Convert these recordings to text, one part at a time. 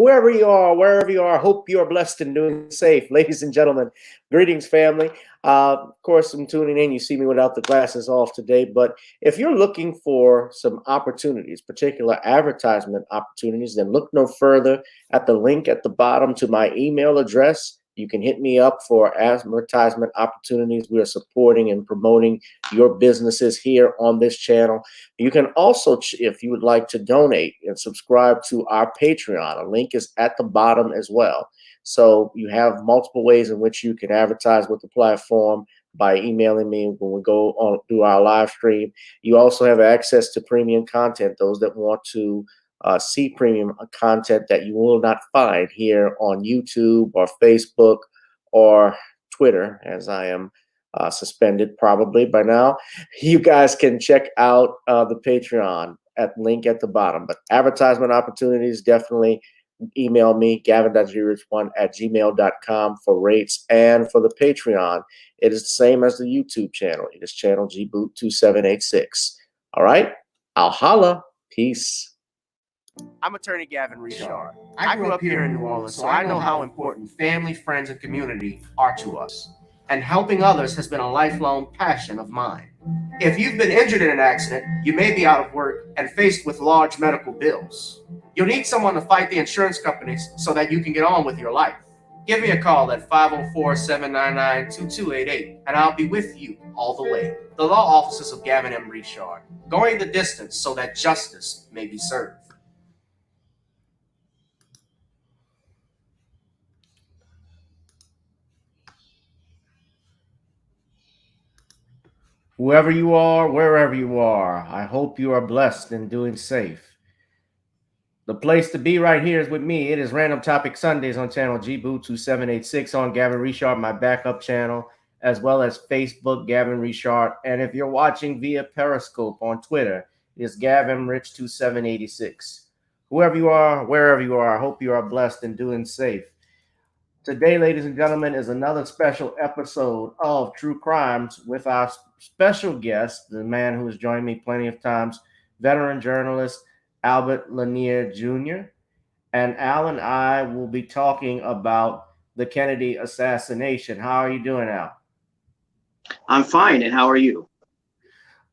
whoever you are, wherever you are, hope you are blessed and doing safe. Ladies and gentlemen, greetings, family. Of course, I'm tuning in. You see me without the glasses off today, but if you're looking for some opportunities, particular advertisement opportunities, then look no further at the link at the bottom to my email address. You can hit me up for advertisement opportunities. We are supporting and promoting your businesses here on this channel. You can also, if you would like to donate and subscribe to our Patreon, a link is at the bottom as well. So you have multiple ways in which you can advertise with the platform by emailing me when we go on through our live stream. You also have access to premium content, those that want to see premium content that you will not find here on YouTube or Facebook or Twitter, as I am suspended probably by now. You guys can check out the Patreon at link at the bottom. But advertisement opportunities, definitely email me, gavin.grich1@gmail.com for rates. And for the Patreon, it is the same as the YouTube channel. It is channel gboot2786. All right, I'll holla. Peace. I'm attorney Gavin Richard. I grew up here in New Orleans, so I know how important family, friends, and community are to us. And helping others has been a lifelong passion of mine. If you've been injured in an accident, you may be out of work and faced with large medical bills. You'll need someone to fight the insurance companies so that you can get on with your life. Give me a call at 504-799-2288, and I'll be with you all the way. The law offices of Gavin M. Richard, going the distance so that justice may be served. Whoever you are, wherever you are, I hope you are blessed and doing safe. The place to be right here is with me. It is Random Topic Sundays on channel gboot2786 on Gavin Richard, my backup channel, as well as Facebook, Gavin Richard. And if you're watching via Periscope on Twitter, it's Gavin Rich 2786. Whoever you are, wherever you are, I hope you are blessed and doing safe. Today, ladies and gentlemen, is another special episode of True Crimes with our special guest, the man who has joined me plenty of times, veteran journalist Albert Lanier Jr. And Al and I will be talking about the Kennedy assassination. How are you doing, Al? I'm fine, and how are you?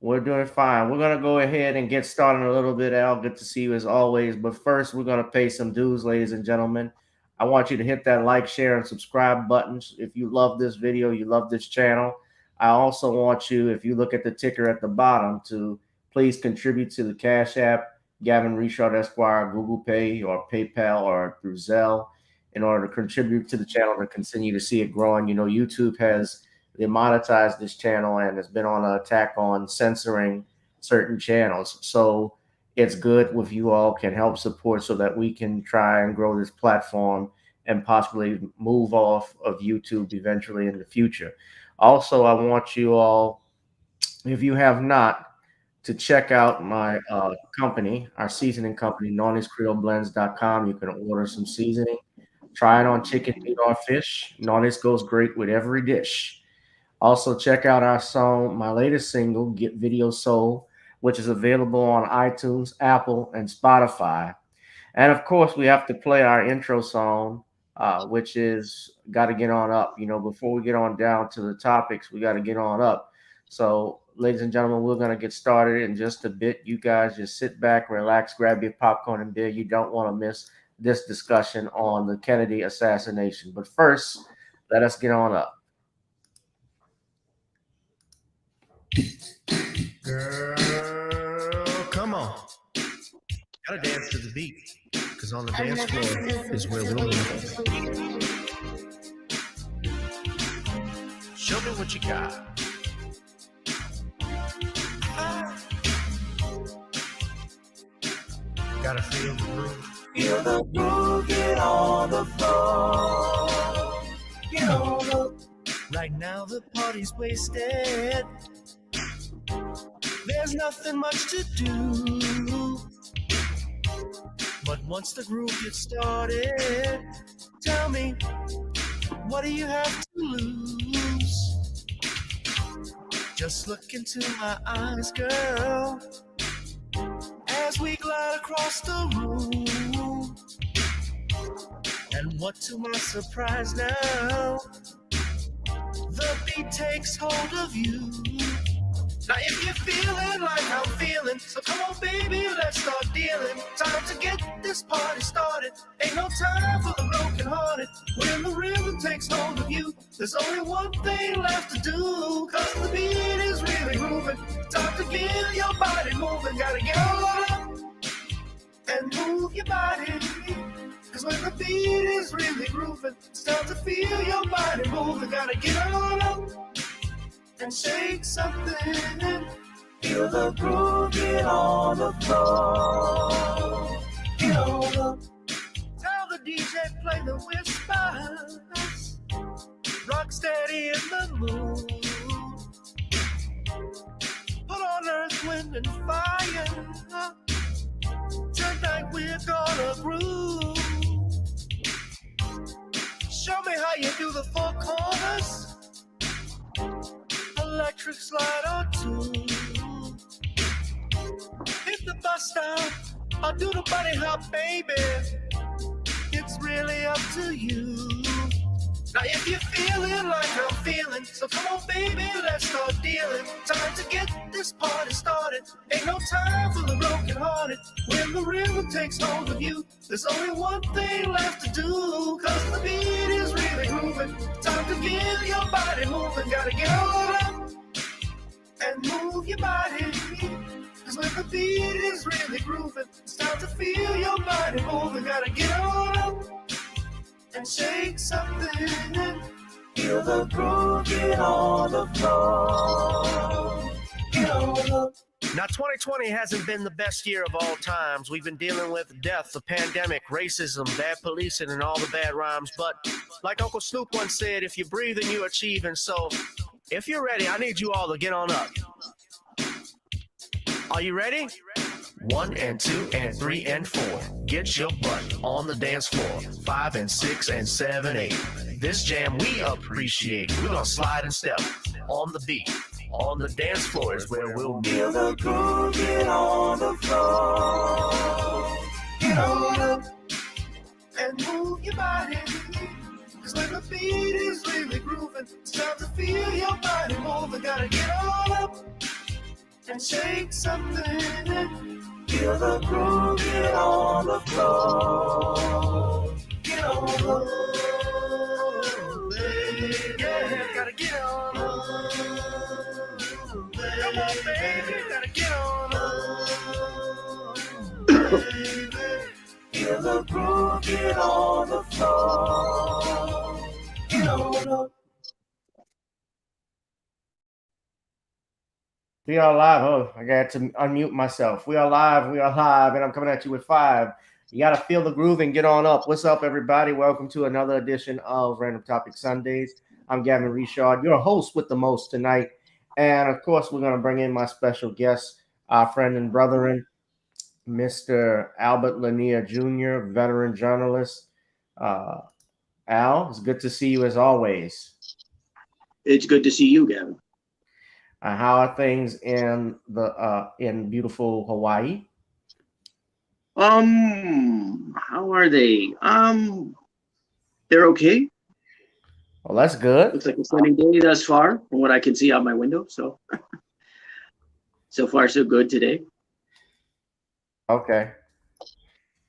We're doing fine. We're going to go ahead and get started a little bit, Al. Good to see you as always. But first, we're going to pay some dues, ladies and gentlemen. I want you to hit that like, share, and subscribe buttons. If you love this video, you love this channel. I also want you, if you look at the ticker at the bottom, to please contribute to the Cash App, Gavin Richard Esquire, Google Pay, or PayPal, or through Zelle, in order to contribute to the channel to continue to see it growing. You know, YouTube has demonetized this channel and has been on an attack on censoring certain channels. So it's good if you all can help support so that we can try and grow this platform and possibly move off of YouTube eventually in the future. Also, I want you all, if you have not, to check out my company, our seasoning company, known as CreoleBlends.com. You can order some seasoning. Try it on chicken, meat, or fish. Nonis goes great with every dish. Also, check out our song, my latest single, Get Video Soul, which is available on iTunes, Apple, and Spotify. And of course, we have to play our intro song, which is Gotta Get On Up. You know, before we get on down to the topics, we got to get on up. So, ladies and gentlemen, we're going to get started in just a bit. You guys just sit back, relax, grab your popcorn and beer. You don't want to miss this discussion on the Kennedy assassination. But first, let us get on up. Girl, come on. Gotta dance to the beat, because on the dance floor is where we'll be. Show me what you got. Gotta feel the groove. Feel the groove, get on the floor. Get on the. Right now the party's wasted. There's nothing much to do. But once the groove gets started, tell me, what do you have to lose? Just look into my eyes, girl, as we glide across the room. And what to my surprise now, the beat takes hold of you. Now if you're feeling like I'm feeling, so come on baby, let's start dealing. Time to get this party started. Ain't no time for the broken hearted. When the rhythm takes hold of you, there's only one thing left to do. Cause the beat is really moving. Time to get your body moving. Gotta get on up and move your body. Cause when the beat is really grooving, it's time to feel your body moving. Gotta get on up and shake something. Feel the groove, get on the floor. Get on up. Tell the DJ play the whispers. Rock steady in the mood. Put on earth, wind, and fire. Tonight we're gonna groove. Show me how you do the four corners. Electric slide or two. Hit the bus stop or do the bunny hop, baby. It's really up to you. Now if you're feeling like I'm feeling, so come on baby, let's start dealing. Time to get this party started. Ain't no time for the broken hearted. When the rhythm takes hold of you, there's only one thing left to do. Cause the beat is really grooving. Time to get your body moving. Gotta get on up and move your body. Cause when the beat is really grooving, it's time to feel your body moving. Gotta get on up and shake something. Feel the groove, get on the floor. Get on up. Now 2020 hasn't been the best year of all times. We've been dealing with death, the pandemic, racism, bad policing, and all the bad rhymes. But like Uncle Snoop once said, if you breathe and you achieve. And so if you're ready, I need you all to get on up. Are you ready? 1 and 2 and 3 and 4. Get your butt on the dance floor. 5 and 6 and 7, 8. This jam we appreciate. We're gonna slide and step on the beat. On the dance floor is where we'll be. Feel the groove, get on the floor. Get on up And move your body. Cause when the beat is really grooving, it's time to feel your body moving. Gotta get on up and shake something. Feel the groove, get on the floor. Get on up. Yeah, gotta get on up. Come on, baby, gotta get on up. Feel the groove, get on the floor. Get on up. We are live. Oh, I got to unmute myself. We are live, and I'm coming at you with 5. You got to feel the groove and get on up. What's up, everybody? Welcome to another edition of Random Topic Sundays. I'm Gavin Richard, your host with the most tonight. And, of course, we're going to bring in my special guest, our friend and brethren, Mr. Albert Lanier Jr., veteran journalist. Al, it's good to see you as always. It's good to see you, Gavin. How are things in beautiful Hawaii? How are they? They're okay. Well, that's good. Looks like a sunny day thus far, from what I can see out my window. So, so far so good today. Okay,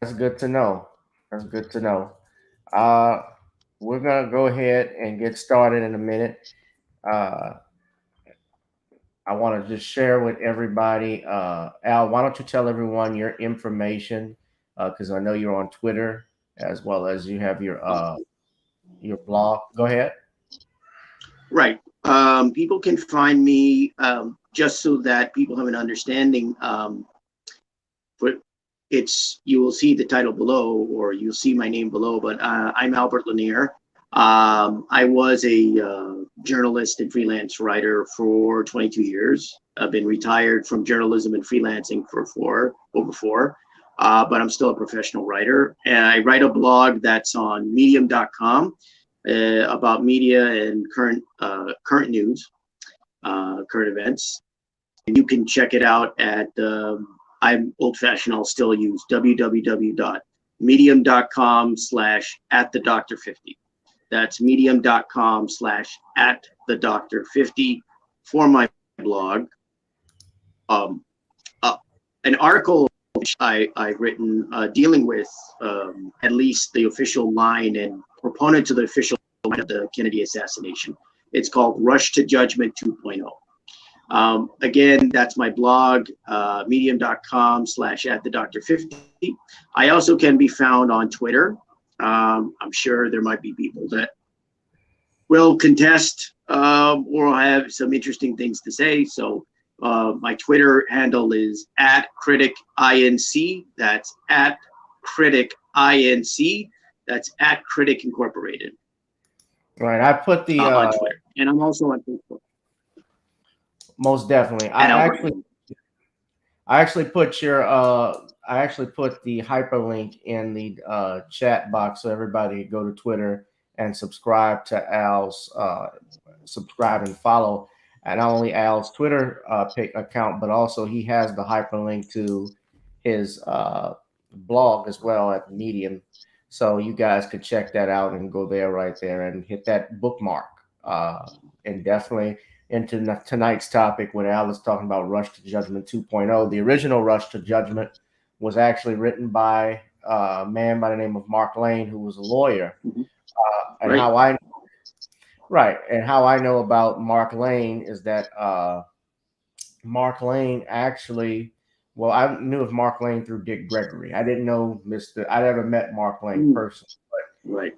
that's good to know. That's good to know. We're gonna go ahead and get started in a minute. I want to just share with everybody. Al, why don't you tell everyone your information? Because I know you're on Twitter as well as you have your blog. Go ahead. Right. People can find me just so that people have an understanding. You will see the title below, or you'll see my name below. But I'm Albert Lanier. I was a journalist and freelance writer for 22 years. I've been retired from journalism and freelancing for over four, but I'm still a professional writer. And I write a blog that's on medium.com about media and current news, current events. You can check it out at, I'm old-fashioned, I'll still use www.skepticism, medium.com/@thedoctor50. That's medium.com/@thedoctor50 for my blog. An article I've written dealing with at least the official line and proponent to the official line of the Kennedy assassination. It's called Rush to Judgment 2.0. Again, that's my blog, medium.com/@thedoctor50. I also can be found on Twitter. I'm sure there might be people that will contest or have some interesting things to say. So my Twitter handle is @CriticINC. That's @CriticINC. That's @Critic Incorporated. Right. I put the on Twitter, and I'm also on Facebook. Most definitely. I actually put the hyperlink in the chat box so everybody go to Twitter and subscribe to Al's subscribe and follow. And not only Al's Twitter account, but also he has the hyperlink to his blog as well at Medium. So you guys could check that out and go there right there and hit that bookmark. And definitely into tonight's topic when Al was talking about Rush to Judgment 2.0. The original Rush to Judgment was actually written by a man by the name of Mark Lane, who was a lawyer. And how I know about Mark Lane is that Mark Lane actually, well, I knew of Mark Lane through Dick Gregory. I didn't know I never met Mark Lane personally, but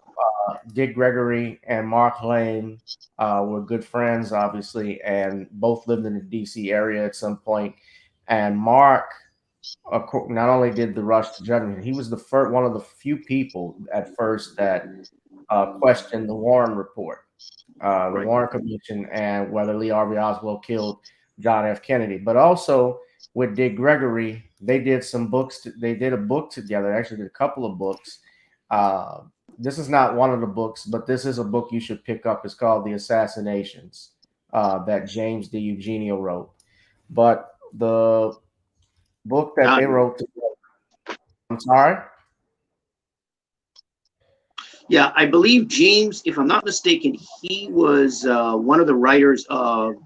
Dick Gregory and Mark Lane were good friends, obviously, and both lived in the DC area at some point. And Mark not only did the Rush to Judgment, he was one of the few people at first that questioned the Warren report, the Warren Commission, and whether Lee Harvey Oswald killed John F. Kennedy. But also with Dick Gregory, they did some books. They did a book together. They actually did a couple of books. This is not one of the books, but this is a book you should pick up. It's called The Assassinations that James D. Eugenio wrote. But the book that they wrote together, I'm sorry? Yeah, I believe James, if I'm not mistaken, he was one of the writers of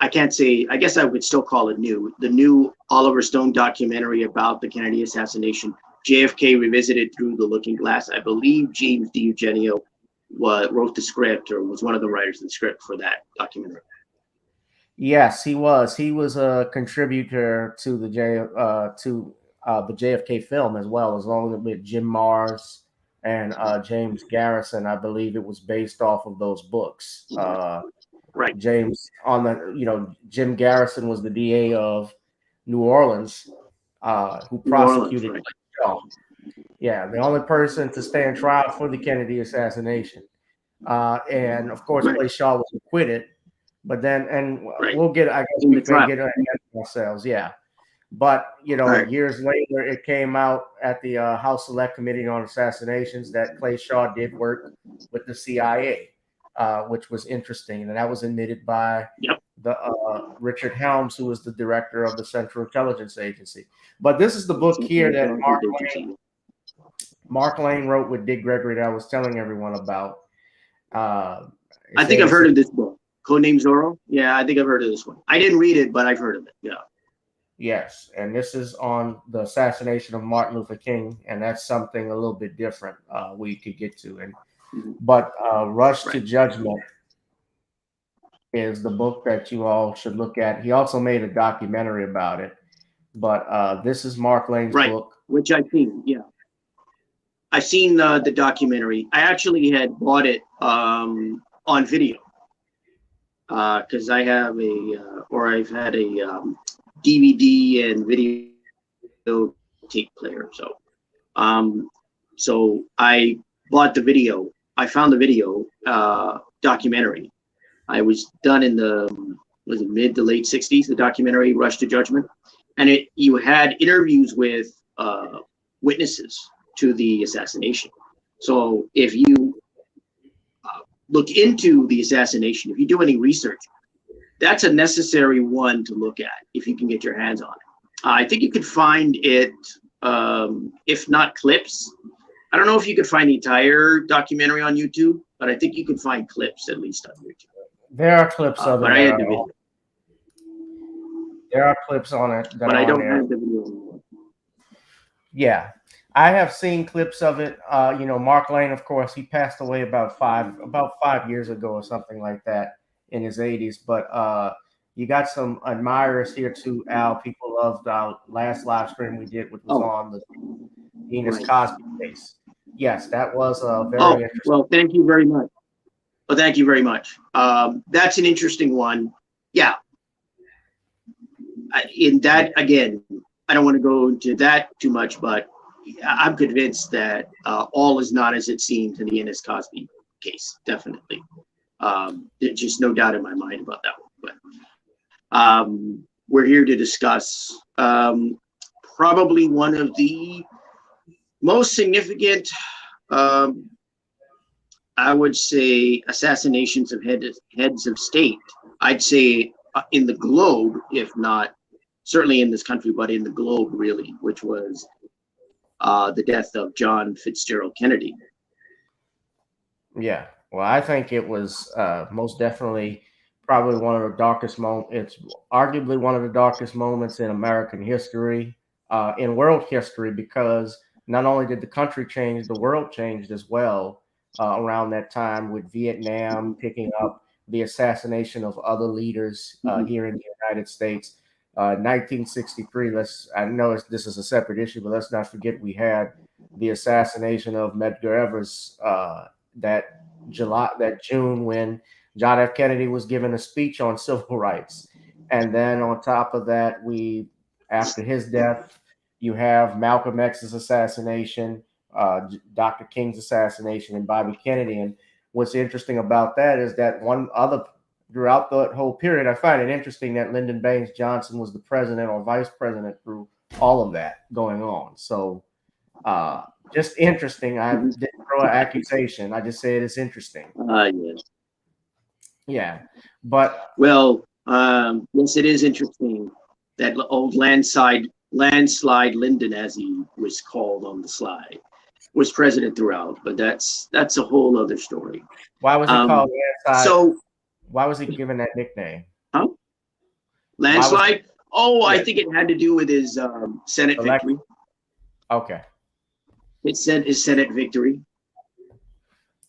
I can't say, I guess I would still call it the new Oliver Stone documentary about the Kennedy assassination, JFK Revisited Through the Looking Glass. I believe James D. Eugenio wrote the script or was one of the writers of the script for that documentary. Yes, he was. He was a contributor to the JFK film as well, as long as with Jim Mars and James Garrison. I believe it was based off of those books. James Jim Garrison was the DA of New Orleans, who prosecuted Clay Shaw. Yeah, the only person to stand trial for the Kennedy assassination. And of course, Clay Shaw was acquitted. But then, we'll get, I guess we can get ahead of ourselves. Yeah. But, years later, it came out at the House Select Committee on Assassinations that Clay Shaw did work with the CIA, which was interesting. And that was admitted by the Richard Helms, who was the director of the Central Intelligence Agency. But this is the book here that Mark Lane wrote with Dick Gregory that I was telling everyone about. I think I've heard of this book. Codename Zorro? Yeah, I think I've heard of this one. I didn't read it, but I've heard of it. Yeah. Yes, and this is on the assassination of Martin Luther King, and that's something a little bit different we could get to. But Rush to Judgment is the book that you all should look at. He also made a documentary about it, but this is Mark Lane's book, which I've seen. Yeah, I've seen the documentary. I actually had bought it on video. Because I have I've had a DVD and video tape player. So I bought the video. I found the video documentary. I was done in the mid to late 60s. The documentary Rush to Judgment, and you had interviews with witnesses to the assassination. So if you look into the assassination, if you do any research, that's a necessary one to look at if you can get your hands on it. I think you could find it, if not clips. I don't know if you could find the entire documentary on YouTube, but I think you could find clips at least on YouTube. There are clips of But it. I had the video. There are clips on it. But I don't have the video anymore. Yeah, I have seen clips of it. Mark Lane, of course, he passed away about 5 years ago or something like that in his 80s. But you got some admirers here too, Al. People loved our last live stream we did, which was on the Enos Cosby case. Yes, that was very interesting. Well, thank you very much. Well, thank you very much. That's an interesting one. Yeah. In that, again, I don't want to go into that too much, but I'm convinced that all is not as it seemed in the Enos Cosby case. Definitely. There's just no doubt in my mind about that one. But we're here to discuss probably one of the most significant, I would say, assassinations of heads of state. I'd say in the globe, if not certainly in this country, but in the globe, really, which was the death of John Fitzgerald Kennedy. Yeah, well, I think it was most definitely probably one of the darkest moments. It's arguably one of the darkest moments in American history, in world history, because not only did the country change, the world changed as well around that time, with Vietnam picking up, the assassination of other leaders here in the United States. 1963, I know this is a separate issue, but let's not forget we had the assassination of Medgar Evers that June, when John F. Kennedy was giving a speech on civil rights. And then on top of that, after his death, you have Malcolm X's assassination, Dr. King's assassination, and Bobby Kennedy. And what's interesting about that is that throughout the whole period, I find it interesting that Lyndon Baines Johnson was the president or vice president through all of that going on. So just interesting. I didn't throw an accusation. I just said it's interesting. Yes. Yeah. But yes, it is interesting that old landslide Lyndon, as he was called on the slide, was president throughout, but that's a whole other story. Why was he called landslide? So why was he given that nickname? Huh? Landslide? I think it had to do with his Senate victory. Okay. It said his Senate victory.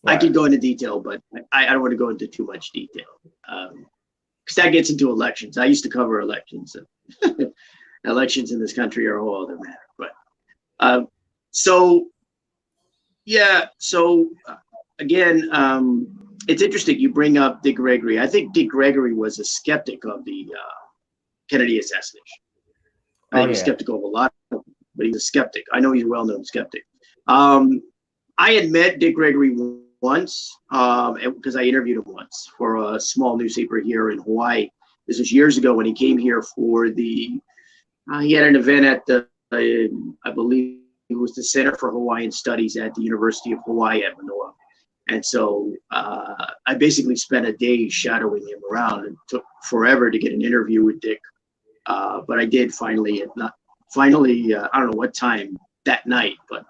Right. I could go into detail, but I don't want to go into too much detail because that gets into elections. I used to cover elections. Elections in this country are a whole other matter. But again, it's interesting you bring up Dick Gregory. I think Dick Gregory was a skeptic of the Kennedy assassination. I think he's skeptical of a lot, but he's a skeptic. I know he's a well-known skeptic. I had met Dick Gregory once because I interviewed him once for a small newspaper here in Hawaii. This was years ago when he came here for he had an event at I believe it was the Center for Hawaiian Studies at the University of Hawaii at Manoa. And so I basically spent a day shadowing him around, and took forever to get an interview with Dick. But I did finally, I don't know what time that night, but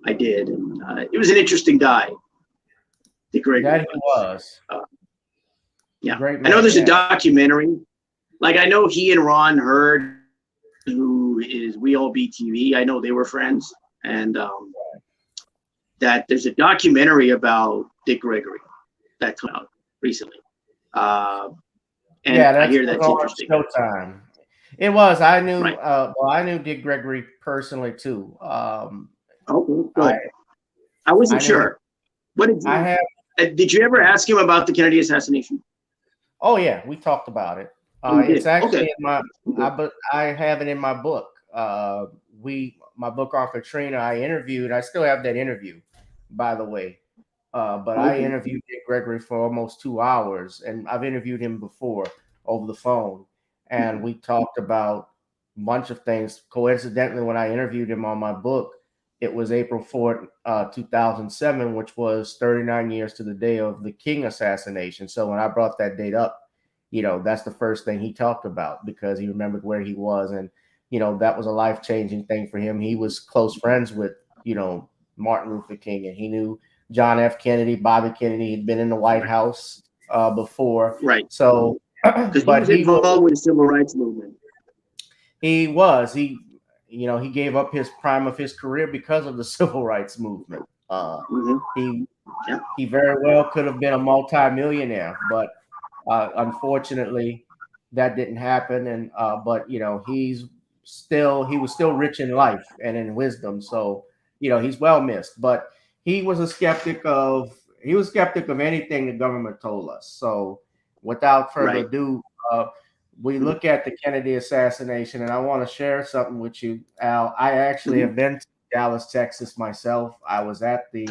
I did. And it was an interesting guy. Dick Gregory. That he was. Yeah. I know there's a documentary. Like I know he and Ron Hurd, who is We All Beat TV, I know they were friends. And that there's a documentary about Dick Gregory that came out recently. I hear that's interesting. Showtime. It was. I knew. Right. I knew Dick Gregory personally too. Okay, good. I wasn't sure. What did you? Did you ever ask him about the Kennedy assassination? Oh yeah, we talked about it. It's actually in my. I have it in my book. My book on Katrina. I still have that interview, by the way. But I interviewed Dick Gregory for almost 2 hours, and I've interviewed him before over the phone, and we talked about a bunch of things. Coincidentally, when I interviewed him on my book, it was April 4th, 2007, which was 39 years to the day of the King assassination. So when I brought that date up, that's the first thing he talked about, because he remembered where he was. And that was a life-changing thing for him. He was close friends with, Martin Luther King, and he knew John F. Kennedy, Bobby Kennedy. He'd been in the White House before. Right. So, Because he was involved with the civil rights movement. He was. He gave up his prime of his career because of the civil rights movement. He very well could have been a multi-millionaire, but unfortunately, that didn't happen. And but he was still rich in life and in wisdom. So he's well missed. But he was skeptic of anything the government told us. So without further ado, we look at the Kennedy assassination, and I want to share something with you, Al. I actually have been to Dallas, Texas myself. I was at the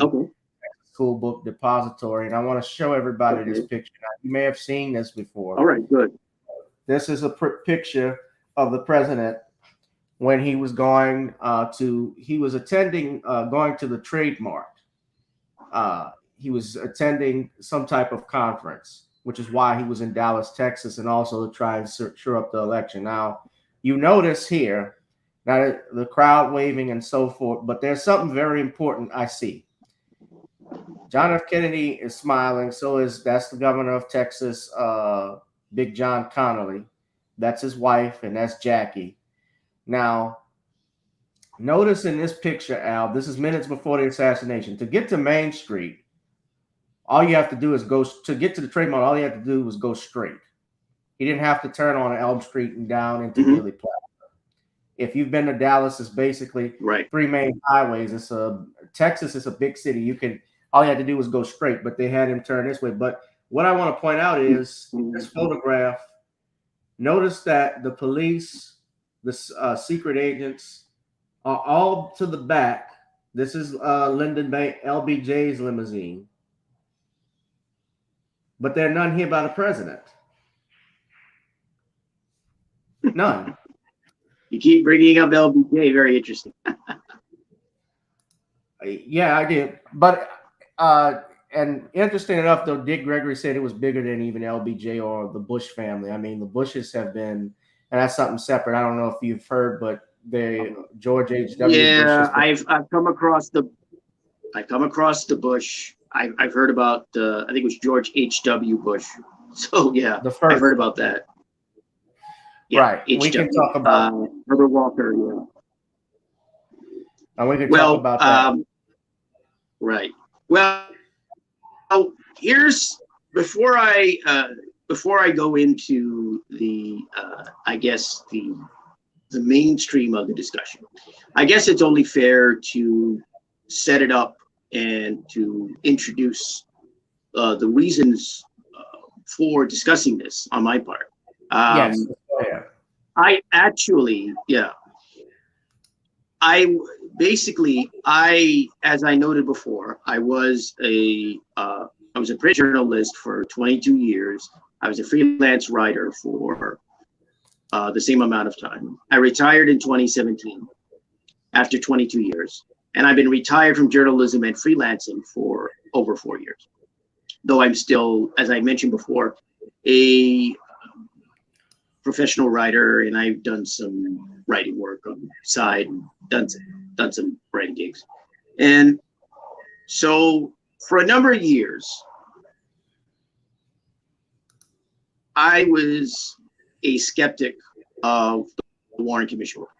School Book Depository, and I want to show everybody this picture. Now, you may have seen this before. All right, good. This is a picture of the president when he was going to the trademark. He was attending some type of conference, which is why he was in Dallas, Texas, and also to try and shore up the election. Now, you notice here, now the crowd waving and so forth, but there's something very important I see. John F. Kennedy is smiling, that's the governor of Texas, Big John Connolly. That's his wife, and that's Jackie. Now, notice in this picture, Al, this is minutes before the assassination. To get to Main Street, all you have to do is to get to the trademark, all you have to do was go straight. He didn't have to turn on Elm Street and down into Dealey Plaza. If you've been to Dallas, it's basically three main highways. Texas is a big city. All you had to do was go straight, but they had him turn this way. But what I want to point out is this photograph. Notice that the police, the secret agents, are all to the back. This is Lyndon Bay, LBJ's limousine. But there are none here by the president. None. You keep bringing up LBJ. Very interesting. Yeah, I did. But and interesting enough, though, Dick Gregory said it was bigger than even LBJ or the Bush family. I mean, the Bushes have been, and that's something separate. I don't know if you've heard, but George H.W. Yeah, I've come across the Bush. I've heard about I think it was George H.W. Bush. So yeah, I've heard about that. Yeah, right. We can talk about Herbert Walker. Yeah. And we can talk about that. Right. Well, here's before I go into the I guess the mainstream of the discussion. I guess it's only fair to set it up and to introduce the reasons for discussing this on my part. Yes. I actually, as I noted before, I was a print journalist for 22 years. I was a freelance writer for the same amount of time. I retired in 2017 after 22 years. And I've been retired from journalism and freelancing for over 4 years. Though I'm still, as I mentioned before, a professional writer, and I've done some writing work on the side, and done some writing gigs. And so for a number of years, I was a skeptic of the Warren Commission report.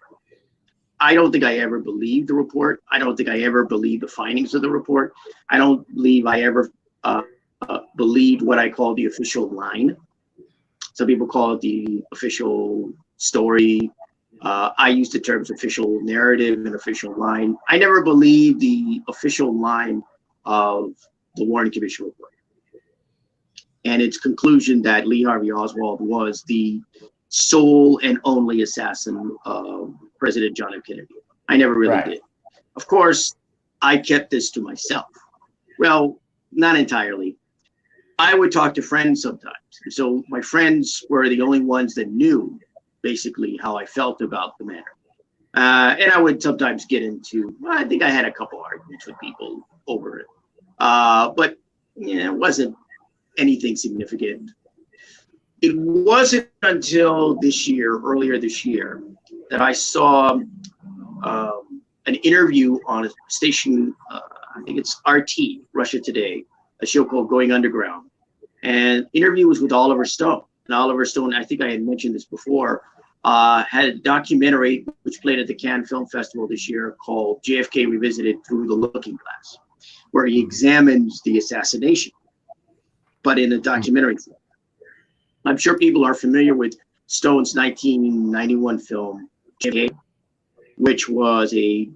I don't think I ever believed the report. I don't think I ever believed the findings of the report. I don't believe I ever believed what I call the official line. Some people call it the official story. I use the terms official narrative and official line. I never believed the official line of the Warren Commission report and its conclusion that Lee Harvey Oswald was the sole and only assassin of President John F. Kennedy. I never really did. Of course, I kept this to myself. Well, not entirely. I would talk to friends sometimes. So my friends were the only ones that knew basically how I felt about the matter. And I would sometimes get into, I think I had a couple arguments with people over it. But it wasn't anything significant. It wasn't until earlier this year, that I saw an interview on a station, I think it's RT, Russia Today, a show called Going Underground. And interview was with Oliver Stone. And Oliver Stone, I think I had mentioned this before, had a documentary which played at the Cannes Film Festival this year called JFK Revisited Through the Looking Glass, where he examines the assassination, but in a documentary form. I'm sure people are familiar with Stone's 1991 film, JFK, which was a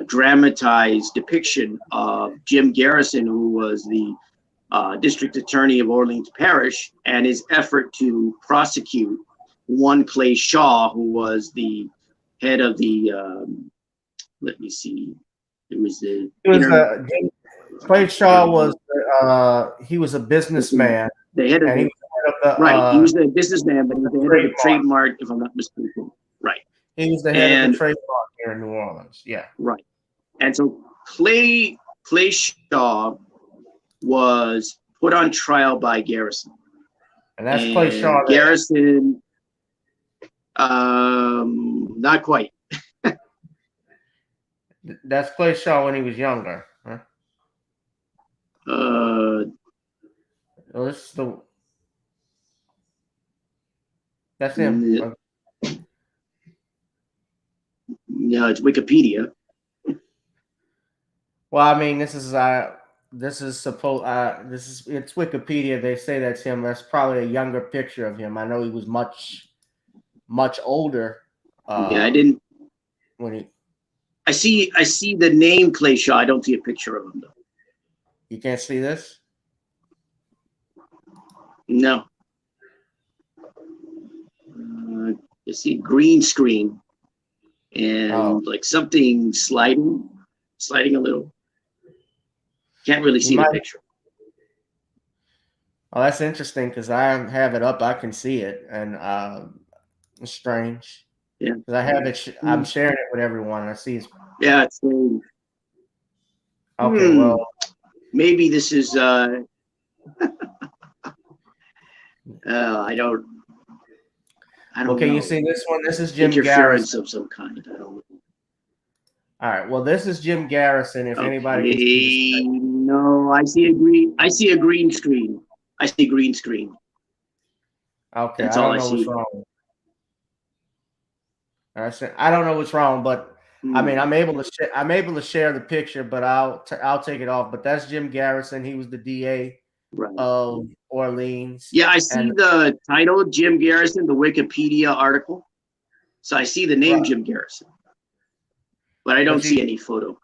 dramatized depiction of Jim Garrison, who was the district attorney of Orleans Parish, and his effort to prosecute one Clay Shaw, who was the head of the, let me see, it was the... Clay Shaw was, he was a businessman. The head of the, right, he was the businessman, but he was the head of the trademark, if I'm not mistaken. Right. He was the head of the trademark here in New Orleans. Yeah. Right. And so Clay Shaw was put on trial by Garrison. And that's Clay Shaw. Garrison, not quite. That's Clay Shaw when he was younger. Huh? Well, this is the... That's him. No, it's Wikipedia. Well, I mean, it's Wikipedia. They say that's him. That's probably a younger picture of him. I know he was much older. Yeah, I didn't. When he... I see the name Clay Shaw. I don't see a picture of him though. You can't see this? No. You see green screen and like something sliding a little. Can't really see the picture. Oh, that's interesting because I have it up. I can see it, and it's strange. Yeah, because I have it. I'm sharing it with everyone. I see. Yeah, it's okay. Well, maybe this is. I don't. Okay, you see this one? This is Jim Interference Garrison of some kind. I don't know. All right. Well, this is Jim Garrison. If anybody can see this. No, I see a green screen. I see green screen. Okay, that's all I know what's wrong. I don't know what's wrong, but I mean, I'm able to share the picture, but I'll take it off. But that's Jim Garrison. He was the DA of Orleans. Yeah, I see the title, Jim Garrison, the Wikipedia article. So I see the name Jim Garrison, but I don't see any photo.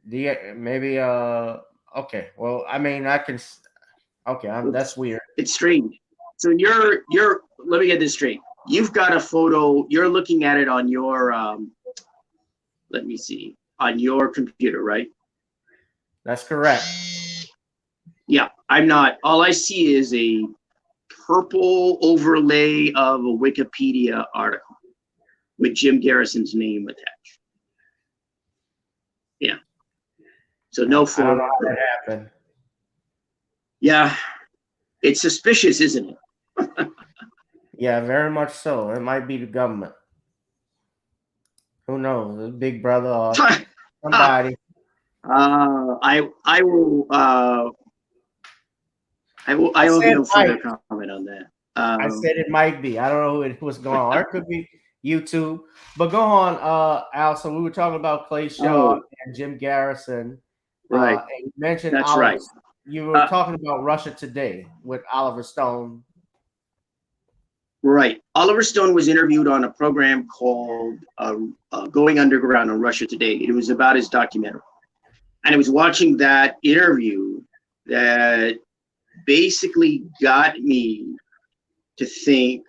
Maybe okay. Well, I mean, I can. Okay, that's weird. It's strange. So you're. Let me get this straight. You've got a photo. You're looking at it on your. Let me see. On your computer, right? That's correct. Yeah, I'm not. All I see is a purple overlay of a Wikipedia article with Jim Garrison's name attached. Yeah. So no photo. I don't know how that happened. Yeah, it's suspicious, isn't it? Yeah, very much so. It might be the government. Who knows? The Big Brother or somebody. I will give a further comment on that. I said it might be. I don't know what's going on. Or it could be YouTube. But go on, Al. So we were talking about Clay Shaw and Jim Garrison. Right. And you mentioned that's Oliver. right. You were talking about Russia Today with Oliver Stone. Right. Oliver Stone was interviewed on a program called Going Underground on Russia Today. It was about his documentary. And I was watching that interview that basically got me to think,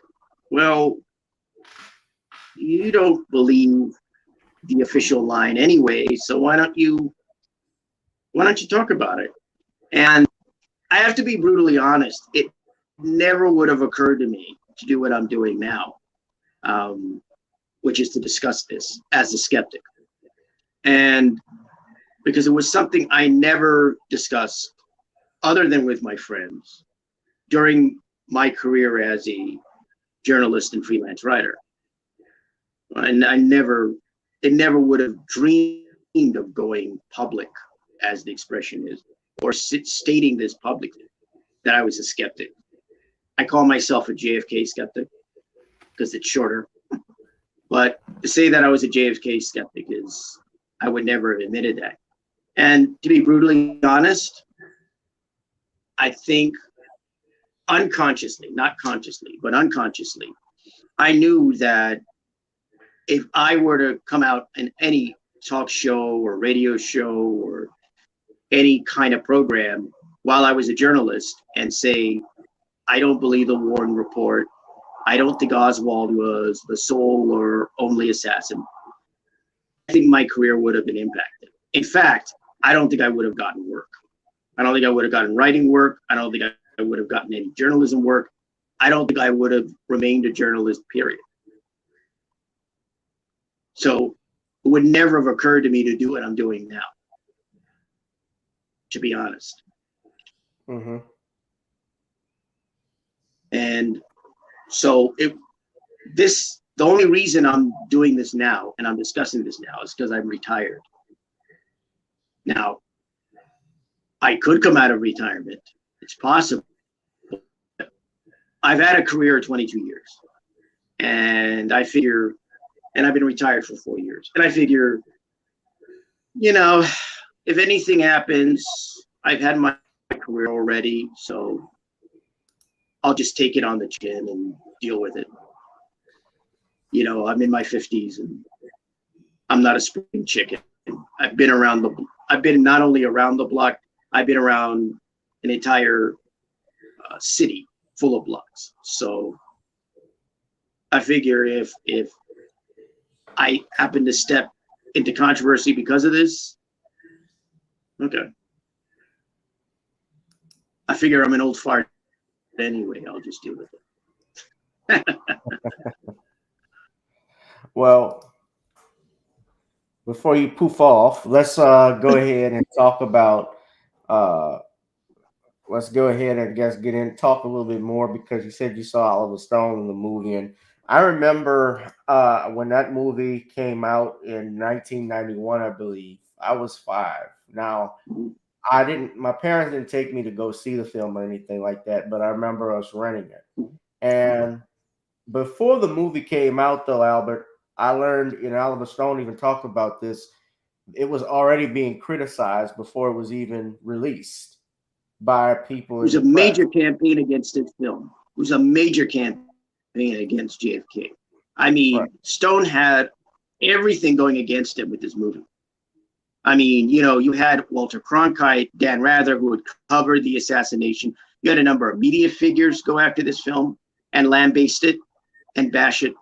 well, you don't believe the official line anyway, so why don't you talk about it? And I have to be brutally honest, it never would have occurred to me to do what I'm doing now, which is to discuss this as a skeptic. And because it was something I never discussed other than with my friends during my career as a journalist and freelance writer. And it never would have dreamed of going public, as the expression is, or stating this publicly, that I was a skeptic. I call myself a JFK skeptic because it's shorter. But to say that I was a JFK skeptic is, I would never have admitted that. And to be brutally honest, I think unconsciously, not consciously, but unconsciously, I knew that if I were to come out in any talk show or radio show or any kind of program while I was a journalist and say, I don't believe the Warren report, I don't think Oswald was the sole or only assassin, I think my career would have been impacted. In fact, I don't think I would have gotten work. I don't think I would have gotten writing work. I don't think I would have gotten any journalism work. I don't think I would have remained a journalist, period. So it would never have occurred to me to do what I'm doing now, to be honest. Mm-hmm. And so the only reason I'm doing this now and I'm discussing this now is because I'm retired. Now, I could come out of retirement. It's possible. I've had a career of 22 years. And I figure, and I've been retired for 4 years. And I figure, if anything happens, I've had my career already. So I'll just take it on the chin and deal with it. I'm in my 50s and I'm not a spring chicken. I've been not only around the block, I've been around an entire city full of blocks. So I figure if I happen to step into controversy because of this, okay. I figure I'm an old fart anyway. I'll just deal with it. Well, before you poof off, let's go ahead and talk about. Let's go ahead and talk a little bit more, because you said you saw Oliver Stone in the movie, and I remember when that movie came out in 1991, I believe. I was 5. Now, my parents didn't take me to go see the film or anything like that, but I remember us renting it. And before the movie came out, though, Albert, I learned, Oliver Stone even talked about this, it was already being criticized before it was even released by people. It was a major campaign against this film. It was a major campaign against JFK. I mean, right. Stone had everything going against him with this movie. I mean, you had Walter Cronkite, Dan Rather, who had covered the assassination. You had a number of media figures go after this film and lambaste it and bash it.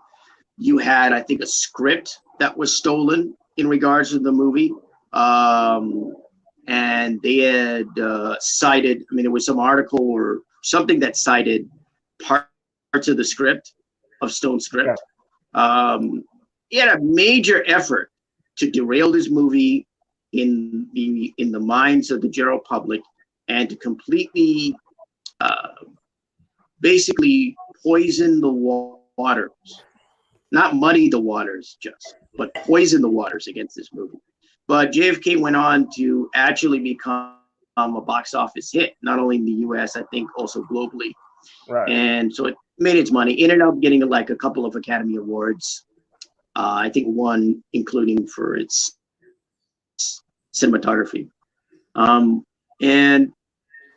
You had, I think, a script that was stolen in regards to the movie. And they had cited, there was some article or something that cited parts of the script, of Stone's script. Yeah. He had a major effort to derail this movie in the minds of the general public, and to completely, basically poison the waters. Not muddy the waters but poison the waters against this movie. But JFK went on to actually become a box office hit, not only in the US, I think also globally. Right. And so it made its money. It ended up getting like a couple of Academy Awards. I think one including for its cinematography. And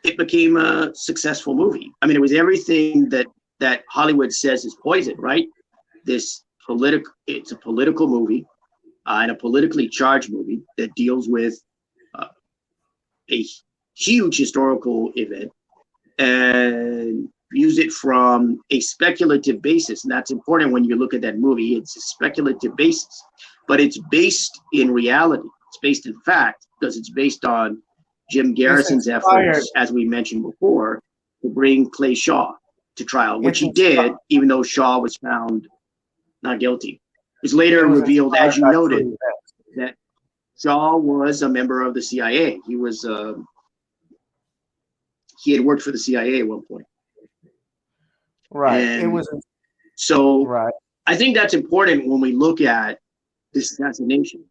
it became a successful movie. It was everything that Hollywood says is poison, right? It's a political movie. And a politically charged movie that deals with a huge historical event and views it from a speculative basis. And that's important when you look at that movie. It's a speculative basis, but it's based in reality. It's based in fact, because it's based on Jim Garrison's efforts, as we mentioned before, to bring Clay Shaw to trial, which he did, even though Shaw was found not guilty. It was later revealed, as you noted, that Shaw was a member of the CIA. He had worked for the CIA at one point. Right. And it was so. Right. I think that's important when we look at this assassination.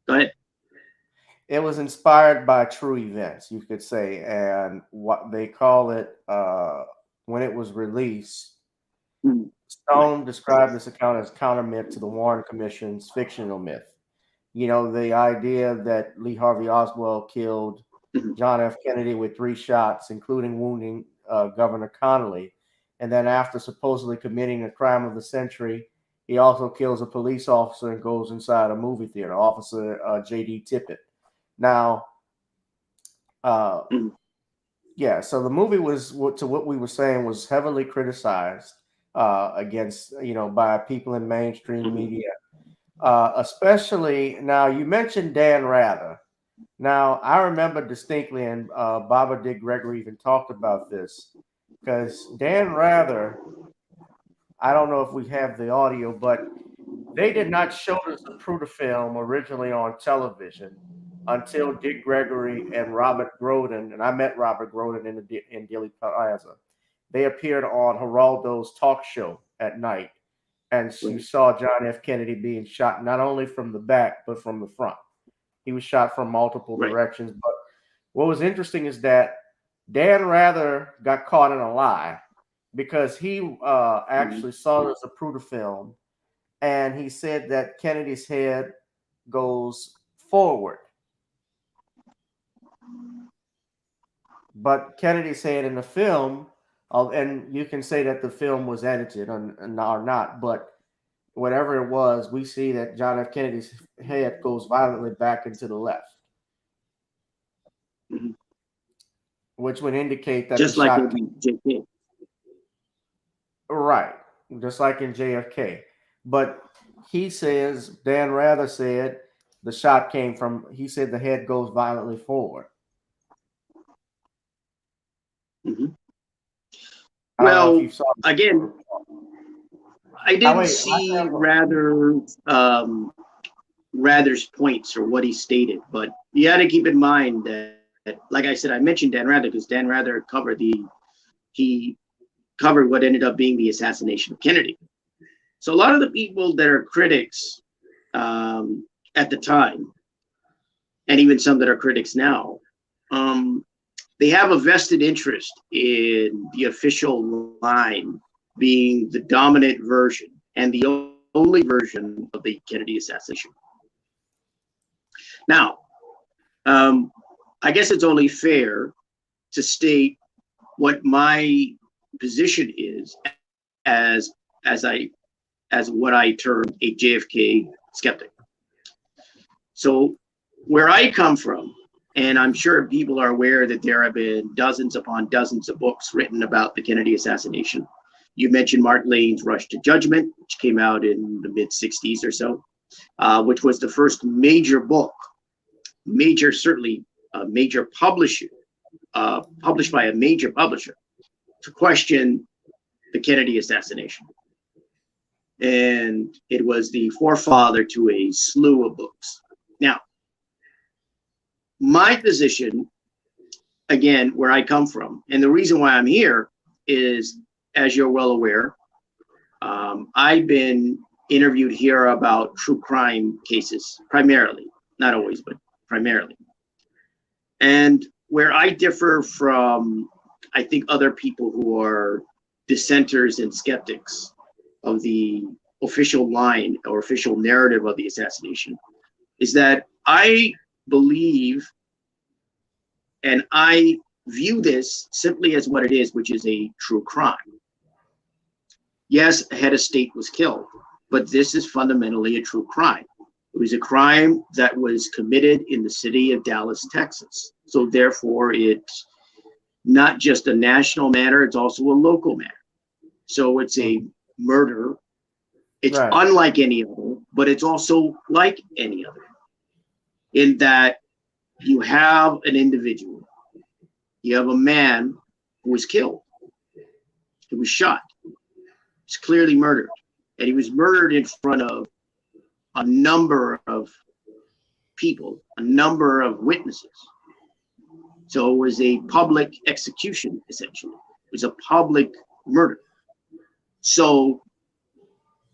Go ahead. It was inspired by true events, you could say, and what they call it when it was released. Stone described this account as counter myth to the Warren Commission's fictional myth. You know, the idea that Lee Harvey Oswald killed John F. Kennedy with 3 shots, including wounding Governor Connolly. And then after supposedly committing a crime of the century, he also kills a police officer and goes inside a movie theater, Officer J.D. Tippit. Now, yeah, so the movie was, to what we were saying, was heavily criticized against, you know, by people in mainstream media. Especially, now you mentioned Dan Rather. Now, I remember distinctly, and Baba Dick Gregory even talked about this, because Dan Rather, I don't know if we have the audio, but they did not show us the Pruder film originally on television until Dick Gregory and Robert Groden, and I met Robert Groden in Dealey Plaza. They appeared on Geraldo's talk show at night, and you saw John F. Kennedy being shot not only from the back, but from the front. He was shot from multiple directions. But what was interesting is that Dan Rather got caught in a lie, because he actually saw this Zapruder film, and he said that Kennedy's head goes forward. But Kennedy's head in the film, and you can say that the film was edited or not, but whatever it was, we see that John F. Kennedy's head goes violently back into the left, which would indicate that just like in JFK. Right, just like in JFK. But he says, Dan Rather said, the shot came from, he said the head goes violently forward. Well, again, I didn't see Rather's points or what he stated, but you got to keep in mind that, like I said, I mentioned Dan Rather because Dan Rather covered what ended up being the assassination of Kennedy. So a lot of the people that are critics at the time, and even some that are critics now, they have a vested interest in the official line being the dominant version and the only version of the Kennedy assassination. Now, I guess it's only fair to state what my position is as what I term a JFK skeptic. So where I come from, and I'm sure people are aware that there have been dozens upon dozens of books written about the Kennedy assassination. You mentioned Mark Lane's Rush to Judgment, which came out in the mid-60s or so, which was the first major book, certainly a major publisher, published by a major publisher, to question the Kennedy assassination. And it was the forefather to a slew of books. Now, my position, again, where I come from, and the reason why I'm here is, as you're well aware, I've been interviewed here about true crime cases, primarily, not always, but primarily. And where I differ from, I think, other people who are dissenters and skeptics of the official line or official narrative of the assassination, is that I believe and I view this simply as what it is, which is a true crime. Yes, a head of state was killed, but this is fundamentally a true crime. It was a crime that was committed in the city of Dallas, Texas. So therefore, it's not just a national matter, it's also a local matter. So it's a murder. It's unlike any other, but it's also like any other, in that you have an individual, you have a man who was killed, who was shot, he's clearly murdered, and he was murdered in front of a number of people, a number of witnesses. So it was a public execution, essentially. It was a public murder. So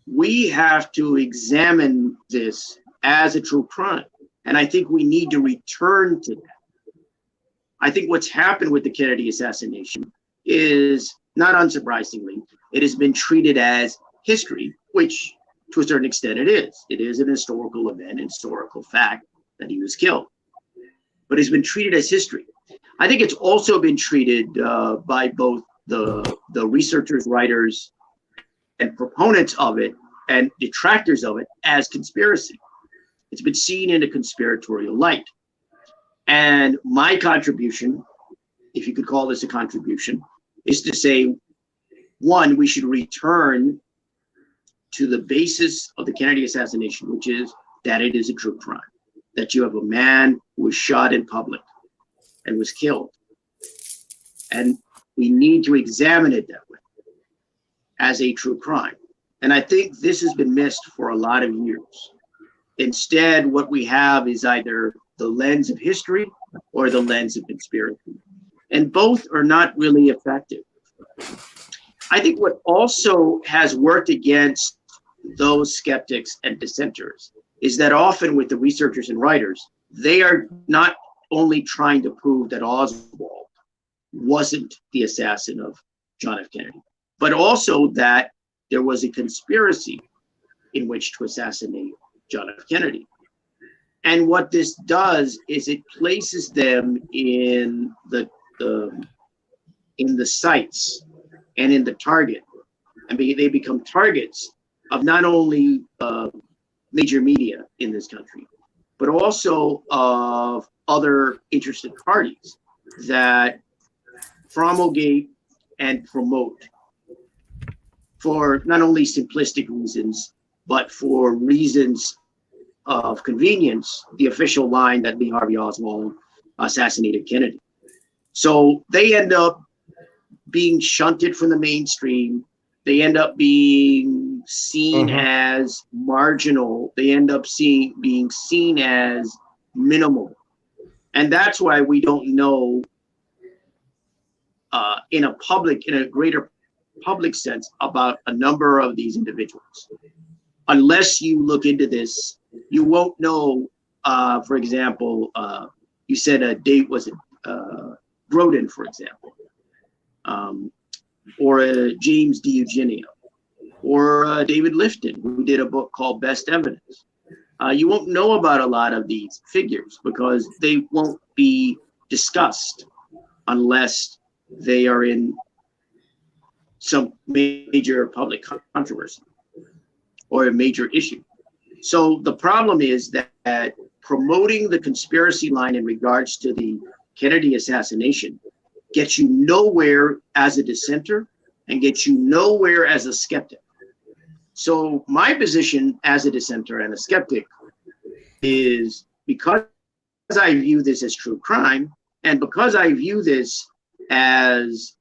we have to examine this as a true crime. And I think we need to return to that. I think what's happened with the Kennedy assassination is, not unsurprisingly, it has been treated as history, which to a certain extent it is. It is an historical event, historical fact that he was killed. But it's been treated as history. I think it's also been treated by both the researchers, writers, and proponents of it and detractors of it as conspiracy. It's been seen in a conspiratorial light. And my contribution, if you could call this a contribution, is to say, one, we should return to the basis of the Kennedy assassination, which is that it is a true crime, that you have a man who was shot in public and was killed. And we need to examine it that way, as a true crime. And I think this has been missed for a lot of years. Instead, what we have is either the lens of history or the lens of conspiracy. And both are not really effective. I think what also has worked against those skeptics and dissenters is that often with the researchers and writers, they are not only trying to prove that Oswald wasn't the assassin of John F. Kennedy, but also that there was a conspiracy in which to assassinate John F. Kennedy. And what this does is it places them in the sights and in the target. I mean, they become targets of not only major media in this country, but also of other interested parties that promulgate and promote, for not only simplistic reasons, but for reasons of convenience, the official line that Lee Harvey Oswald assassinated Kennedy. So they end up being shunted from the mainstream. They end up being seen as marginal. They end up being seen as minimal. And that's why we don't know in a greater public sense about a number of these individuals. Unless you look into this, you won't know, for example, you said a date was Grodin, for example, or James D. Eugenio, or David Lifton, who did a book called Best Evidence. You won't know about a lot of these figures because they won't be discussed unless they are in some major public controversy or a major issue. So the problem is that promoting the conspiracy line in regards to the Kennedy assassination gets you nowhere as a dissenter and gets you nowhere as a skeptic. So my position as a dissenter and a skeptic is, because I view this as true crime, and because I view this as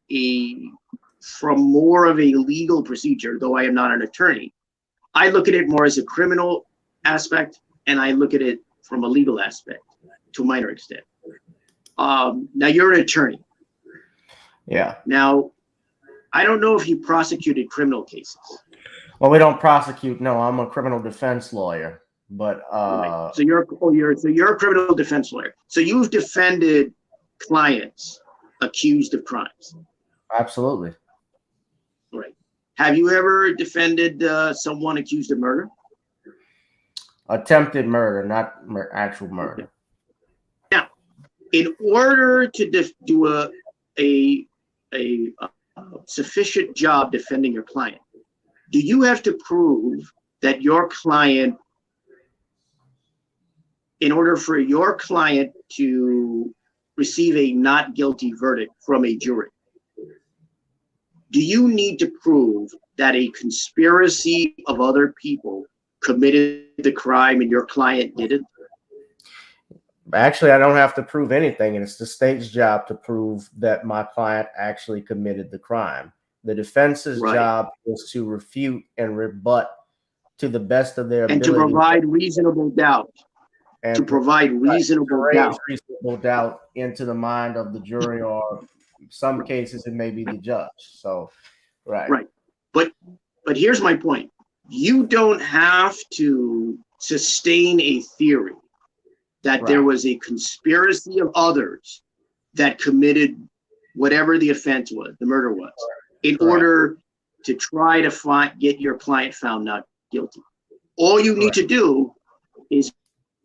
from more of a legal procedure, though I am not an attorney, I look at it more as a criminal aspect, and I look at it from a legal aspect to a minor extent. Now you're an attorney. Yeah. Now, I don't know if you prosecuted criminal cases. Well, we don't prosecute. No, I'm a criminal defense lawyer. But right. So you're a criminal defense lawyer. So you've defended clients accused of crimes. Absolutely. Right. Have you ever defended someone accused of murder? Attempted murder, not actual murder. Okay. Now, in order to do a sufficient job defending your client, do you have to prove that your client, in order for your client to receive a not guilty verdict from a jury, do you need to prove that a conspiracy of other people committed the crime and your client didn't? Actually, I don't have to prove anything, and it's the state's job to prove that my client actually committed the crime. The defense's job is to refute and rebut to the best of their ability. And to provide reasonable doubt. And to provide reasonable doubt. Reasonable doubt into the mind of the jury, or in some cases it may be the judge. So, right. But here's my point. You don't have to sustain a theory that there was a conspiracy of others that committed whatever the offense was, the murder was, in order to try to get your client found not guilty. All you need to do is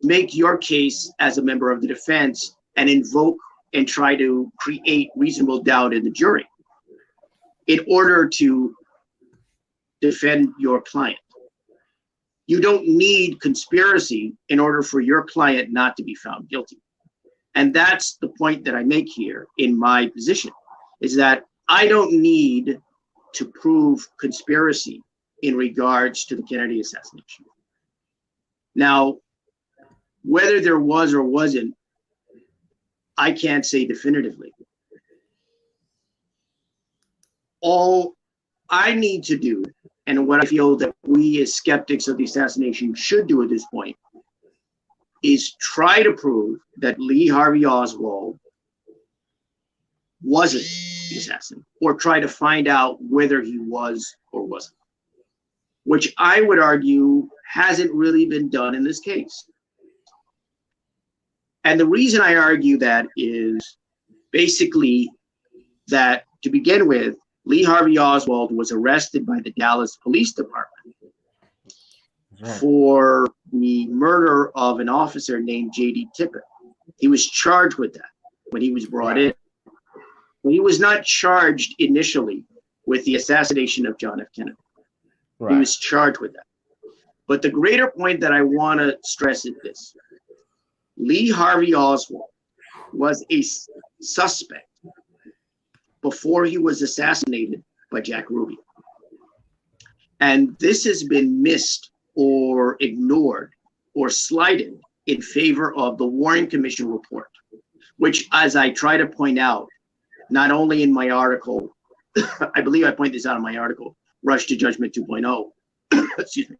make your case as a member of the defense and invoke and try to create reasonable doubt in the jury in order to defend your client. You don't need conspiracy in order for your client not to be found guilty. And that's the point that I make here in my position, is that I don't need to prove conspiracy in regards to the Kennedy assassination. Now, whether there was or wasn't, I can't say definitively. All I need to do, and what I feel that we as skeptics of the assassination should do at this point, is try to prove that Lee Harvey Oswald wasn't the assassin, or try to find out whether he was or wasn't, which I would argue hasn't really been done in this case. And the reason I argue that is basically that, to begin with, Lee Harvey Oswald was arrested by the Dallas Police Department for the murder of an officer named J.D. Tippit. He was charged with that when he was brought in. He was not charged initially with the assassination of John F. Kennedy. He was charged with that. But the greater point that I want to stress is this. Lee Harvey Oswald was a suspect before he was assassinated by Jack Ruby. And this has been missed or ignored or slighted in favor of the Warren Commission report, which, as I try to point out, not only in my article, I believe I point this out in my article, Rush to Judgment 2.0, excuse me,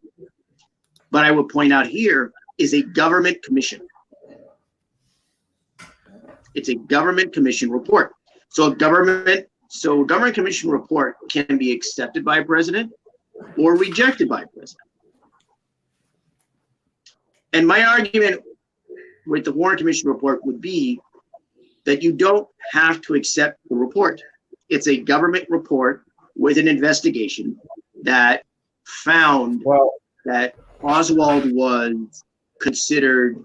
but I will point out here, is a government commission. It's a government commission report. So government commission report can be accepted by a president or rejected by a president. And my argument with the Warren Commission report would be that you don't have to accept the report. It's a government report with an investigation that found that Oswald was considered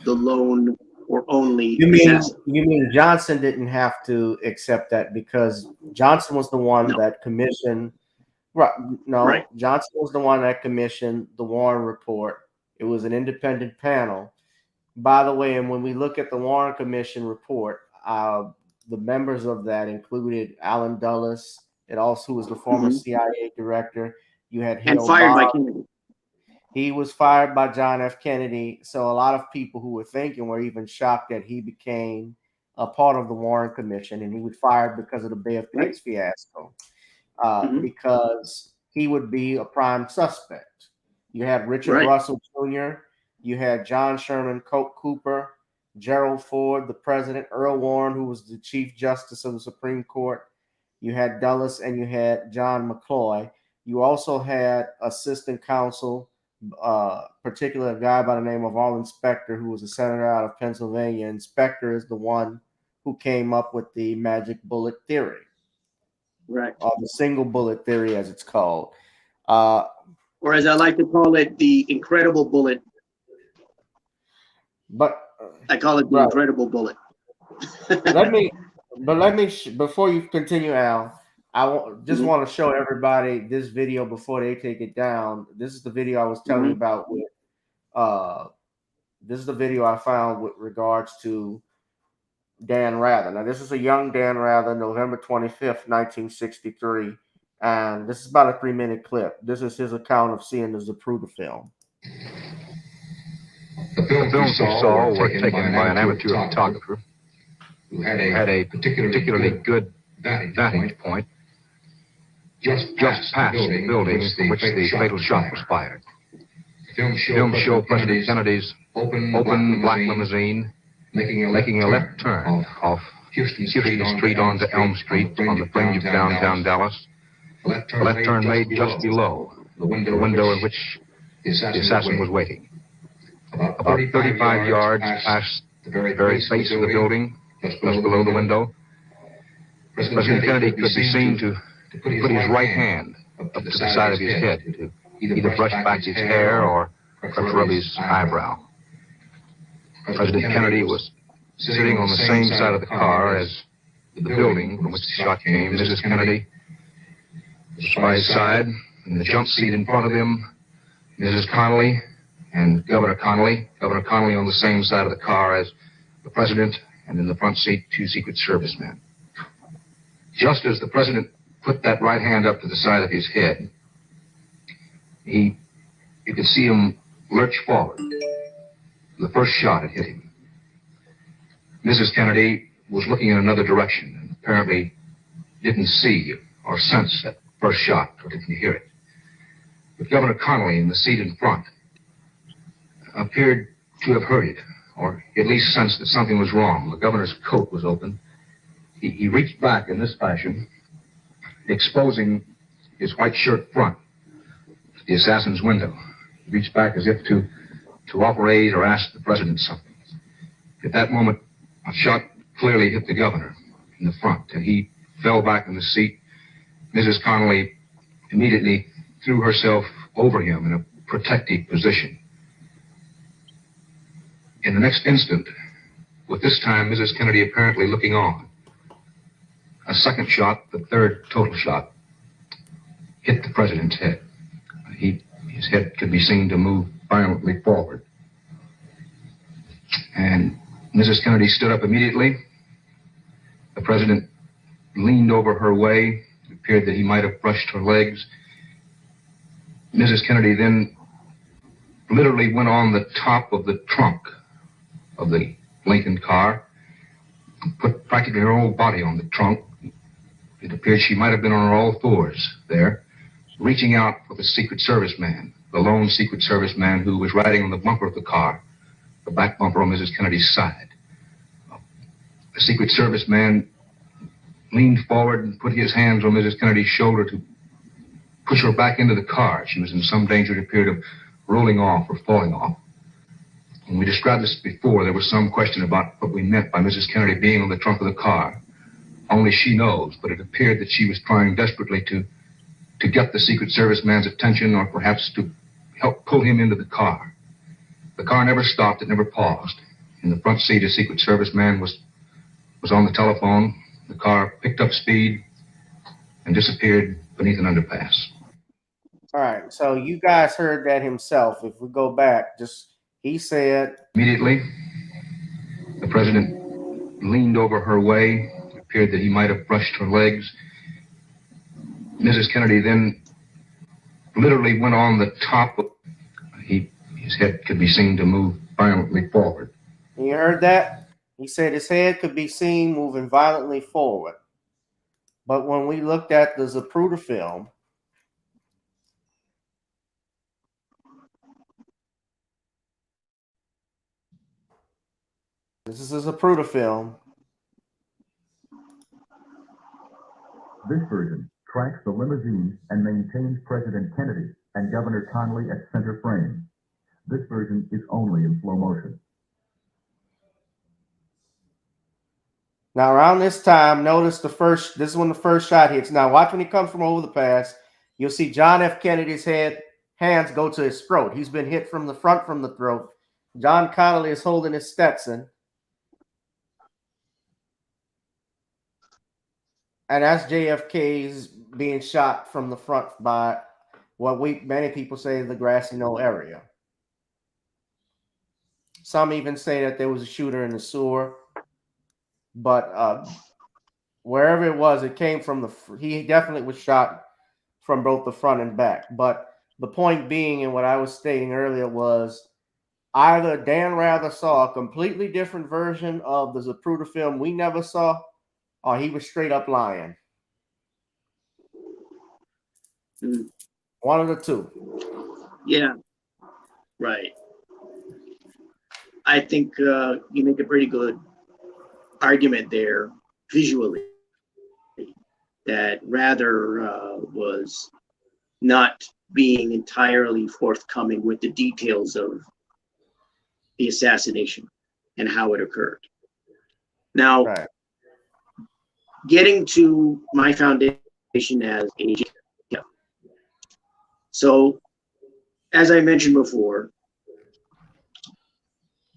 the lone or only assassin. You mean Johnson didn't have to accept that because Johnson was the one that commissioned. Johnson was the one that commissioned the Warren report. It was an independent panel. By the way, and when we look at the Warren Commission report, the members of that included Allen Dulles, and also who was the former CIA director. You had and fired by Kennedy. He was fired by John F. Kennedy. So a lot of people who were thinking were even shocked that he became a part of the Warren Commission, and he was fired because of the Bay of Pigs fiasco, because he would be a prime suspect. You had Richard Russell Jr., you had John Sherman Cooper, Gerald Ford, the president, Earl Warren, who was the Chief Justice of the Supreme Court. You had Dulles, and you had John McCloy. You also had assistant counsel, particularly a guy by the name of Arlen Specter, who was a senator out of Pennsylvania. And Specter is the one who came up with the magic bullet theory, or the single bullet theory, as it's called. Or as I like to call it, the incredible bullet. But I call it the incredible bullet. let me, before you continue, Al, I want to show everybody this video before they take it down. This is the video I was telling you about. This is the video I found with regards to Dan Rather. Now, this is a young Dan Rather, November 25th, 1963. And this is about a 3-minute clip. This is his account of seeing the Zapruder film. The films we saw were taken by an amateur photographer who had a particularly good vantage point just past the building from which the fatal shot was fired. The film showed President Kennedy's open black limousine making a left turn off Houston Street onto Elm Street on the fringe of downtown Dallas. The left turn made just below the window in which the assassin was waiting. About 35 yards past the very face of the building, just below the window, President Kennedy could be seen to put his right hand up to the side of his head to either brush back his hair or perhaps rub his eyebrow. President Kennedy was sitting on the same side of the car as the building from which the shot came. Mrs. Kennedy was by his side, in the jump seat in front of him, Mrs. Connolly and Governor Connolly. Governor Connolly on the same side of the car as the president, and in the front seat, 2 Secret Service men. Just as the president put that right hand up to the side of his head, you could see him lurch forward. The first shot had hit him. Mrs. Kennedy was looking in another direction and apparently didn't see or sense that first shot, or didn't hear it. But Governor Connolly, in the seat in front, appeared to have heard it, or at least sensed that something was wrong. The governor's coat was open. He reached back in this fashion, exposing his white shirt front to the assassin's window. He reached back as if to operate or ask the president something. At that moment, a shot clearly hit the governor in the front, and he fell back in the seat. Mrs. Connolly immediately threw herself over him in a protective position. In the next instant, with this time Mrs. Kennedy apparently looking on, a second shot, the third total shot, hit the president's head. His head could be seen to move violently forward. And Mrs. Kennedy stood up immediately. The president leaned over her way. It appeared that he might have brushed her legs. Mrs. Kennedy then literally went on the top of the trunk of the Lincoln car, put practically her whole body on the trunk. It appeared she might have been on her all fours there, reaching out for the Secret Service man, the lone Secret Service man who was riding on the bumper of the car, the back bumper on Mrs. Kennedy's side. The Secret Service man leaned forward and put his hands on Mrs. Kennedy's shoulder to push her back into the car. She was in some danger, it appeared, of rolling off or falling off. When we described this before, there was some question about what we meant by Mrs. Kennedy being on the trunk of the car. Only she knows, but it appeared that she was trying desperately to get the Secret Service man's attention, or perhaps to help pull him into the car. The car never stopped, it never paused. In the front seat, a Secret Service man was on the telephone. The car picked up speed and disappeared beneath an underpass. All right, so you guys heard that himself. If we go back, he said... Immediately, the president leaned over her way. It appeared that he might have brushed her legs. Mrs. Kennedy then literally went on the top of... His head could be seen to move violently forward. You heard that? He said his head could be seen moving violently forward. But when we looked at the Zapruder film, this is a Zapruder film. This version tracks the limousine and maintains President Kennedy and Governor Connolly at center frame. This version is only in slow motion. Now, around this time, notice this is when the first shot hits. Now, watch when he comes from over the pass. You'll see John F. Kennedy's hands go to his throat. He's been hit from the front, from the throat. John Connolly is holding his Stetson. And that's JFK's being shot from the front by what many people say is the grassy knoll area. Some even say that there was a shooter in the sewer. But wherever it was, it came from he definitely was shot from both the front and back. But the point being, and what I was stating earlier, was either Dan Rather saw a completely different version of the Zapruder film we never saw, or he was straight up lying. One of the two. Yeah, right. I think you make a pretty good argument there visually that Rather was not being entirely forthcoming with the details of the assassination and how it occurred. Now, Right. getting to my foundation as a JFK. So, as I mentioned before,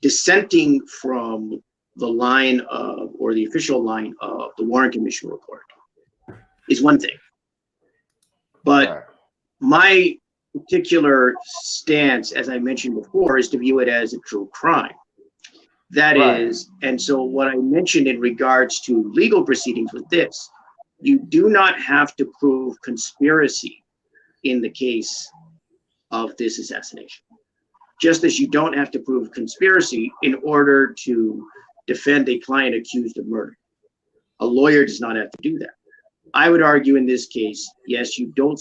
dissenting from the line of, or the official line of the Warren Commission report is one thing. But Right. my particular stance, as I mentioned before, is to view it as a true crime. That Right. is, and so what I mentioned in regards to legal proceedings with this, you do not have to prove conspiracy in the case of this assassination. Just as you don't have to prove conspiracy in order to defend a client accused of murder. A lawyer does not have to do that. I would argue in this case, yes, you don't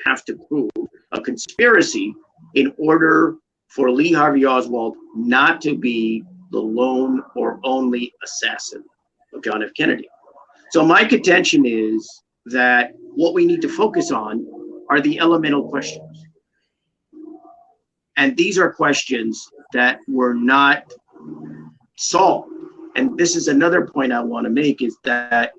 have to prove a conspiracy in order for Lee Harvey Oswald not to be the lone or only assassin of John F. Kennedy. So my contention is that what we need to focus on are the elemental questions. And these are questions that were not solved. And this is another point I want to make, is that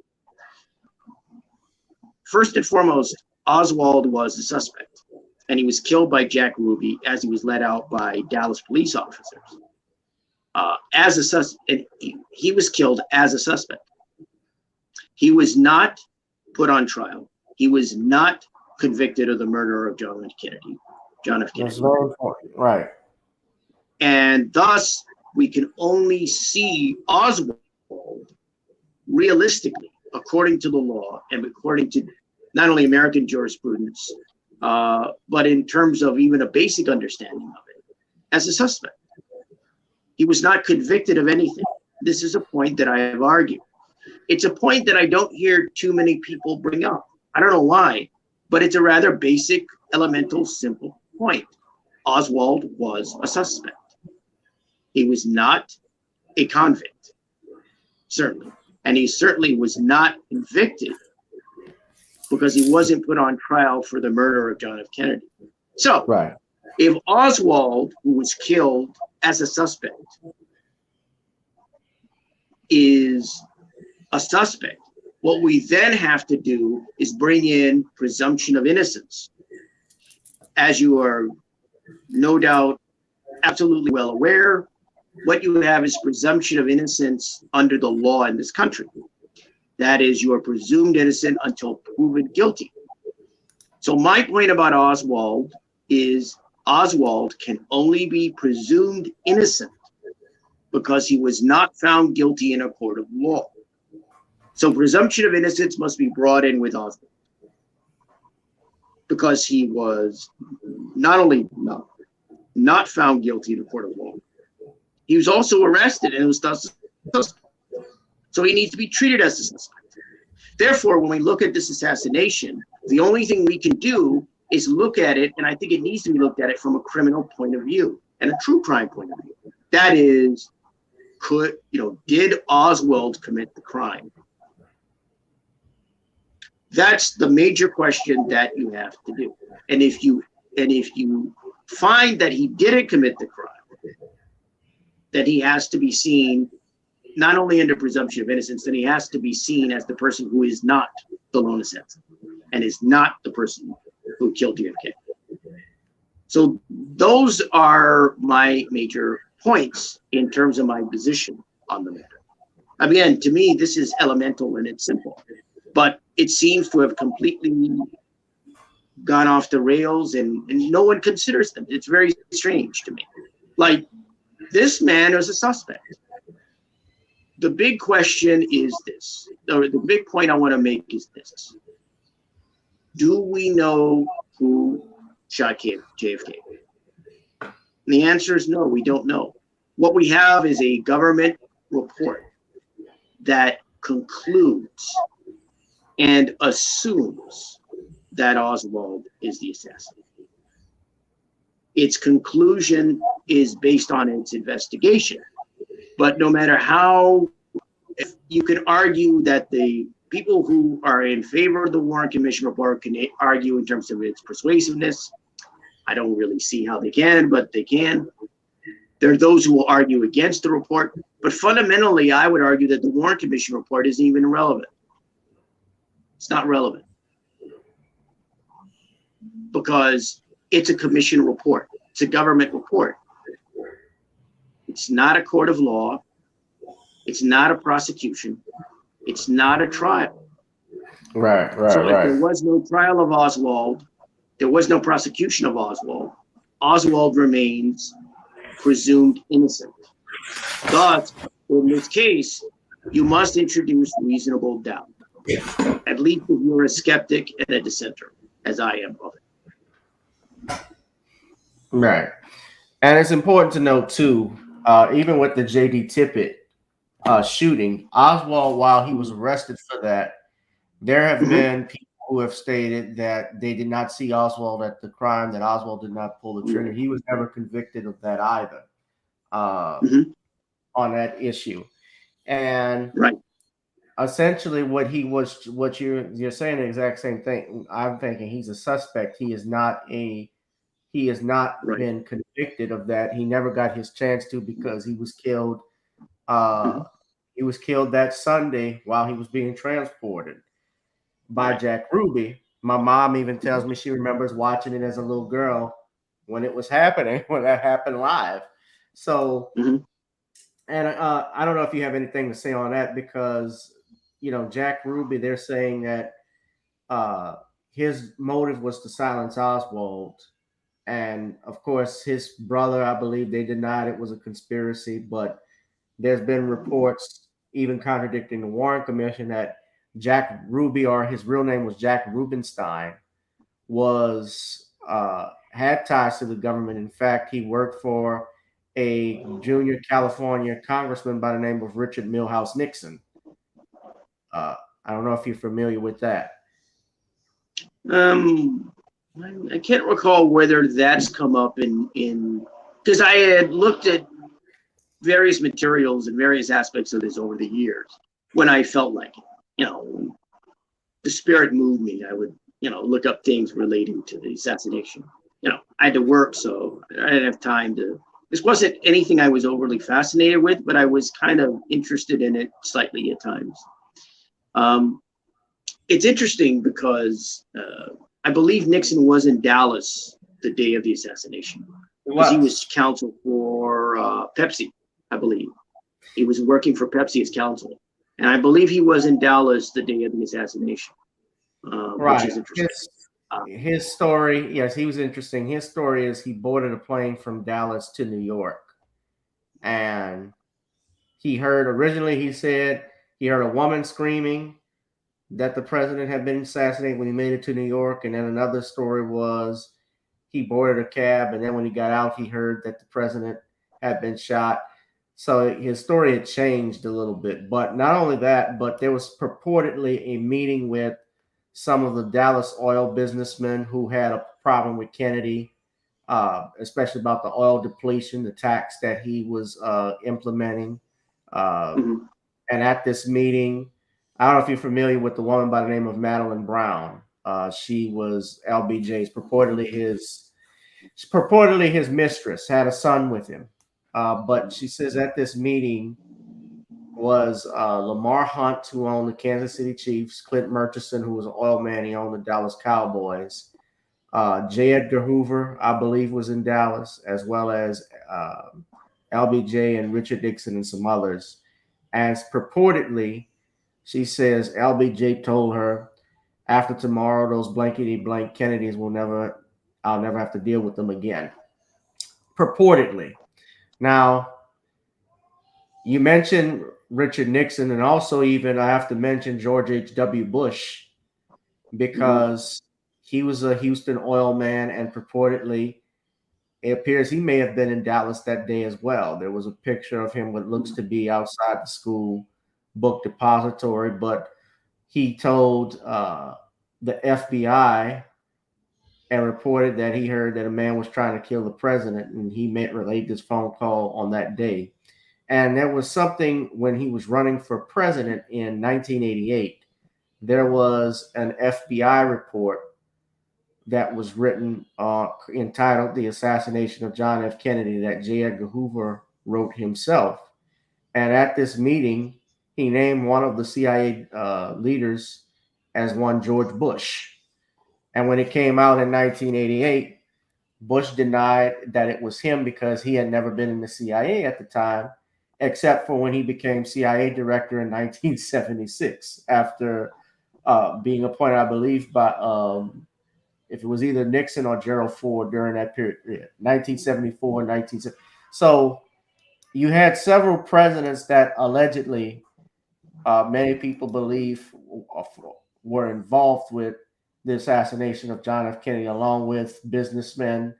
first and foremost, Oswald was a suspect, and he was killed by Jack Ruby as he was let out by Dallas police officers. He was killed as a suspect. He was not put on trial. He was not convicted of the murder of John F. Kennedy. That's very important. Right. And thus, we can only see Oswald realistically, according to the law and according to not only American jurisprudence, but in terms of even a basic understanding of it, as a suspect. He was not convicted of anything. This is a point that I have argued. It's a point that I don't hear too many people bring up. I don't know why, but it's a rather basic, elemental, simple point. Oswald was a suspect. He was not a convict, certainly. And he certainly was not convicted because he wasn't put on trial for the murder of John F. Kennedy. So, Right. if Oswald, who was killed as a suspect, is a suspect, what we then have to do is bring in presumption of innocence. As you are no doubt absolutely well aware, what you have is presumption of innocence under the law in this country. That is, you are presumed innocent until proven guilty. So my point about Oswald is Oswald can only be presumed innocent because he was not found guilty in a court of law. So presumption of innocence must be brought in with Oswald because he was not only not found guilty in a court of law, he was also arrested and was thus suspect. So he needs to be treated as a suspect. Therefore, when we look at this assassination, the only thing we can do is look at it, and I think it needs to be looked at it from a criminal point of view and a true crime point of view. That is, did Oswald commit the crime? That's the major question that you have to do. And if you find that he didn't commit the crime, that he has to be seen not only under presumption of innocence, then he has to be seen as the person who is not the lone assassin and is not the person who killed JFK. So those are my major points in terms of my position on the matter. Again, to me, this is elemental and it's simple, but it seems to have completely gone off the rails and no one considers them. It's very strange to me. Like, this man is a suspect. The big question is this, or the big point I want to make is this. Do we know who shot JFK? And the answer is no, we don't know. What we have is a government report that concludes and assumes that Oswald is the assassin. Its conclusion is based on its investigation. But no matter how, if you can argue that the people who are in favor of the Warren Commission report can argue in terms of its persuasiveness. I don't really see how they can, but they can. There are those who will argue against the report, but fundamentally, I would argue that the Warren Commission report isn't even relevant. It's not relevant because it's a commission report. It's a government report. It's not a court of law. It's not a prosecution. It's not a trial. Right. So if there was no trial of Oswald, there was no prosecution of Oswald. Oswald remains presumed innocent. Thus, in this case, you must introduce reasonable doubt, at least if you're a skeptic and a dissenter, as I am of it. Right. And it's important to note, too, even with the J.D. Tippit shooting, Oswald, while he was arrested for that, there have been people who have stated that they did not see Oswald at the crime, that Oswald did not pull the trigger. He was never convicted of that either on that issue. And essentially what you're saying the exact same thing. I'm thinking he's a suspect. He has not been convicted of that. He never got his chance to because he was killed. He was killed that Sunday while he was being transported by Jack Ruby. My mom even tells me she remembers watching it as a little girl when it was happening, when that happened live. So, and I don't know if you have anything to say on that because, Jack Ruby, they're saying that his motive was to silence Oswald. And of course, his brother, I believe they denied it was a conspiracy, but there's been reports even contradicting the Warren Commission that Jack Ruby, or his real name was Jack Rubenstein, had ties to the government. In fact, he worked for a junior California congressman by the name of Richard Milhouse Nixon. I don't know if you're familiar with that. I can't recall whether that's come up in because I had looked at various materials and various aspects of this over the years when I felt like it. The spirit moved me. I would, look up things relating to the assassination. I had to work, so I didn't have time to. This wasn't anything I was overly fascinated with, but I was kind of interested in it slightly at times. It's interesting because I believe Nixon was in Dallas the day of the assassination because he was counsel for Pepsi, I believe. He was working for Pepsi as counsel. And I believe he was in Dallas the day of the assassination, which is interesting. His story, yes, he was interesting. His story is he boarded a plane from Dallas to New York. And originally he said he heard a woman screaming that the president had been assassinated when he made it to New York. And then another story was he boarded a cab. And then when he got out, he heard that the president had been shot. So his story had changed a little bit. But not only that, but there was purportedly a meeting with some of the Dallas oil businessmen who had a problem with Kennedy, especially about the oil depletion, the tax that he was implementing. And at this meeting, I don't know if you're familiar with the woman by the name of Madeline Brown. She was LBJ's purportedly his mistress, had a son with him. But she says at this meeting was Lamar Hunt, who owned the Kansas City Chiefs, Clint Murchison, who was an oil man, he owned the Dallas Cowboys, J. Edgar Hoover, I believe, was in Dallas, as well as LBJ and Richard Nixon and some others. As purportedly, she says LBJ told her, after tomorrow, those blankety blank Kennedys I'll never have to deal with them again. Purportedly. Now, you mentioned Richard Nixon, and also even I have to mention George H.W. Bush, because he was a Houston oil man, and purportedly it appears he may have been in Dallas that day as well. There was a picture of him what looks to be outside the school book depository, but he told the FBI and reported that he heard that a man was trying to kill the president, and he relayed this phone call on that day. And there was something when he was running for president in 1988 there was an FBI report that was written entitled The Assassination of John F. Kennedy that J. Edgar Hoover wrote himself. And at this meeting, he named one of the CIA leaders as one George Bush. And when it came out in 1988, Bush denied that it was him because he had never been in the CIA at the time, except for when he became CIA director in 1976 after being appointed, I believe, by if it was either Nixon or Gerald Ford during that period, 1974, 1970. So you had several presidents that allegedly many people believe were involved with the assassination of John F. Kennedy, along with businessmen,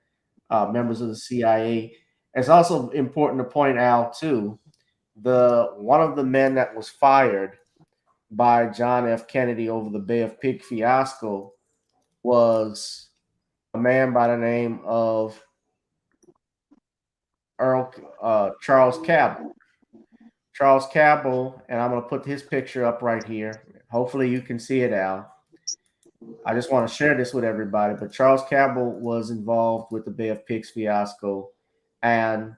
members of the CIA. It's also important to point out, too, one of the men that was fired by John F. Kennedy over the Bay of Pig fiasco was a man by the name of Charles Campbell. Charles Campbell, and I'm going to put his picture up right here. Hopefully you can see it, Al. I just want to share this with everybody, but Charles Campbell was involved with the Bay of Pigs fiasco, and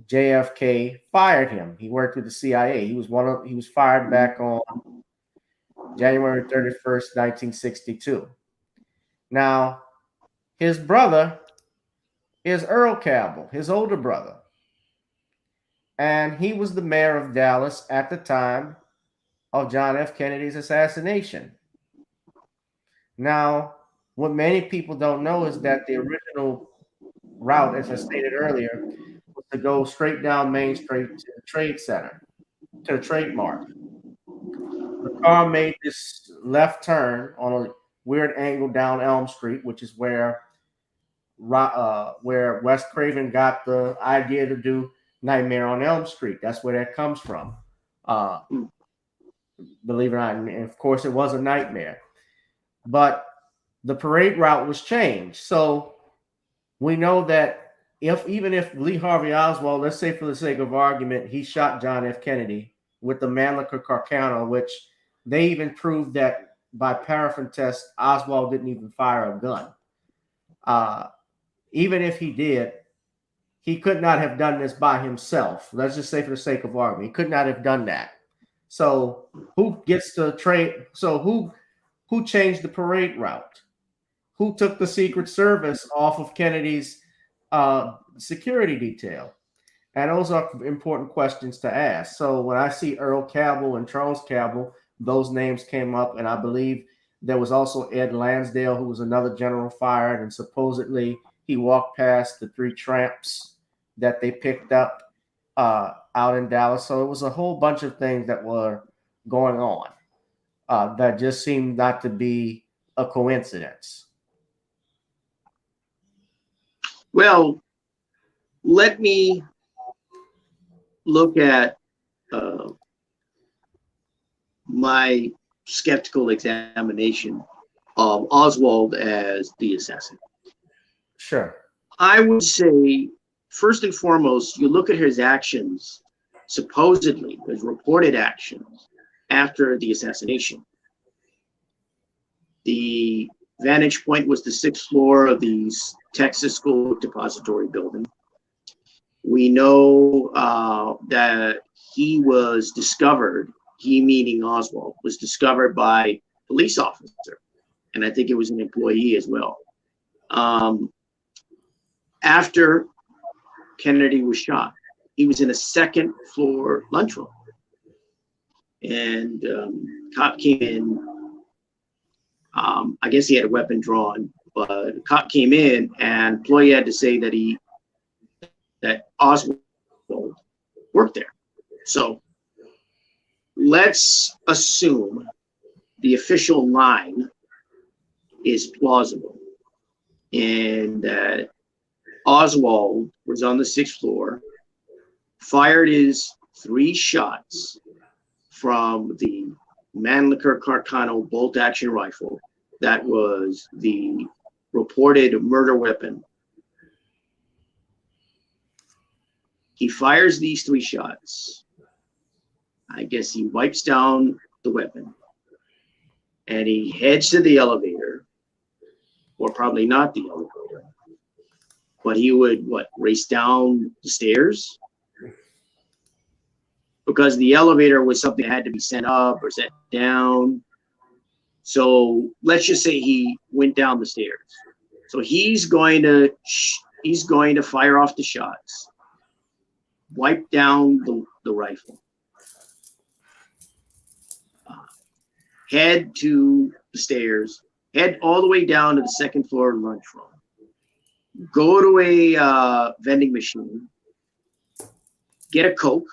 JFK fired him. He worked with the CIA. He was fired back on January 31st, 1962. Now, his brother is Earl Campbell, his older brother. And he was the mayor of Dallas at the time of John F. Kennedy's assassination. Now, what many people don't know is that the original route, as I stated earlier, was to go straight down Main Street to the Trade Center, to the Trade Mart. The car made this left turn on a weird angle down Elm Street, which is where Wes Craven got the idea to do Nightmare on Elm Street. That's where that comes from. Believe it or not, and of course it was a nightmare. But the parade route was changed. So we know that even if Lee Harvey Oswald, let's say for the sake of argument, he shot John F. Kennedy with the Mannlicher Carcano, which they even proved that by paraffin test, Oswald didn't even fire a gun. Even if he did, he could not have done this by himself. Let's just say for the sake of argument, he could not have done that. So who gets to trade? So who changed the parade route? Who took the Secret Service off of Kennedy's security detail? And those are important questions to ask. So when I see Earl Campbell and Charles Campbell, those names came up, and I believe there was also Ed Lansdale, who was another general fired, and supposedly he walked past the three tramps that they picked up out in Dallas. So it was a whole bunch of things that were going on that just seemed not to be a coincidence. Well, let me look at my skeptical examination of Oswald as the assassin. Sure. I would say, first and foremost, you look at his actions, supposedly his reported actions after the assassination. The vantage point was the 6th floor of the Texas School Depository building. We know that he was discovered, he meaning Oswald, was discovered by a police officer, and I think it was an employee as well. After Kennedy was shot, he was in a 2nd floor lunchroom, and cop came in. I guess he had a weapon drawn, but a cop came in, and employee had to say that Oswald worked there. So let's assume the official line is plausible, and that Oswald was on the 6th floor, fired his 3 shots from the Mannlicher Carcano bolt-action rifle. That was the reported murder weapon. He fires these 3 shots. I guess he wipes down the weapon. and he heads to the elevator, or probably not the elevator, but he would, race down the stairs? Because the elevator was something that had to be sent up or sent down. So let's just say he went down the stairs. So he's going to fire off the shots, wipe down the rifle, head to the stairs, head all the way down to the second floor lunchroom, go to a vending machine, get a Coke,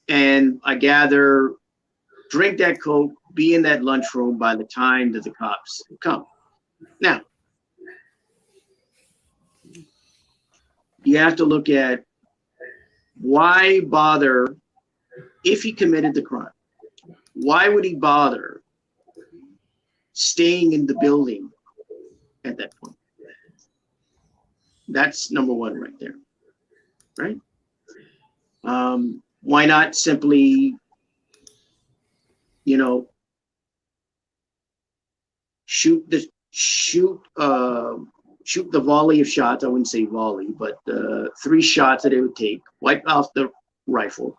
and I gather drink that Coke, be in that lunchroom by the time that the cops come. Now, you have to look at why bother, if he committed the crime, why would he bother staying in the building at that point? That's number one right there, right? Why not simply, shoot the volley of shots? I wouldn't say volley, but 3 shots that it would take, wipe off the rifle,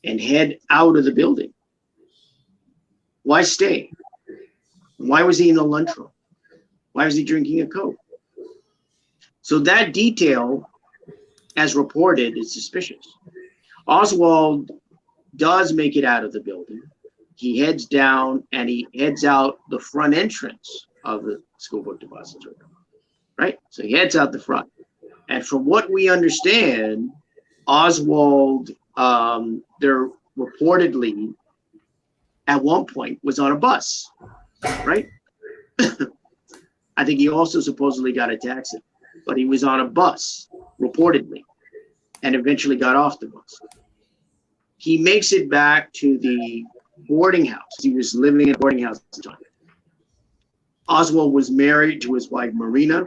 and head out of the building. Why stay? Why was he in the lunchroom? Why was he drinking a Coke? So that detail, as reported, is suspicious. Oswald does make it out of the building. He heads down and he heads out the front entrance of the school book depository, right? So he heads out the front. And from what we understand, Oswald, there reportedly at one point was on a bus, right? I think he also supposedly got a taxi, but he was on a bus, reportedly, and eventually got off the bus. He makes it back to the boarding house. He was living in a boarding house at the time. Oswald was married to his wife, Marina,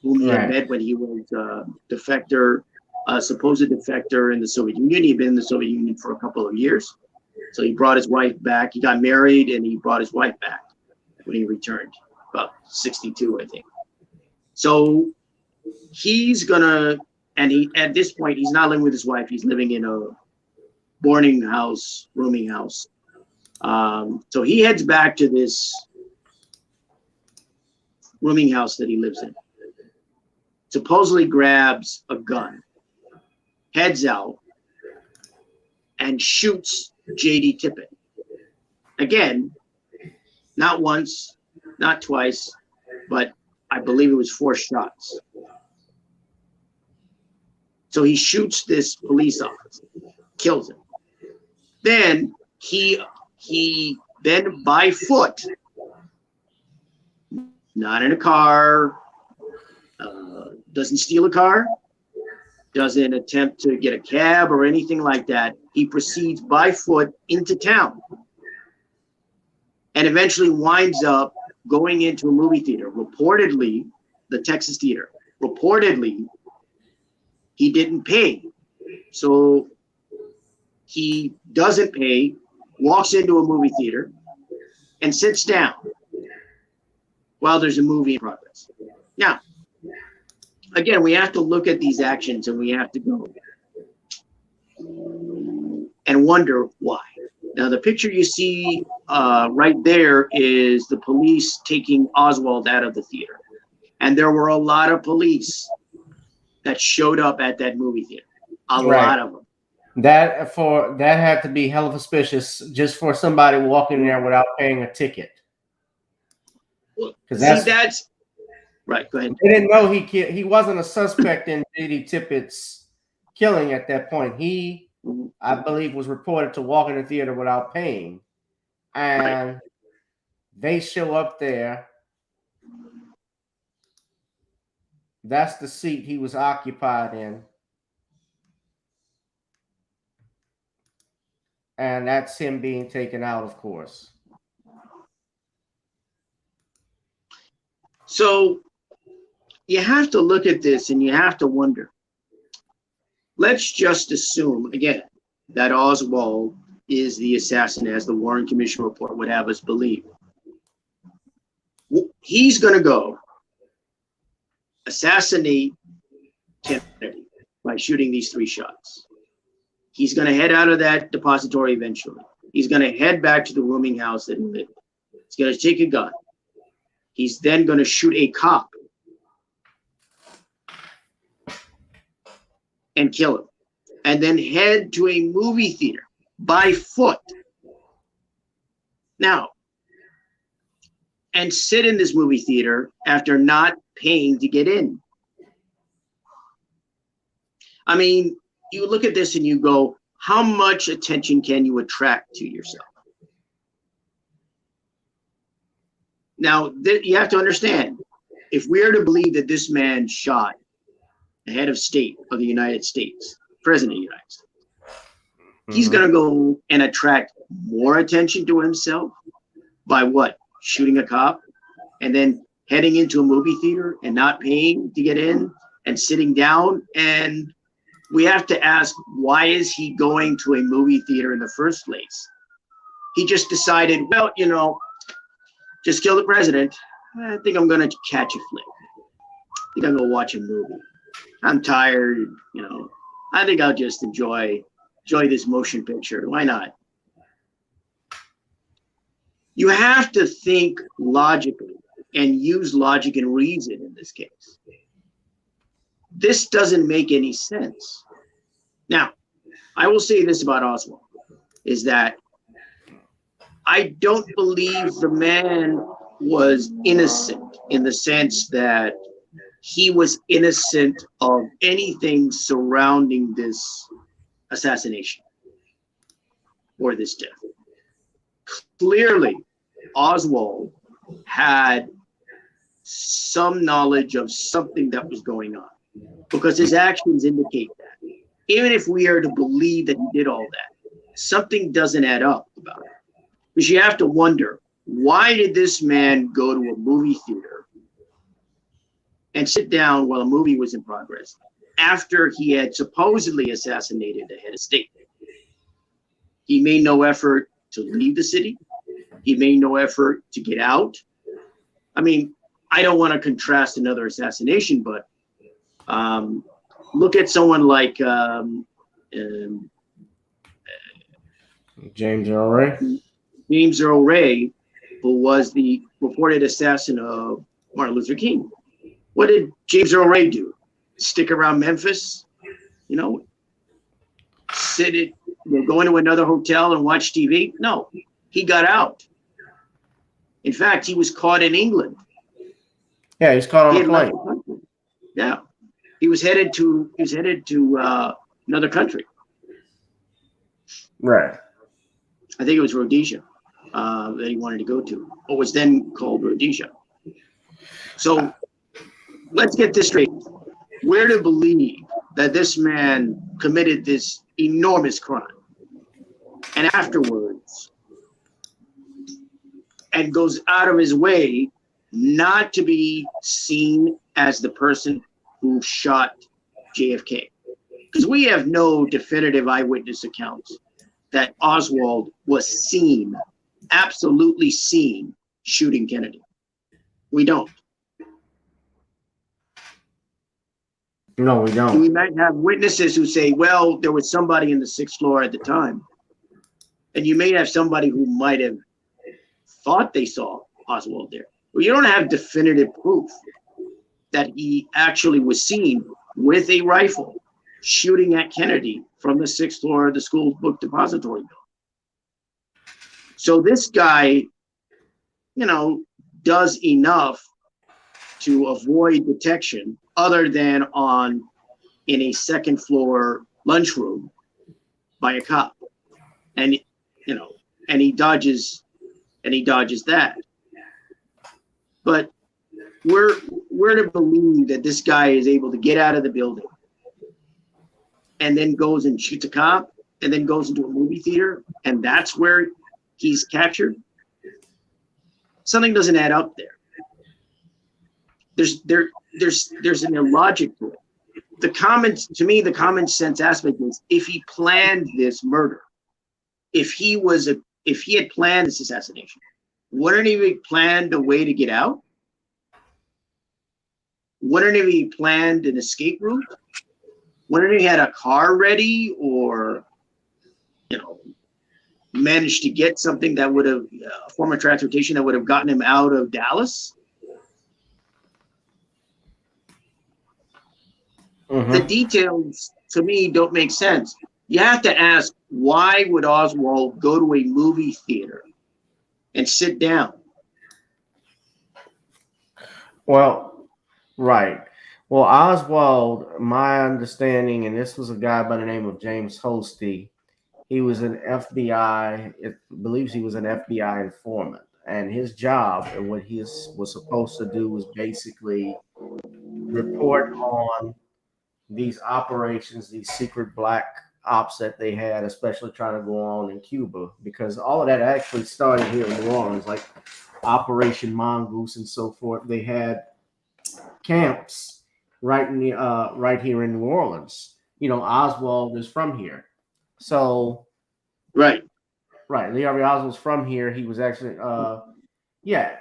whom he had met when he was a defector, a supposed defector in the Soviet Union. He had been in the Soviet Union for a couple of years. So he brought his wife back. He got married and he brought his wife back when he returned, about 62, I think. So he's gonna, and he, at this point, he's not living with his wife. He's living in a boarding house, rooming house. So he heads back to this rooming house that he lives in, supposedly grabs a gun, heads out, and shoots J.D. Tippit. Again, not once, not twice, but I believe it was 4 shots. So he shoots this police officer, kills him. Then he then by foot, not in a car, doesn't steal a car, doesn't attempt to get a cab or anything like that. He proceeds by foot into town and eventually winds up going into a movie theater. Reportedly, the Texas Theater. Reportedly, he didn't pay. So he doesn't pay, walks into a movie theater, and sits down while there's a movie in progress. Now, again, we have to look at these actions and we have to go and wonder why. Now, the picture you see right there is the police taking Oswald out of the theater. And there were a lot of police that showed up at that movie theater. A lot of them. That had to be hella suspicious just for somebody walking there without paying a ticket. Because that's right. Go ahead. They didn't know he wasn't a suspect in J.D. Tippett's killing at that point. He, I believe, was reported to walk in the theater without paying, and they show up there. That's the seat he was occupied in. And that's him being taken out, of course. So you have to look at this and you have to wonder. Let's just assume, again, that Oswald is the assassin, as the Warren Commission report would have us believe. He's going to go assassinate Kennedy by shooting these 3 shots. He's going to head out of that depository eventually. He's going to head back to the rooming house that he lived. He's going to take a gun. He's then going to shoot a cop and kill him, and then head to a movie theater by foot. Now, and sit in this movie theater after not paying to get in. I mean, you look at this and you go, how much attention can you attract to yourself? Now, you have to understand, if we are to believe that this man shot the head of state of the United States, president of the United States, he's going to go and attract more attention to himself by what? Shooting a cop and then heading into a movie theater and not paying to get in and sitting down. And we have to ask, why is he going to a movie theater in the first place? He just decided, well, you know, just kill the president. I think I'm going to catch a flick. I think I'm going to watch a movie. I'm tired, you know. I think I'll just enjoy this motion picture. Why not? You have to think logically and use logic and reason in this case. This doesn't make any sense. Now, I will say this about Oswald, is that I don't believe the man was innocent in the sense that he was innocent of anything surrounding this assassination or this death. Clearly, Oswald had some knowledge of something that was going on, because his actions indicate that. Even if we are to believe that he did all that, something doesn't add up about it. Because you have to wonder, why did this man go to a movie theater and sit down while a movie was in progress after he had supposedly assassinated the head of state? He made no effort to leave the city. He made no effort to get out. I mean, I don't want to contrast another assassination, but look at someone like James Earl Ray. James Earl Ray, who was the reported assassin of Martin Luther King. What did James Earl Ray do? Stick around Memphis? You know, go into another hotel and watch TV? No, he got out. In fact, he was caught in England. Yeah, he's caught on a plane. Yeah, he was headed to another country. Right. I think it was Rhodesia that he wanted to go to, what was then called Rhodesia. So let's get this straight. We're to believe that this man committed this enormous crime, and afterwards, and goes out of his way not to be seen as the person who shot JFK. Because we have no definitive eyewitness accounts that Oswald was seen, absolutely seen, shooting Kennedy. We don't. No, we don't. We might have witnesses who say, well, there was somebody in the 6th floor at the time. And you may have somebody who might have thought they saw Oswald there. Well, you don't have definitive proof that he actually was seen with a rifle shooting at Kennedy from the 6th floor of the school book depository building. So this guy, you know, does enough to avoid detection other than in a 2nd floor lunchroom by a cop. And, you know, and he dodges that. But we're to believe that this guy is able to get out of the building and then goes and shoots a cop and then goes into a movie theater, and that's where he's captured. Something doesn't add up there. There's an illogic to it. The common sense aspect is, if he planned this murder, if he had planned this assassination, wouldn't he have planned a way to get out? Wouldn't he have planned an escape route? Wouldn't he had a car ready, or managed to get something that would have a form of transportation that would have gotten him out of Dallas? The details to me don't make sense. You have to ask, why would Oswald go to a movie theater and sit down? Well, right. Well, Oswald, my understanding, and this was a guy by the name of James Hosty. He was an FBI, it believes he was an FBI informant. And his job and what he was supposed to do was basically report on these operations, these secret black ops that they had, especially trying to go on in Cuba, because all of that actually started here in New Orleans, like Operation Mongoose and so forth. They had camps right here in New Orleans. Oswald is from here, so right. Lee Harvey Oswald's from here. He was actually,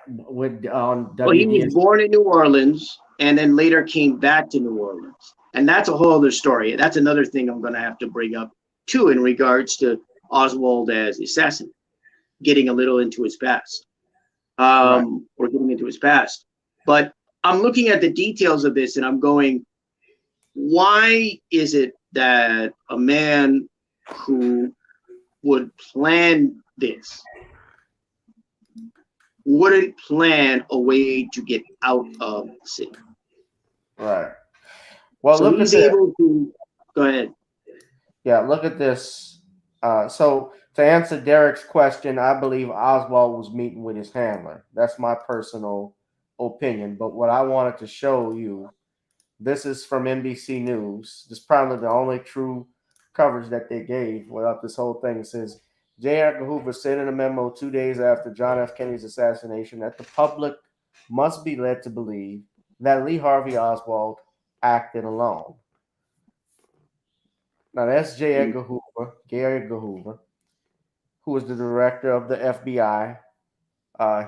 with on. Well, he was born in New Orleans and then later came back to New Orleans. And that's a whole other story. That's another thing I'm going to have to bring up too in regards to Oswald as assassin, getting a little into his past, or getting into his past. But I'm looking at the details of this and I'm going, why is it that a man who would plan this wouldn't plan a way to get out of the city? Right. Well, so he's able to go ahead. Yeah, look at this. So to answer Derek's question, I believe Oswald was meeting with his handler. That's my personal opinion. But what I wanted to show you, this is from NBC News. This is probably the only true coverage that they gave without this whole thing. It says, J. Edgar Hoover said in a memo 2 days after John F. Kennedy's assassination that the public must be led to believe that Lee Harvey Oswald acted alone. Now that's J. Edgar Hoover, who was the director of the FBI.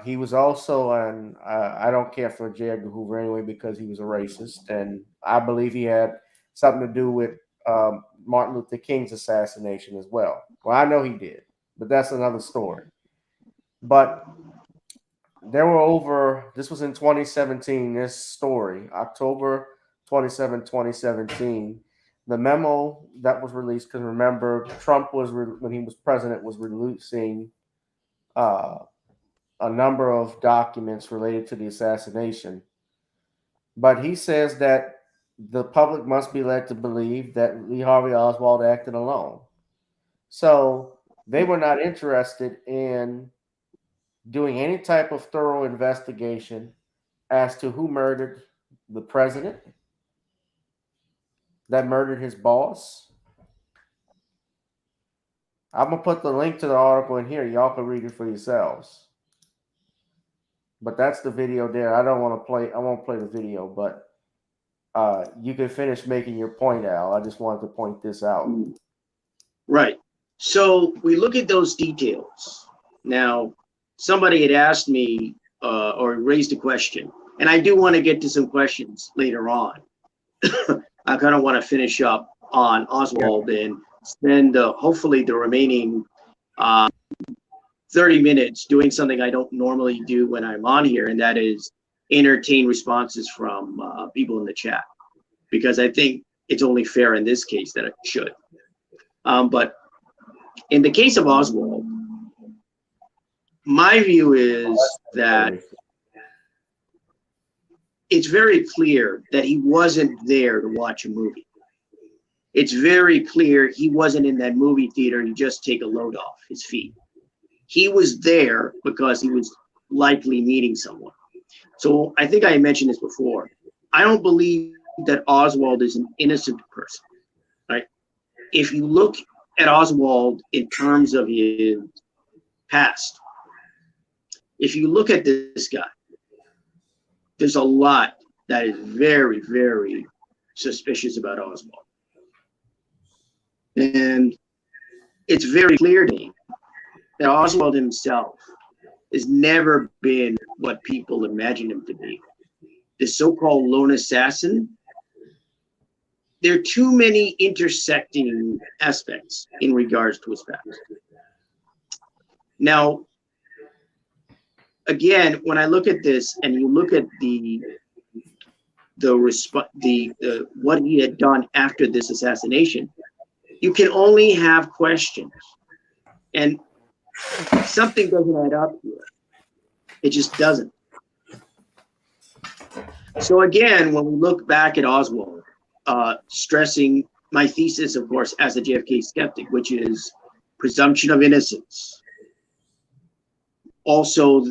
He was also I don't care for J. Edgar Hoover anyway because he was a racist, and I believe he had something to do with Martin Luther King's assassination as well. Well, I know he did, but that's another story. But there were this was in 2017, this story, October 27, 2017, the memo that was released, because remember, Trump was, when he was president, was releasing a number of documents related to the assassination. But he says that the public must be led to believe that Lee Harvey Oswald acted alone. So they were not interested in doing any type of thorough investigation as to who murdered the president, that murdered his boss. I'm going to put the link to the article in here. Y'all can read it for yourselves. But that's the video there. I won't play the video, but you can finish making your point, Al. I just wanted to point this out. Right. So we look at those details. Now, somebody had asked me or raised a question, and I do want to get to some questions later on. I kind of want to finish up on Oswald and spend hopefully the remaining 30 minutes doing something I don't normally do when I'm on here, and that is entertain responses from people in the chat, because I think it's only fair in this case that it should. But in the case of Oswald, my view is that it's very clear that he wasn't there to watch a movie. It's very clear he wasn't in that movie theater to just take a load off his feet. He was there because he was likely meeting someone. So I think I mentioned this before. I don't believe that Oswald is an innocent person, right? If you look at Oswald in terms of his past, if you look at this guy, there's a lot that is very, very suspicious about Oswald. And it's very clear to me that Oswald himself has never been what people imagine him to be. The so-called lone assassin, there are too many intersecting aspects in regards to his past. Now, again, when I look at this and you look at what he had done after this assassination, you can only have questions, and something doesn't add up here. It just doesn't. So again, when we look back at Oswald, stressing my thesis, of course, as a JFK skeptic, which is presumption of innocence. Also,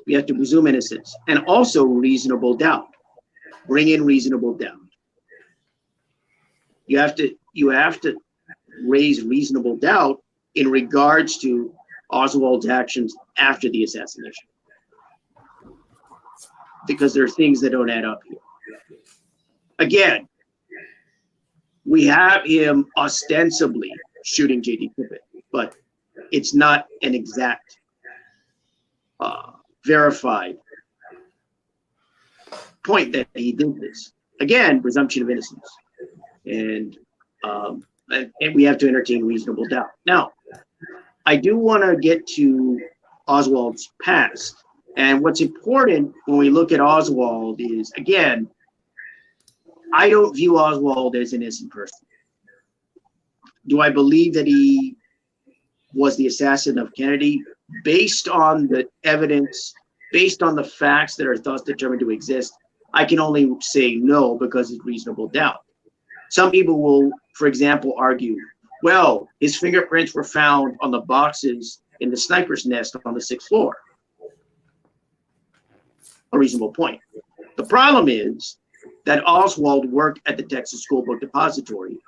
we have to presume innocence, and also reasonable doubt. Bring in reasonable doubt. You have to raise reasonable doubt in regards to Oswald's actions after the assassination, because there are things that don't add up here. Again, we have him ostensibly shooting J.D. Tippit, but it's not an exact, verified point that he did this. Again, presumption of innocence, and we have to entertain reasonable doubt. Now, I do want to get to Oswald's past, and what's important when we look at Oswald is, again, I don't view Oswald as an innocent person. Do I believe that he was the assassin of Kennedy? Based on the evidence, based on the facts that are thus determined to exist, I can only say no, because it's reasonable doubt. Some people will, for example, argue, well, his fingerprints were found on the boxes in the sniper's nest on the 6th floor. A reasonable point. The problem is that Oswald worked at the Texas School Book Depository,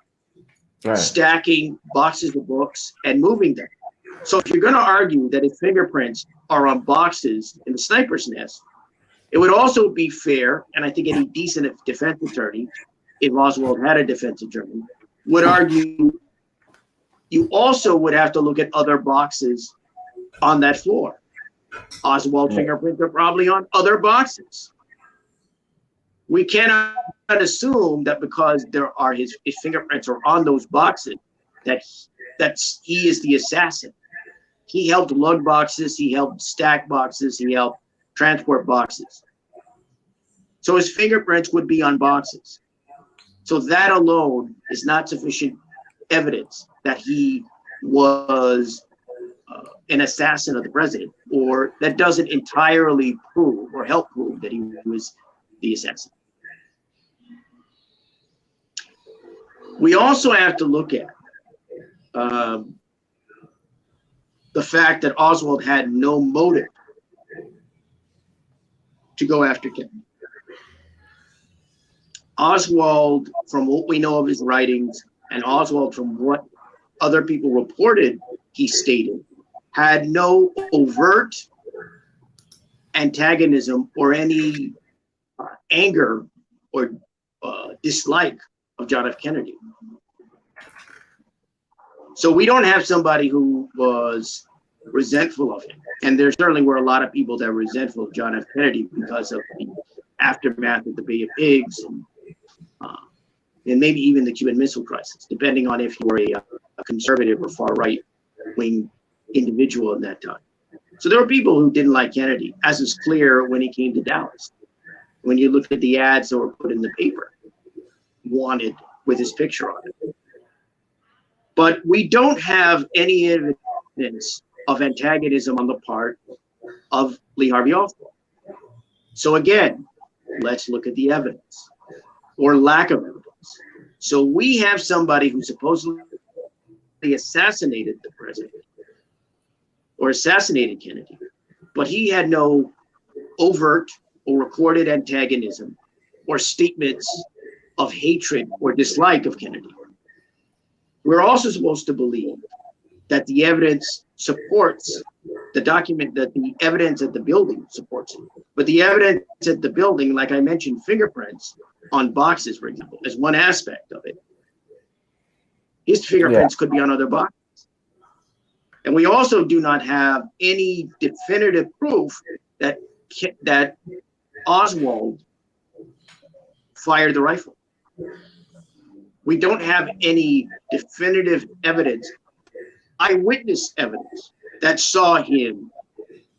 right, stacking boxes of books and moving them. So if you're going to argue that his fingerprints are on boxes in the sniper's nest, it would also be fair, and I think any decent defense attorney, if Oswald had a defense attorney, would argue you also would have to look at other boxes on that floor. Oswald's fingerprints are probably on other boxes. We cannot assume that because there are his fingerprints are on those boxes that he is the assassin. He helped lug boxes, he helped stack boxes, he helped transport boxes. So his fingerprints would be on boxes. So that alone is not sufficient evidence that he was an assassin of the president, or that doesn't entirely prove or help prove that he was the assassin. We also have to look at the fact that Oswald had no motive to go after Kennedy. Oswald, from what we know of his writings, and Oswald from what other people reported he stated, had no overt antagonism or any anger or dislike of John F. Kennedy. So we don't have somebody who was resentful of him. And there certainly were a lot of people that were resentful of John F. Kennedy because of the aftermath of the Bay of Pigs and maybe even the Cuban Missile Crisis, depending on if you were a conservative or far-right wing individual at that time. So there were people who didn't like Kennedy, as is clear when he came to Dallas. When you look at the ads that were put in the paper, wanted with his picture on it. But we don't have any evidence of antagonism on the part of Lee Harvey Oswald. So again, let's look at the evidence, or lack of evidence. So we have somebody who supposedly assassinated the president, or assassinated Kennedy, but he had no overt or recorded antagonism or statements of hatred or dislike of Kennedy. We're also supposed to believe that the evidence supports the document, that the evidence at the building supports it. But the evidence at the building, like I mentioned, fingerprints on boxes, for example, is one aspect of it. His fingerprints could be on other boxes. And we also do not have any definitive proof that Oswald fired the rifle. We don't have any definitive evidence, eyewitness evidence, that saw him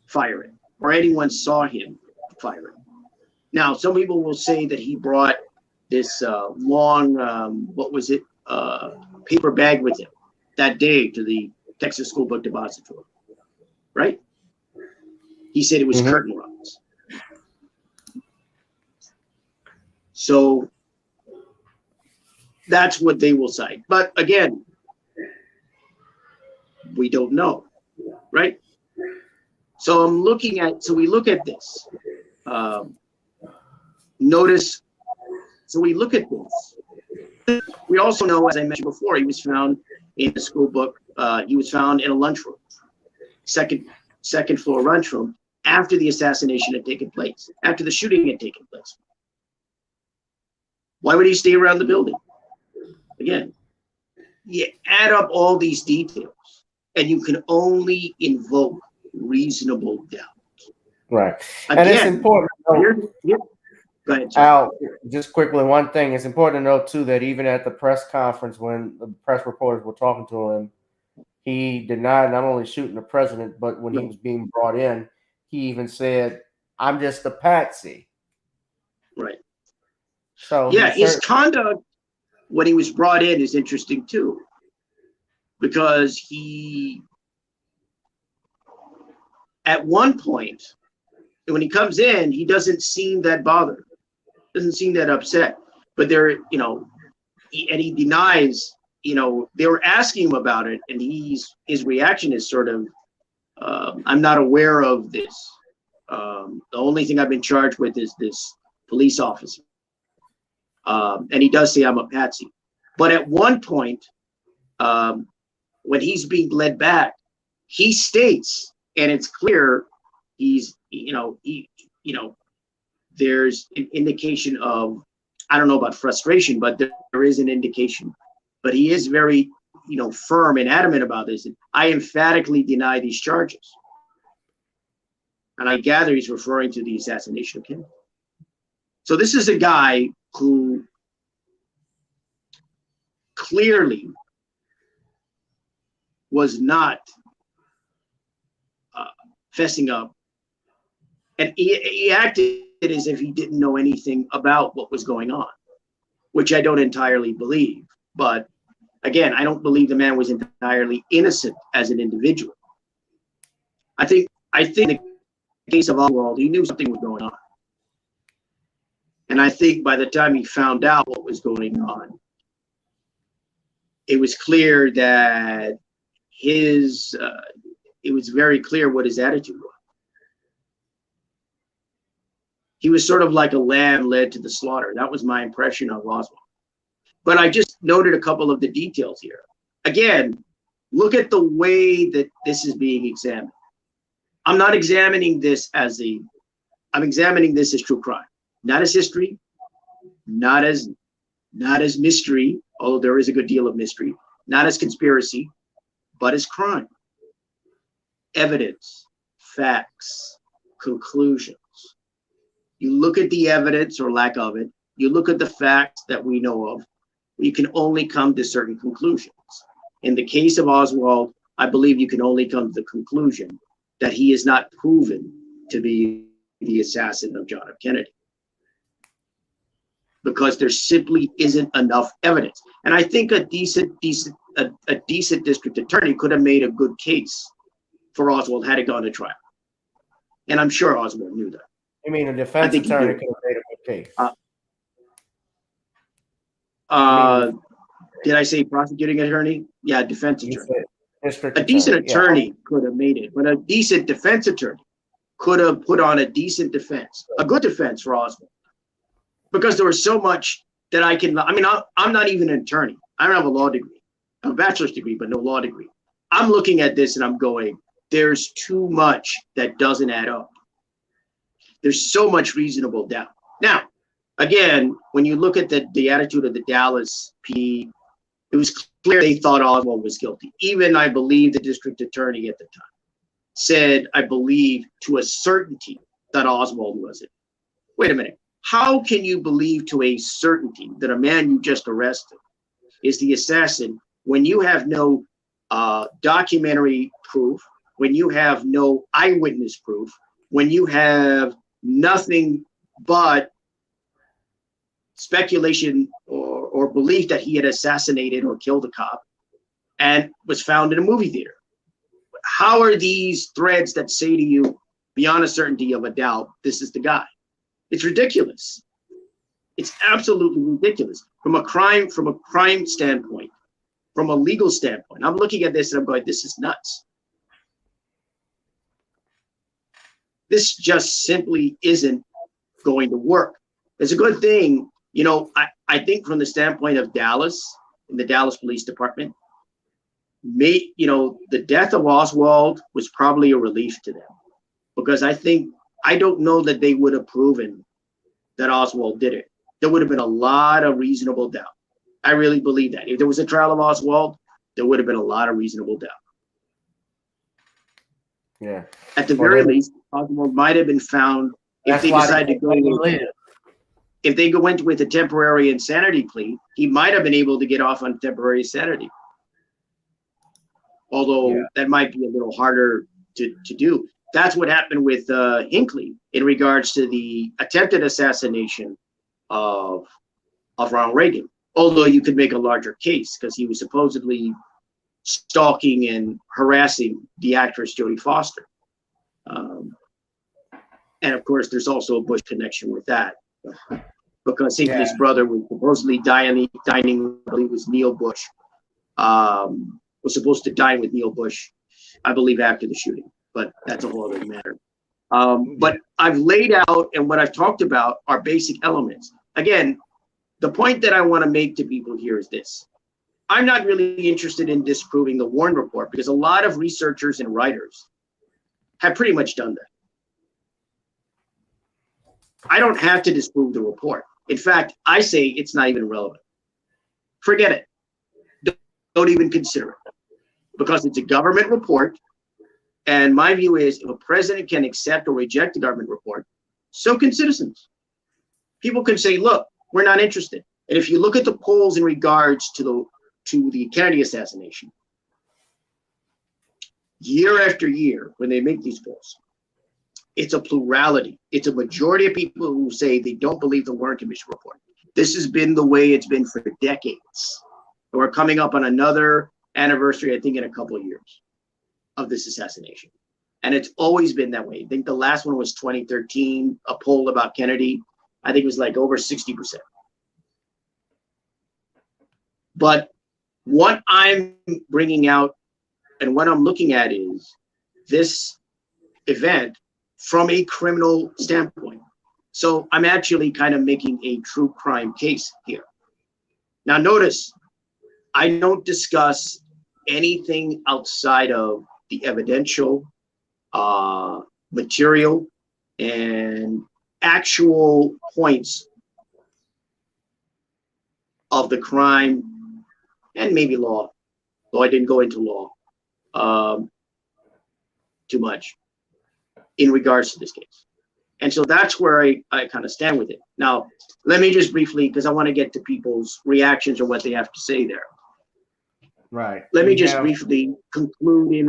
fire it, or anyone saw him fire it. Now, some people will say that he brought this long, paper bag with him that day to the Texas School Book Depository, right? He said it was curtain rods. So that's what they will cite. But again, we don't know, right? So we look at this. Notice, so we look at this. We also know, as I mentioned before, he was found in the school book. He was found in a lunchroom, second floor lunchroom, after the assassination had taken place, after the shooting had taken place. Why would he stay around the building? Again, you add up all these details, and you can only invoke reasonable doubt. Right. Again, and it's important. Go ahead, Al, just quickly, one thing, it's important to note too that even at the press conference when the press reporters were talking to him, he denied not only shooting the president, but when he was being brought in, he even said, "I'm just a patsy." Right. So yeah, his conduct when he was brought in is interesting too, because he, at one point, when he comes in, he doesn't seem that bothered, doesn't seem that upset. But there, he denies. They were asking him about it, and his reaction is sort of, "I'm not aware of this. The only thing I've been charged with is this police officer." And he does say, "I'm a patsy." But at one point, when he's being led back, he states, and it's clear, there's an indication of, I don't know about frustration, but there is an indication. But he is very, firm and adamant about this. "I emphatically deny these charges." And I gather he's referring to the assassination of Campbell. So this is a guy who clearly was not fessing up, and he acted as if he didn't know anything about what was going on, which I don't entirely believe. But again, I don't believe the man was entirely innocent as an individual. I think in the case of Oswald, he knew something was going on. And I think by the time he found out what was going on, it was clear that it was very clear what his attitude was. He was sort of like a lamb led to the slaughter. That was my impression of Oswald. But I just noted a couple of the details here. Again, look at the way that this is being examined. I'm not examining this as I'm examining this as true crime, not as history, not as mystery, although there is a good deal of mystery, not as conspiracy, but as crime. Evidence, facts, conclusions. You look at the evidence or lack of it, you look at the facts that we know of, you can only come to certain conclusions. In the case of Oswald, I believe you can only come to the conclusion that he is not proven to be the assassin of John F. Kennedy, because there simply isn't enough evidence. And I think a decent district attorney could have made a good case for Oswald had it gone to trial. And I'm sure Oswald knew that. I mean, a defense attorney could have made a good case. Did I say prosecuting attorney? Yeah, defense attorney. A decent attorney could have made it, but a decent defense attorney could have put on a decent defense, a good defense for Oswald. Because there was so much that I'm not even an attorney. I don't have a law degree. I have a bachelor's degree, but no law degree. I'm looking at this and I'm going, there's too much that doesn't add up. There's so much reasonable doubt. Now, again, when you look at the attitude of the Dallas PD, it was clear they thought Oswald was guilty. Even, I believe, the district attorney at the time said, I believe to a certainty that Oswald was it. Wait a minute. How can you believe to a certainty that a man you just arrested is the assassin when you have no documentary proof, when you have no eyewitness proof, when you have nothing but speculation or belief that he had assassinated or killed a cop and was found in a movie theater? How are these threads that say to you, beyond a certainty of a doubt, this is the guy? It's ridiculous. It's absolutely ridiculous from a crime standpoint, from a legal standpoint. I'm looking at this and I'm going, this is nuts. This just simply isn't going to work. It's a good thing, you know, I think from the standpoint of Dallas and the Dallas Police Department, the death of Oswald was probably a relief to them, because I don't know that they would have proven that Oswald did it. There would have been a lot of reasonable doubt. I really believe that. If there was a trial of Oswald, there would have been a lot of reasonable doubt. Yeah. At the very least, Oswald might have been found if they decided to go if they went with a temporary insanity plea, he might have been able to get off on temporary insanity. Although that might be a little harder to do. That's what happened with Hinckley in regards to the attempted assassination of Ronald Reagan. Although you could make a larger case because he was supposedly stalking and harassing the actress Jodie Foster. And of course, there's also a Bush connection with that, because Hinckley's brother was supposedly dining with Neil Bush. Was supposed to dine with Neil Bush, I believe, after the shooting, but that's a whole other matter. But I've laid out, and what I've talked about are basic elements. Again, the point that I want to make to people here is this. I'm not really interested in disproving the Warren report, because a lot of researchers and writers have pretty much done that. I don't have to disprove the report. In fact, I say it's not even relevant. Forget it. Don't even consider it, because it's a government report. And my view is, if a president can accept or reject a government report, so can citizens. People can say, look, we're not interested. And if you look at the polls in regards to the Kennedy assassination, year after year, when they make these polls, it's a plurality. It's a majority of people who say they don't believe the Warren Commission report. This has been the way it's been for decades. We're coming up on another anniversary, I think, in a couple of years of this assassination. And it's always been that way. I think the last one was 2013, a poll about Kennedy. I think it was like over 60%. But what I'm bringing out and what I'm looking at is this event from a criminal standpoint. So I'm actually kind of making a true crime case here. Now notice, I don't discuss anything outside of the evidential material and actual points of the crime and maybe law, though I didn't go into law too much in regards to this case. And so that's where I kind of stand with it. Now, let me just briefly, because I want to get to people's reactions or what they have to say there. Right. Let me just briefly conclude in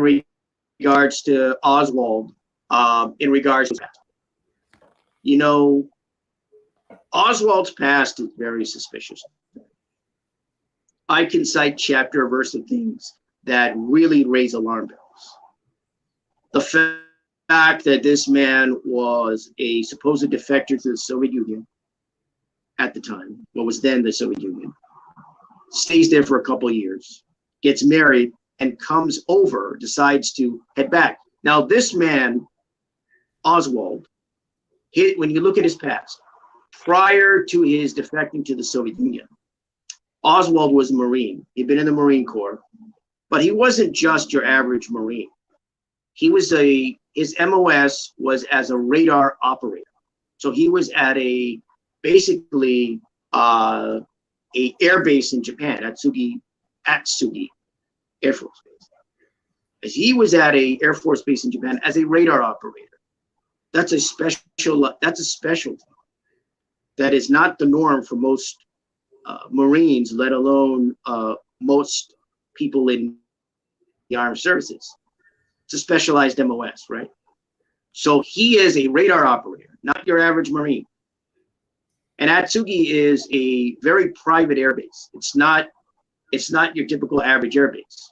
regards to Oswald, in regards to that. You know, Oswald's past is very suspicious. I can cite chapter or verse of things that really raise alarm bells. The fact that this man was a supposed defector to the Soviet Union at the time, what was then the Soviet Union, stays there for a couple of years, gets married, and comes over, decides to head back. Now, this man, Oswald, when you look at his past, prior to his defecting to the Soviet Union, Oswald was a Marine. He'd been in the Marine Corps, but he wasn't just your average Marine. He was his MOS was as a radar operator. So he was at basically a air base in Japan, Atsugi Atsugi Air Force Base. As he was at a Air Force base in Japan as a radar operator. That's a specialty. That is not the norm for most Marines, let alone most people in the armed services. It's a specialized MOS, right? So he is a radar operator, not your average Marine. And Atsugi is a very private airbase. It's not your typical average airbase.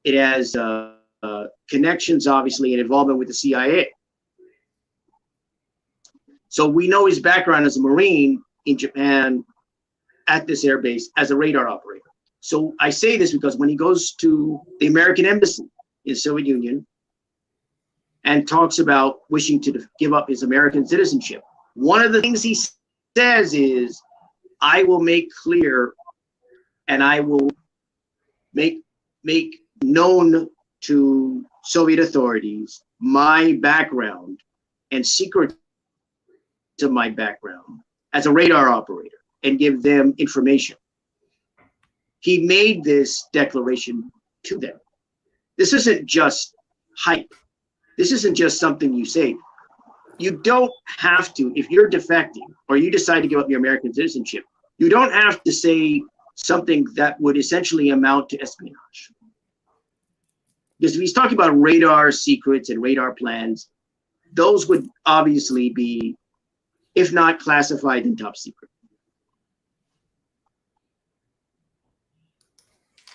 It has connections, obviously, and involvement with the CIA. So we know his background as a Marine in Japan at this airbase as a radar operator. So I say this because when he goes to the American embassy in the Soviet Union and talks about wishing to give up his American citizenship, one of the things he says is, I will make clear and I will make known to Soviet authorities my background and secret to my background as a radar operator and give them information. He made this declaration to them. This isn't just hype. This isn't just something you say. You don't have to, if you're defecting or you decide to give up your American citizenship, you don't have to say something that would essentially amount to espionage. Because if he's talking about radar secrets and radar plans, those would obviously be, if not classified, then top secret.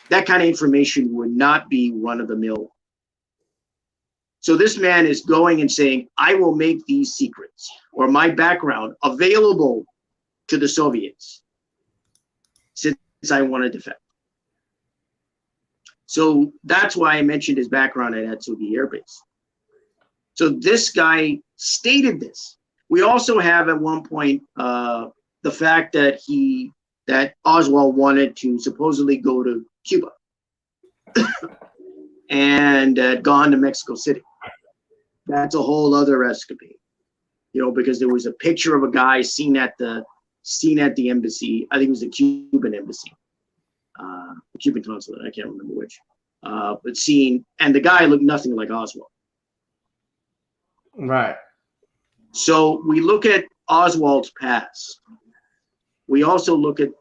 That kind of information would not be run-of-the-mill. So this man is going and saying, I will make these secrets or my background available to the Soviets since I want to defect. So that's why I mentioned his background at Atsugi Air Base. So this guy stated this. We also have at one point the fact that Oswald wanted to supposedly go to Cuba and gone to Mexico City. That's a whole other escapade, because there was a picture of a guy seen at the embassy. I think it was the Cuban embassy, Cuban consulate. I can't remember which, but seen, and the guy looked nothing like Oswald. Right. So we look at Oswald's past. We also look at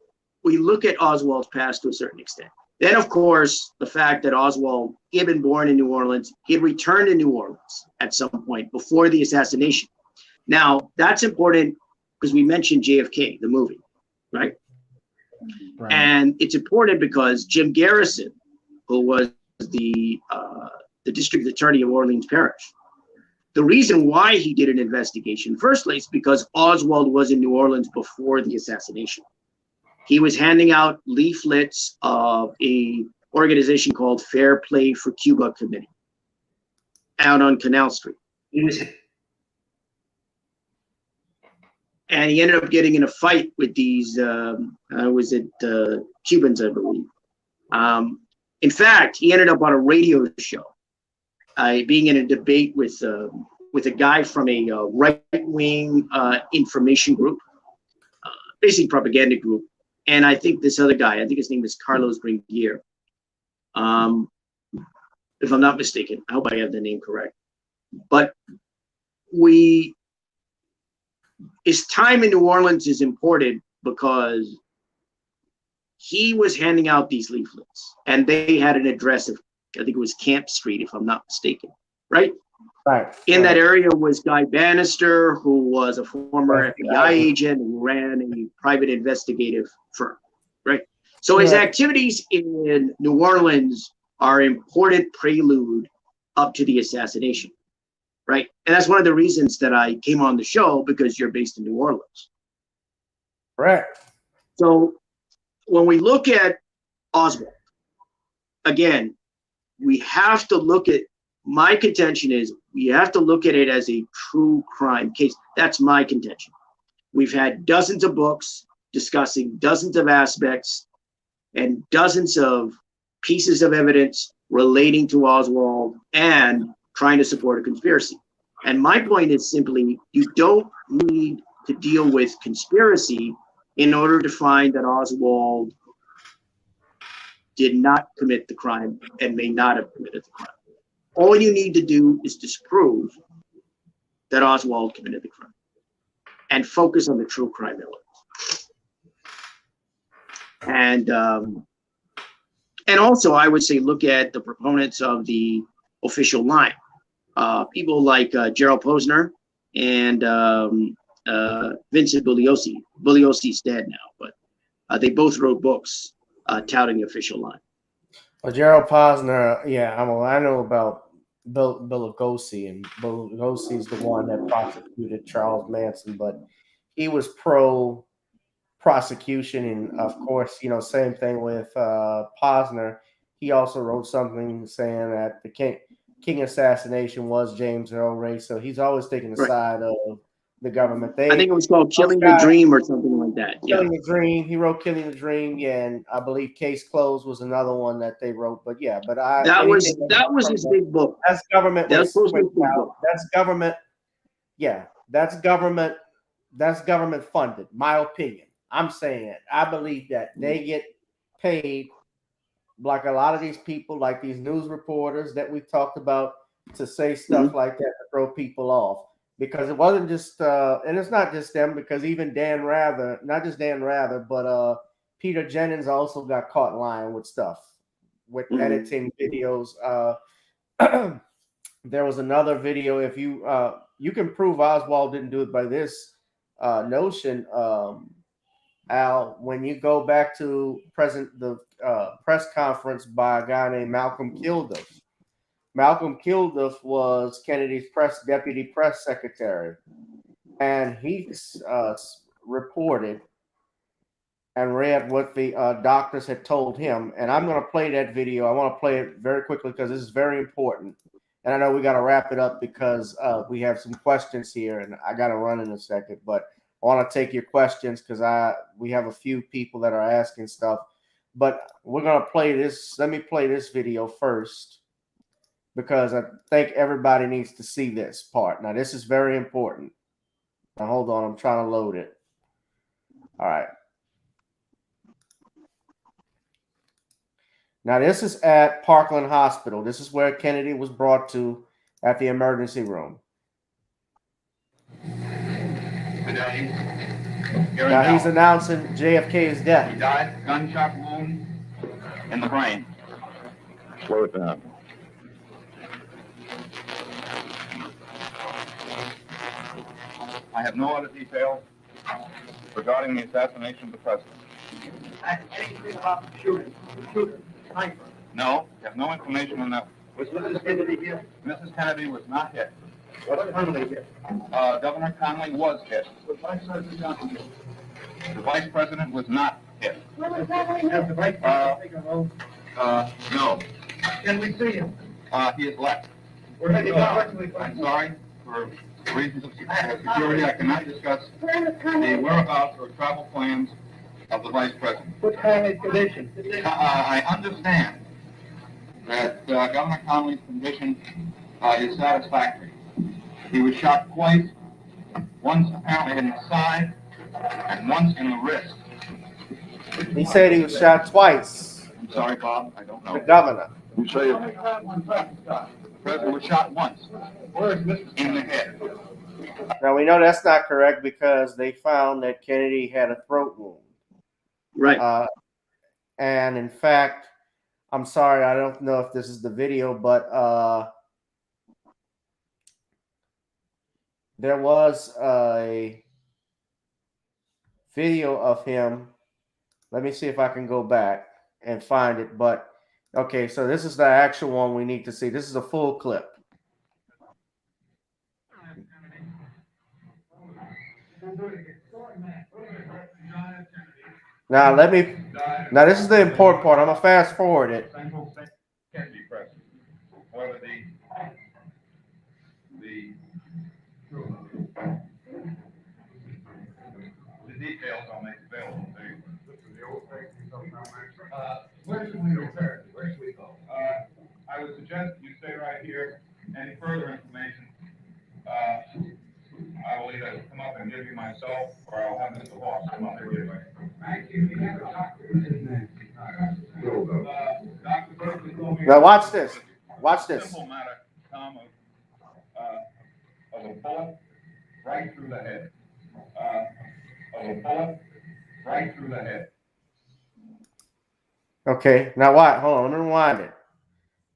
Oswald's past to a certain extent. Then, of course, the fact that Oswald, he had been born in New Orleans, he had returned to New Orleans at some point before the assassination. Now, that's important because we mentioned JFK, the movie, right? And it's important because Jim Garrison, who was the district attorney of Orleans Parish, the reason why he did an investigation, in the first place, because Oswald was in New Orleans before the assassination. He was handing out leaflets of a organization called Fair Play for Cuba Committee out on Canal Street. And he ended up getting in a fight with these, Cubans, I believe. In fact, he ended up on a radio show, being in a debate with a guy from a right-wing information group, basically propaganda group. And I think this other guy, I think his name is Carlos Gringier, if I'm not mistaken. I hope I have the name correct. But his time in New Orleans is important because he was handing out these leaflets, and they had an address of, I think it was Camp Street, if I'm not mistaken, right? Right. In that area was Guy Bannister, who was a former FBI agent who ran a private investigative firm, right? So his activities in New Orleans are an important prelude up to the assassination, right? And that's one of the reasons that I came on the show, because you're based in New Orleans. Right. So when we look at Oswald, again, we have to look at, my contention is we have to look at it as a true crime case. That's my contention. We've had dozens of books discussing dozens of aspects and dozens of pieces of evidence relating to Oswald and trying to support a conspiracy. And my point is simply, you don't need to deal with conspiracy in order to find that Oswald did not commit the crime and may not have committed the crime. All you need to do is disprove that Oswald committed the crime and focus on the true crime elements. And also, I would say, look at the proponents of the official line. People like Gerald Posner and Vincent Bugliosi. Bugliosi's dead now, but they both wrote books touting the official line. Well, Gerald Posner, yeah, I know about Bugliosi, and Bugliosi is the one that prosecuted Charles Manson, but he was pro prosecution, and of course, same thing with Posner. He also wrote something saying that the King assassination was James Earl Ray, so he's always taking the side of the government. I think it was called Killing the Dream or something like that. Killing the Dream. He wrote Killing the Dream, yeah, and I believe Case Closed was another one that they wrote. But yeah, that was his big book. That's government. That's government. Yeah, that's government. That's government funded. My opinion. I'm saying it. I believe that they get paid, like a lot of these people, like these news reporters that we've talked about, to say stuff like that to throw people off. Because it wasn't just, and it's not just them, because even Dan Rather, not just Dan Rather, but Peter Jennings also got caught lying with stuff, with editing videos. There was another video. If you can prove Oswald didn't do it by this notion, Al, when you go back to the press conference by a guy named Malcolm Kilduff. Malcolm Kilduff was Kennedy's deputy press secretary, and he reported and read what the doctors had told him. And I'm going to play that video. I want to play it very quickly because this is very important. And I know we got to wrap it up because we have some questions here, and I got to run in a second. But I want to take your questions because we have a few people that are asking stuff. But we're going to play this. Let me play this video first, because I think everybody needs to see this part. Now, this is very important. Now, hold on. I'm trying to load it. All right. Now, this is at Parkland Hospital. This is where Kennedy was brought to at the emergency room. Now, he's announcing JFK's death. He died, gunshot wound in the brain. Slow it down. I have no other details regarding the assassination of the president. Anything about the shooting? No, I have no information on that. Was Mrs. Kennedy hit? Mrs. Kennedy was not hit. Was Connolly hit? Governor Connolly was hit. Was Vice President Johnson hit? The vice president was not hit. Has the Vice President taken a role? No. Can we see him? He is left. Where did he go? I'm sorry, for reasons of security, I cannot discuss the whereabouts or travel plans of the vice president. What kind of condition? I understand that Governor Connolly's condition is satisfactory. He was shot twice, once apparently in the side, and once in the wrist. He said he was shot twice. I'm sorry, Bob, I don't know. The governor. You say it. The president was shot once. Where is Mrs. In the head. Now, we know that's not correct because they found that Kennedy had a throat wound. Right. And in fact, I'm sorry, I don't know if this is the video, but there was a video of him. Let me see if I can go back and find it. But okay, so this is the actual one we need to see. This is a full clip. Now this is the important part. I'm gonna fast forward it. Kennedy president. However, the details I'll make available to you. Where should we return? Where should we go? I would suggest you stay right here. Any further information, I will either come up and give you myself, or I'll have Mr. Hawks come up and give you. Thank you. We have a doctor. Now watch this. Watch this. Simple matter, Tom, of a bullet right through the head. Of a bullet right through the head. Okay, now what? Hold on, let me rewind it.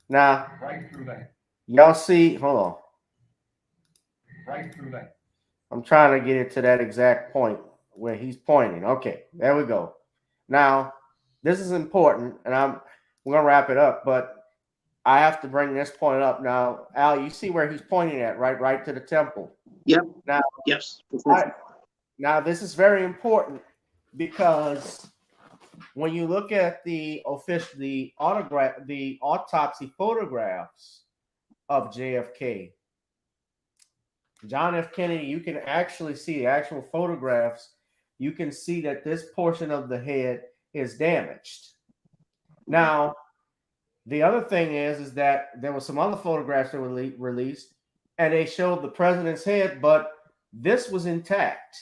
Now, Right through the head. y'all see, hold on. Right through the head. I'm trying to get it to that exact point where he's pointing. Okay, there we go. Now, this is important, and we're gonna wrap it up, but I have to bring this point up now. Al, you see where he's pointing at, right? Right to the temple. Yep. Now, Yes. now this is very important because when you look at the autopsy photographs of JFK, John F. Kennedy, you can actually see the actual photographs. You can see that this portion of the head is damaged. Now, the other thing is that there were some other photographs that were released, and they showed the president's head, but this was intact.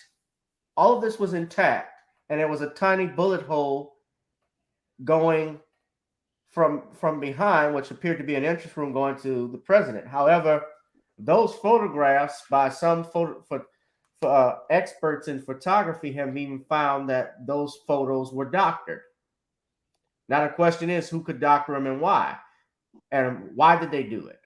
All of this was intact, and there was a tiny bullet hole going from behind, which appeared to be an entrance room going to the president. However, those photographs by some experts in photography have even found that those photos were doctored. Now the question is, who could doctor them and why? And why did they do it?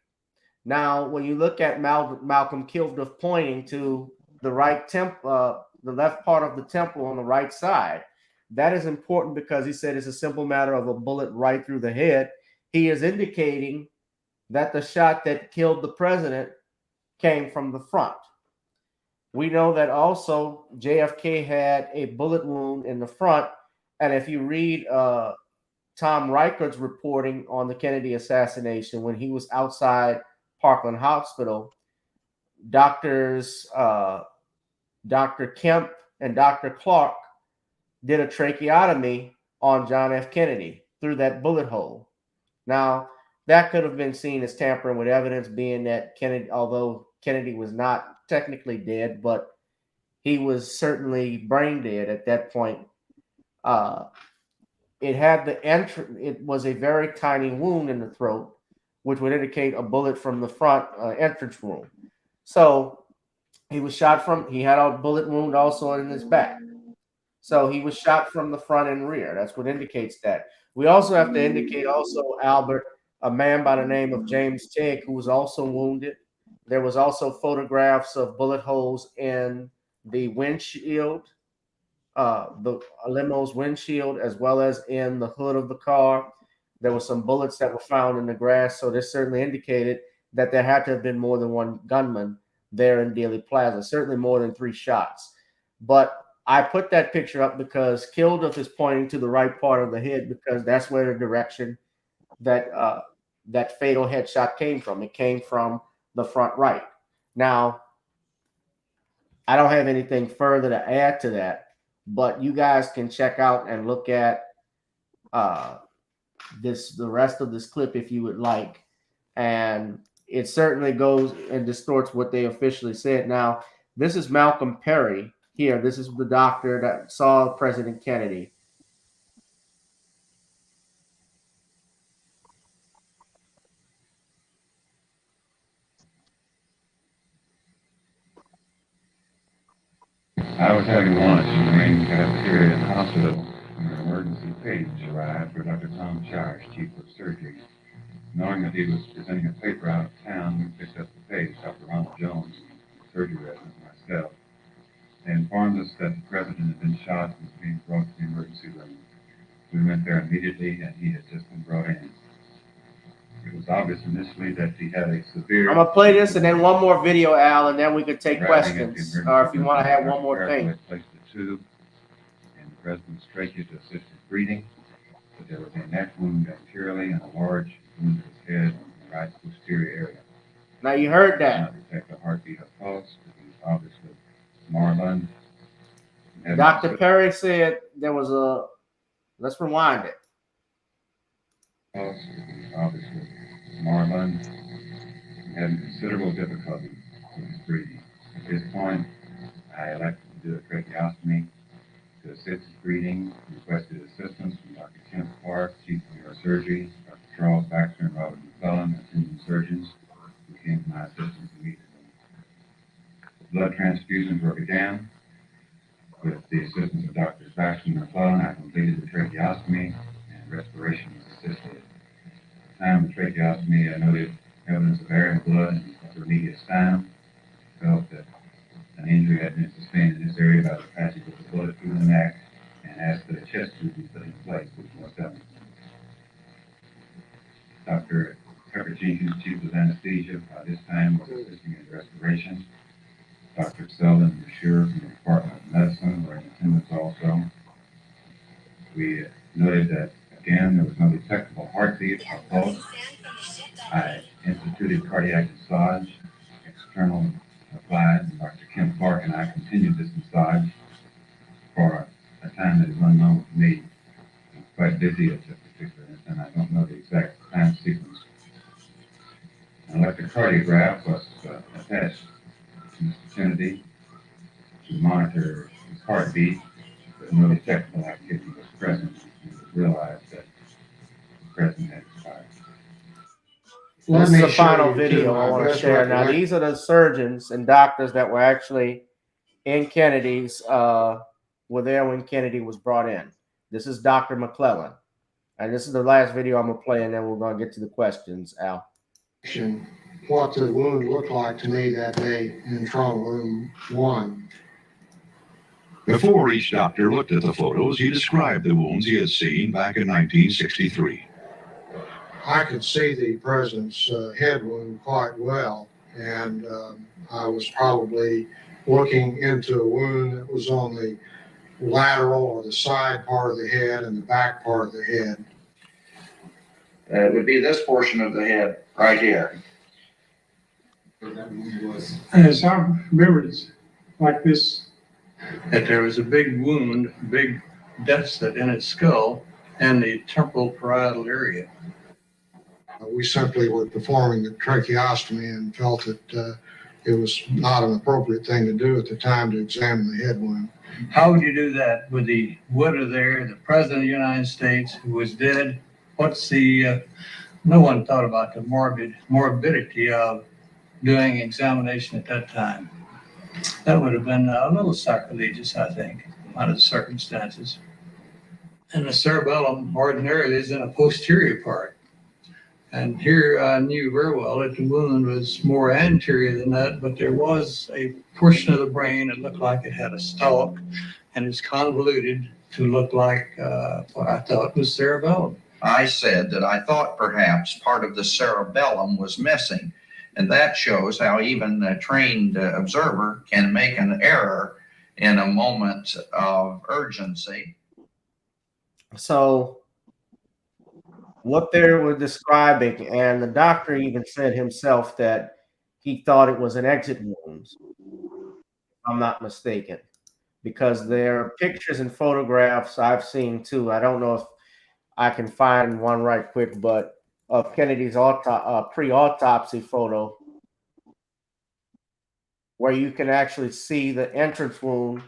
Now, when you look at Malcolm Kilduff pointing to the right the left part of the temple on the right side, that is important because he said it's a simple matter of a bullet right through the head. He is indicating that the shot that killed the president came from the front. We know that also JFK had a bullet wound in the front. And if you read Tom Reichert's reporting on the Kennedy assassination, when he was outside Parkland Hospital, doctors Dr. Kemp and Dr. Clark did a tracheotomy on John F. Kennedy through that bullet hole. Now, that could have been seen as tampering with evidence, being that Kennedy, although Kennedy was not technically dead, but he was certainly brain dead at that point. It had it was a very tiny wound in the throat, which would indicate a bullet from the front entrance room. So he was shot he had a bullet wound also in his back. So he was shot from the front and rear. That's what indicates that. We also have to indicate Albert, a man by the name of James Tigg, who was also wounded. There was also photographs of bullet holes in the windshield, the limo's windshield, as well as in the hood of the car. There were some bullets that were found in the grass. So this certainly indicated that there had to have been more than one gunman there in Dealey Plaza, certainly more than 3 shots. But I put that picture up because Kilduff is pointing to the right part of the head because that's where the direction that that fatal headshot came from. It came from the front right. Now, I don't have anything further to add to that, but you guys can check out and look at the rest of this clip if you would like. And it certainly goes and distorts what they officially said. Now, this is Malcolm Perry here. This is the doctor that saw President Kennedy. I was having lunch in the main cafeteria in the hospital when an emergency page arrived for Dr. Tom Shires, Chief of Surgery. Knowing that he was presenting a paper out of town, we picked up the page, Dr. Ronald Jones, surgery resident, and myself. They informed us that the president had been shot and was being brought to the emergency room. We went there immediately, and he had just been brought in. It was obvious initially that he had a severe... I'm going to play this and then one more video, Al, and then we could take questions. Or if you want to add one more thing. Placed the tube in the president's trachea to assist his breathing, but there was a neck wound anteriorly and a large wound to his head in the right posterior area. Now you heard Did that. not detect a heartbeat or pulse, but he was obviously moribund. Dr. Perry said there was a... Let's rewind it. Pulse, he was obviously moribund, having considerable difficulty with his breathing. At this point, I elected to do a tracheostomy to assist his breathing. Requested assistance from Dr. Kemp Clark, Chief of Neurosurgery, Dr. Charles Baxter and Robert McClellan, attending surgeons who came to my assistance immediately. Blood transfusions were began. With the assistance of Drs. Baxter and McClellan, I completed the tracheostomy and respiration was assisted. At the time of the tracheostomy, I noted evidence of air in the blood and upper medial spine. Felt that an injury had been sustained in this area by the passage of the bullet through the neck and asked that a chest tube be put in place, which was done. Dr. Pepper Jenkins, chief of anesthesia, by this time was assisting in respiration. Dr. Selden and Bashir from the Department of Medicine were in attendance also. We noted that, again, there was no detectable heartbeat or pulse. I instituted cardiac massage, external applied, and Dr. Kim Clark and I continued this massage for a time that is unknown to me. I was quite busy at this particular instant. I don't know the exact time sequence. An electrocardiograph was attached to Mr. Kennedy to monitor his heartbeat, but no detectable activity was present, and it was realized that the president had expired. This is the final video I want to share. Now, these are the surgeons and doctors that were actually in Kennedy's, were there when Kennedy was brought in. This is Dr. McClellan. And this is the last video I'm going to play, and then we're going to get to the questions, Al. What the wound looked like to me that day in trauma room 1. Before each doctor looked at the photos, he described the wounds he had seen back in 1963. I could see the president's head wound quite well, and I was probably looking into a wound that was on the lateral or the side part of the head and the back part of the head. It would be this portion of the head right here. As I remember, it's like this, that there was a big wound, big deficit in its skull and the temporal parietal area. We simply were performing the tracheostomy and felt that it was not an appropriate thing to do at the time to examine the head wound. How would you do that with the widow there, the president of the United States who was dead? What's the, no one thought about the morbidity of doing examination at that time. That would have been a little sacrilegious, I think, under the circumstances. And the cerebellum ordinarily is in a posterior part. And here I knew very well that the wound was more anterior than that, but there was a portion of the brain that looked like it had a stalk and it's convoluted to look like what I thought was cerebellum. I said that I thought perhaps part of the cerebellum was missing, and that shows how even a trained observer can make an error in a moment of urgency. So what they were describing, and the doctor even said himself that he thought it was an exit wound, if I'm not mistaken, because there are pictures and photographs I've seen too. I don't know if I can find one right quick, but of Kennedy's pre-autopsy photo, where you can actually see the entrance wound.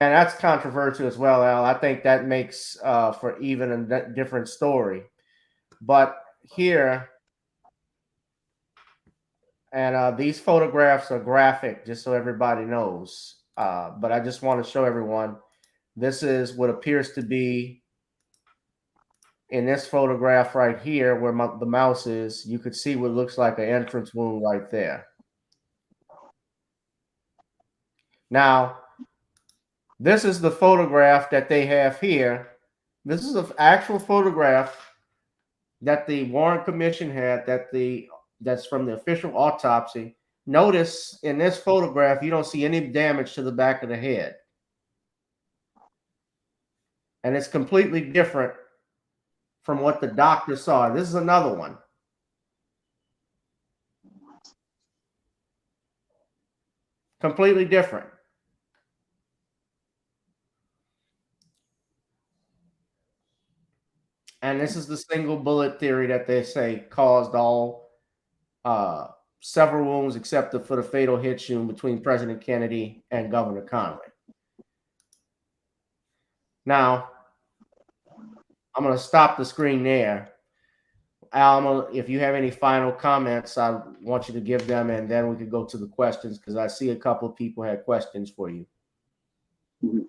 And that's controversial as well, Al. I think that makes for even a different story. But here, and these photographs are graphic, just so everybody knows. But I just want to show everyone, this is what appears to be in this photograph right here, where the mouse is. You could see what looks like an entrance wound right there. Now, this is the photograph that they have here. This is an actual photograph that the Warren Commission had, that's from the official autopsy. Notice in this photograph, you don't see any damage to the back of the head. And it's completely different from what the doctor saw. This is another one. Completely different. And this is the single bullet theory that they say caused all several wounds except for the fatal hit wound between President Kennedy and Governor Conway. Now, I'm going to stop the screen there. Alma, if you have any final comments, I want you to give them, and then we could go to the questions, because I see a couple of people had questions for you. Mhm.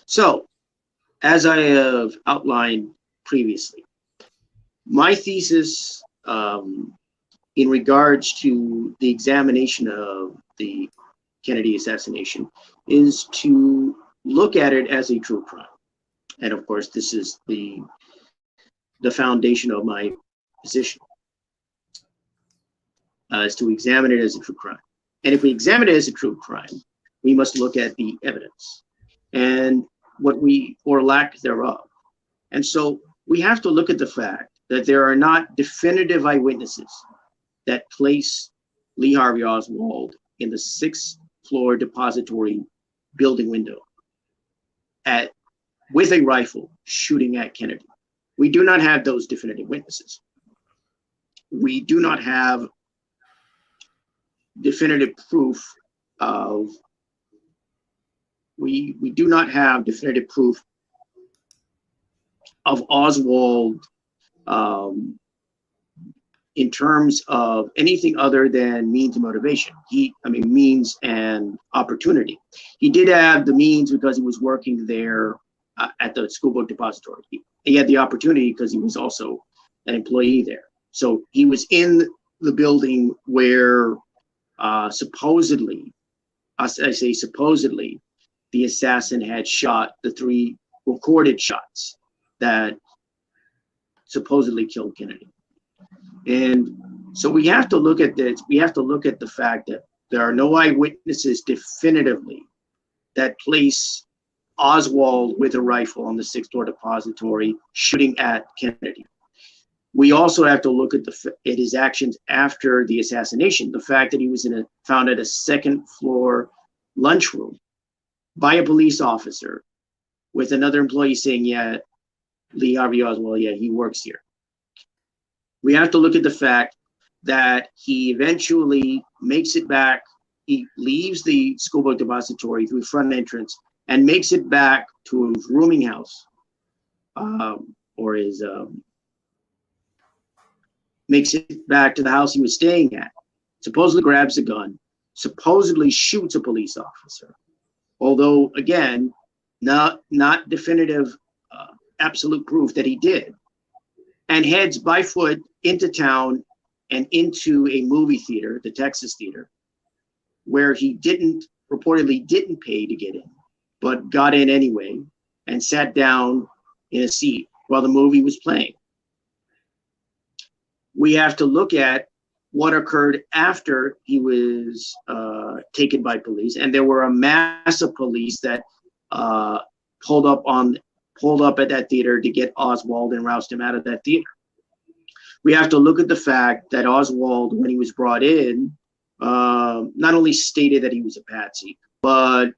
So, as I have outlined previously, my thesis in regards to the examination of the Kennedy assassination is to look at it as a true crime. And of course, this is the foundation of my position, is to examine it as a true crime. And if we examine it as a true crime, we must look at the evidence and or lack thereof. And so we have to look at the fact that there are not definitive eyewitnesses that place Lee Harvey Oswald in the 6th floor depository building window with a rifle shooting at Kennedy. We do not have those definitive witnesses. We do not have definitive proof of, we do not have definitive proof of Oswald in terms of anything other than means and motivation. Means and opportunity. He did have the means because he was working there at the school book depository. He had the opportunity because he was also an employee there. So he was in the building where supposedly, I say supposedly, the assassin had shot the 3 recorded shots that supposedly killed Kennedy. And so we have to look at this. We have to look at the fact that there are no eyewitnesses definitively that place Oswald with a rifle on the 6th floor depository shooting at Kennedy. We also have to look at his actions after the assassination. The fact that he was found at a 2nd floor lunchroom by a police officer with another employee saying, yeah, Lee Harvey Oswald, yeah, he works here. We have to look at the fact that he eventually makes it back. He leaves the school book depository through the front entrance and makes it back to his rooming house, makes it back to the house he was staying at, supposedly grabs a gun, supposedly shoots a police officer. Although, again, not definitive absolute proof that he did, and heads by foot into town and into a movie theater, the Texas Theater, where he reportedly didn't pay to get in, but got in anyway and sat down in a seat while the movie was playing. We have to look at what occurred after he was taken by police, and there were a mass of police that pulled up at that theater to get Oswald and roust him out of that theater. We have to look at the fact that Oswald, when he was brought in, not only stated that he was a patsy, but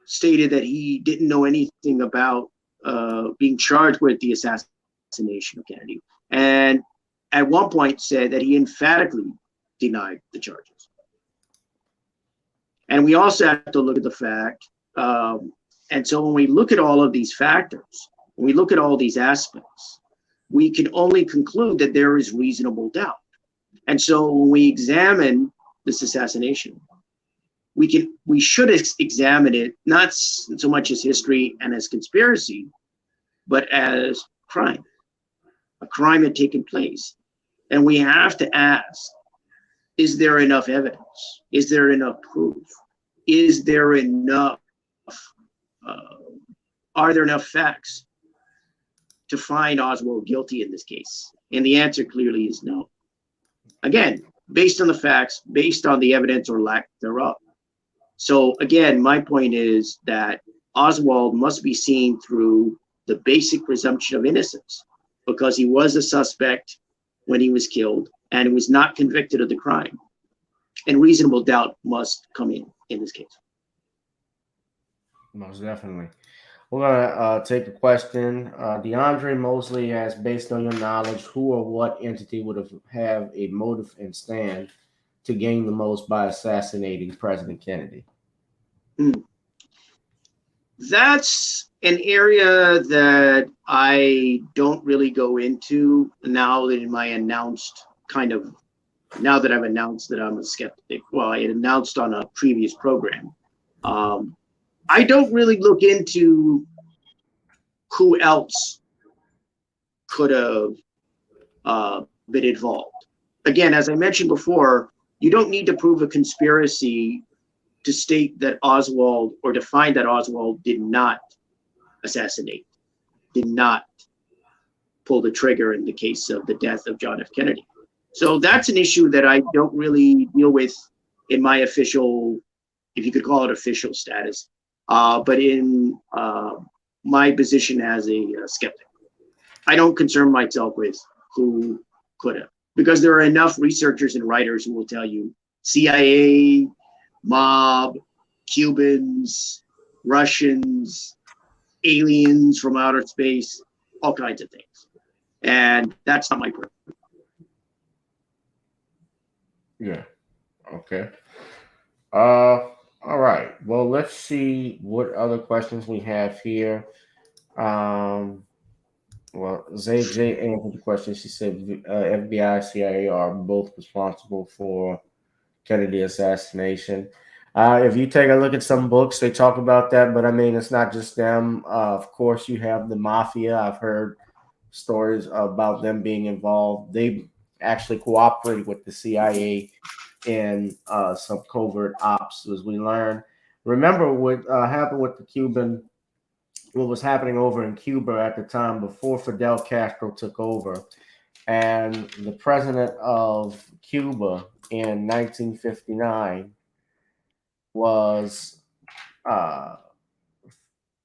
stated that he didn't know anything about being charged with the assassination of Kennedy, and at one point said that he emphatically denied the charges. And we also have to look at the fact, and so when we look at all of these factors, when we look at all these aspects, we can only conclude that there is reasonable doubt. And so when we examine this assassination, we should examine it not so much as history and as conspiracy, but as crime. A crime had taken place. And we have to ask, is there enough evidence? Is there enough proof? Is there enough, are there enough facts to find Oswald guilty in this case? And the answer clearly is no. Again, based on the facts, based on the evidence or lack thereof. So again, my point is that Oswald must be seen through the basic presumption of innocence, because he was a suspect when he was killed and was not convicted of the crime. And reasonable doubt must come in this case. Most definitely. We're going to take a question. DeAndre Mosley asks, based on your knowledge, who or what entity would have a motive and stand to gain the most by assassinating President Kennedy? That's an area that I don't really go into now that in my announced kind of, now that I've announced that I'm a skeptic. Well, I had announced on a previous program. I don't really look into who else could have been involved. Again, as I mentioned before, you don't need to prove a conspiracy to state that Oswald, or to find that Oswald did not assassinate, did not pull the trigger in the case of the death of John F. Kennedy. So that's an issue that I don't really deal with in my official, if you could call it official status, but in my position as a skeptic. I don't concern myself with who could have, because there are enough researchers and writers who will tell you CIA, mob, Cubans, Russians, aliens from outer space, all kinds of things. And that's not my purpose. Yeah. Okay. All right. Well, let's see what other questions we have here. Well, ZJ answered the question. She said FBI, CIA are both responsible for Kennedy assassination. If you take a look at some books, they talk about that, but I mean, it's not just them. Of course, you have the mafia. I've heard stories about them being involved. They actually cooperated with the CIA in some covert ops, as we learn. Remember what happened with the Cuban, what was happening over in Cuba at the time before Fidel Castro took over. And the president of Cuba in 1959 was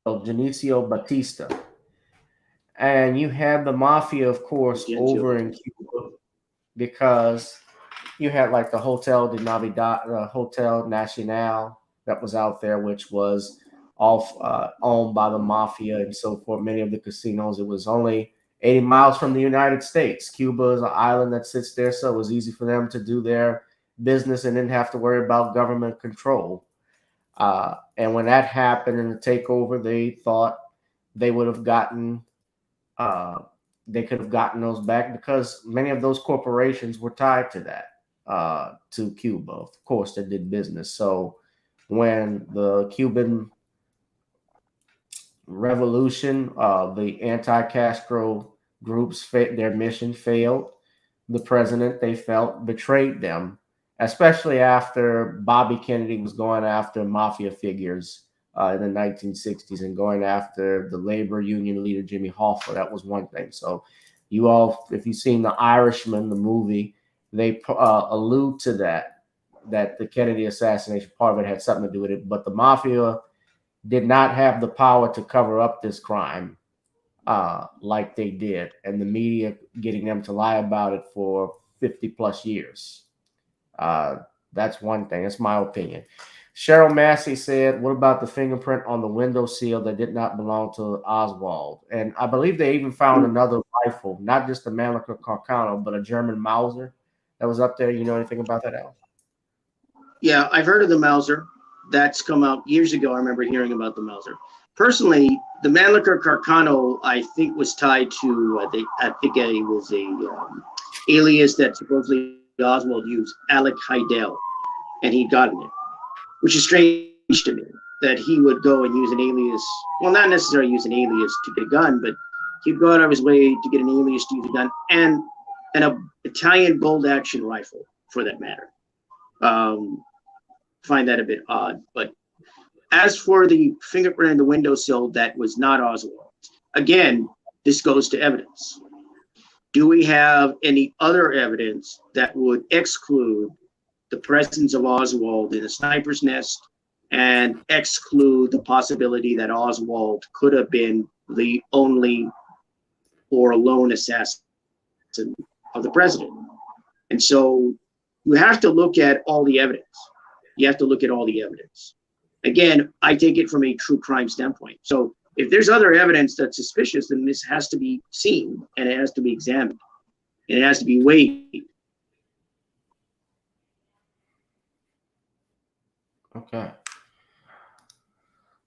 Janicio Batista. And you had the mafia, of course, over in Cuba, because you had like the Hotel de Navidad, Hotel Nacional that was out there, which was all owned by the mafia and so forth. Many of the casinos, it was only 80 miles from the United States. Cuba is an island that sits there, so it was easy for them to do their business and didn't have to worry about government control. And when that happened in the takeover, they thought they would have gotten, they could have gotten those back, because many of those corporations were tied to that, to Cuba. Of course, they did business. So when the Cuban revolution, the anti-Castro groups, their mission failed, the president, they felt, betrayed them, especially after Bobby Kennedy was going after mafia figures in the 1960s and going after the labor union leader Jimmy Hoffa. That was one thing. So you all, if you've seen The Irishman, the movie, they allude to that the Kennedy assassination, part of it had something to do with it, but the mafia did not have the power to cover up this crime like they did, and the media getting them to lie about it for 50 plus years. That's one thing. That's my opinion. Cheryl Massey said, what about the fingerprint on the windowsill that did not belong to Oswald? And I believe they even found another rifle, not just a Mannlicher Carcano, but a German Mauser that was up there. You know anything about that, Al? Yeah, I've heard of the Mauser. That's come out years ago. I remember hearing about the Mauser. Personally, the Mannlicher Carcano, I think, was tied to, I think it was a alias that supposedly Oswald used, Alec Heidel, and he'd gotten it, which is strange to me that he would go and use an alias. Well, not necessarily use an alias to get a gun, but he'd go out of his way to get an alias to use a gun, and an Italian bolt action rifle, for that matter. Find that a bit odd. But as for the fingerprint in the windowsill that was not Oswald, again, this goes to evidence. Do we have any other evidence that would exclude the presence of Oswald in a sniper's nest and exclude the possibility that Oswald could have been the only or lone assassin of the president? And so you have to look at all the evidence. You have to look at all the evidence. Again, I take it from a true crime standpoint. So if there's other evidence that's suspicious, then this has to be seen, and it has to be examined, and it has to be weighed. Okay.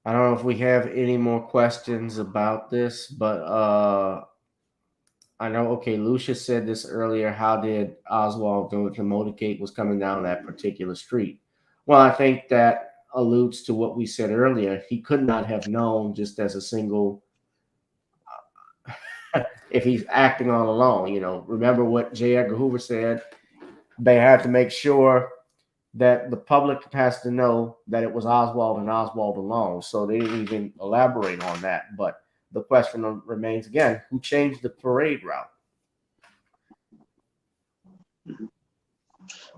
I don't know if we have any more questions about this, but I know, okay, Lucius said this earlier. How did Oswald know the motorcade was coming down that particular street? Well, I think that alludes to what we said earlier. He could not have known just as a single, if he's acting all alone. Remember what J. Edgar Hoover said? They had to make sure that the public has to know that it was Oswald and Oswald alone. So they didn't even elaborate on that. But the question remains again, who changed the parade route?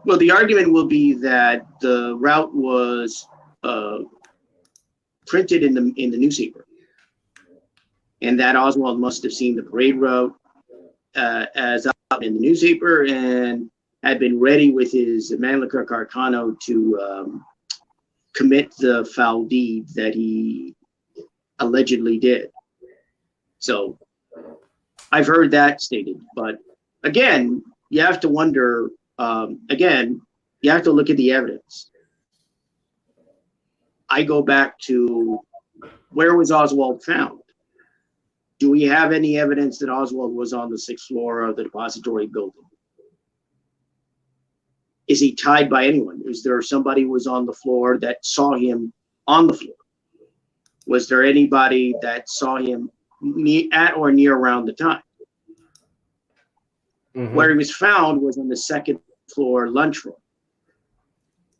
Well, the argument will be that the route was printed in the newspaper, and that Oswald must have seen the parade route as out in the newspaper and had been ready with his Mannlicher Carcano to commit the foul deed that he allegedly did. So I've heard that stated, but again, you have to wonder, you have to look at the evidence. I go back to, where was Oswald found? Do we have any evidence that Oswald was on the 6th floor of the depository building? Is he tied by anyone? Is there somebody who was on the floor that saw him on the floor? Was there anybody that saw him at or near around the time? Mm-hmm. Where he was found was on the 2nd floor lunchroom.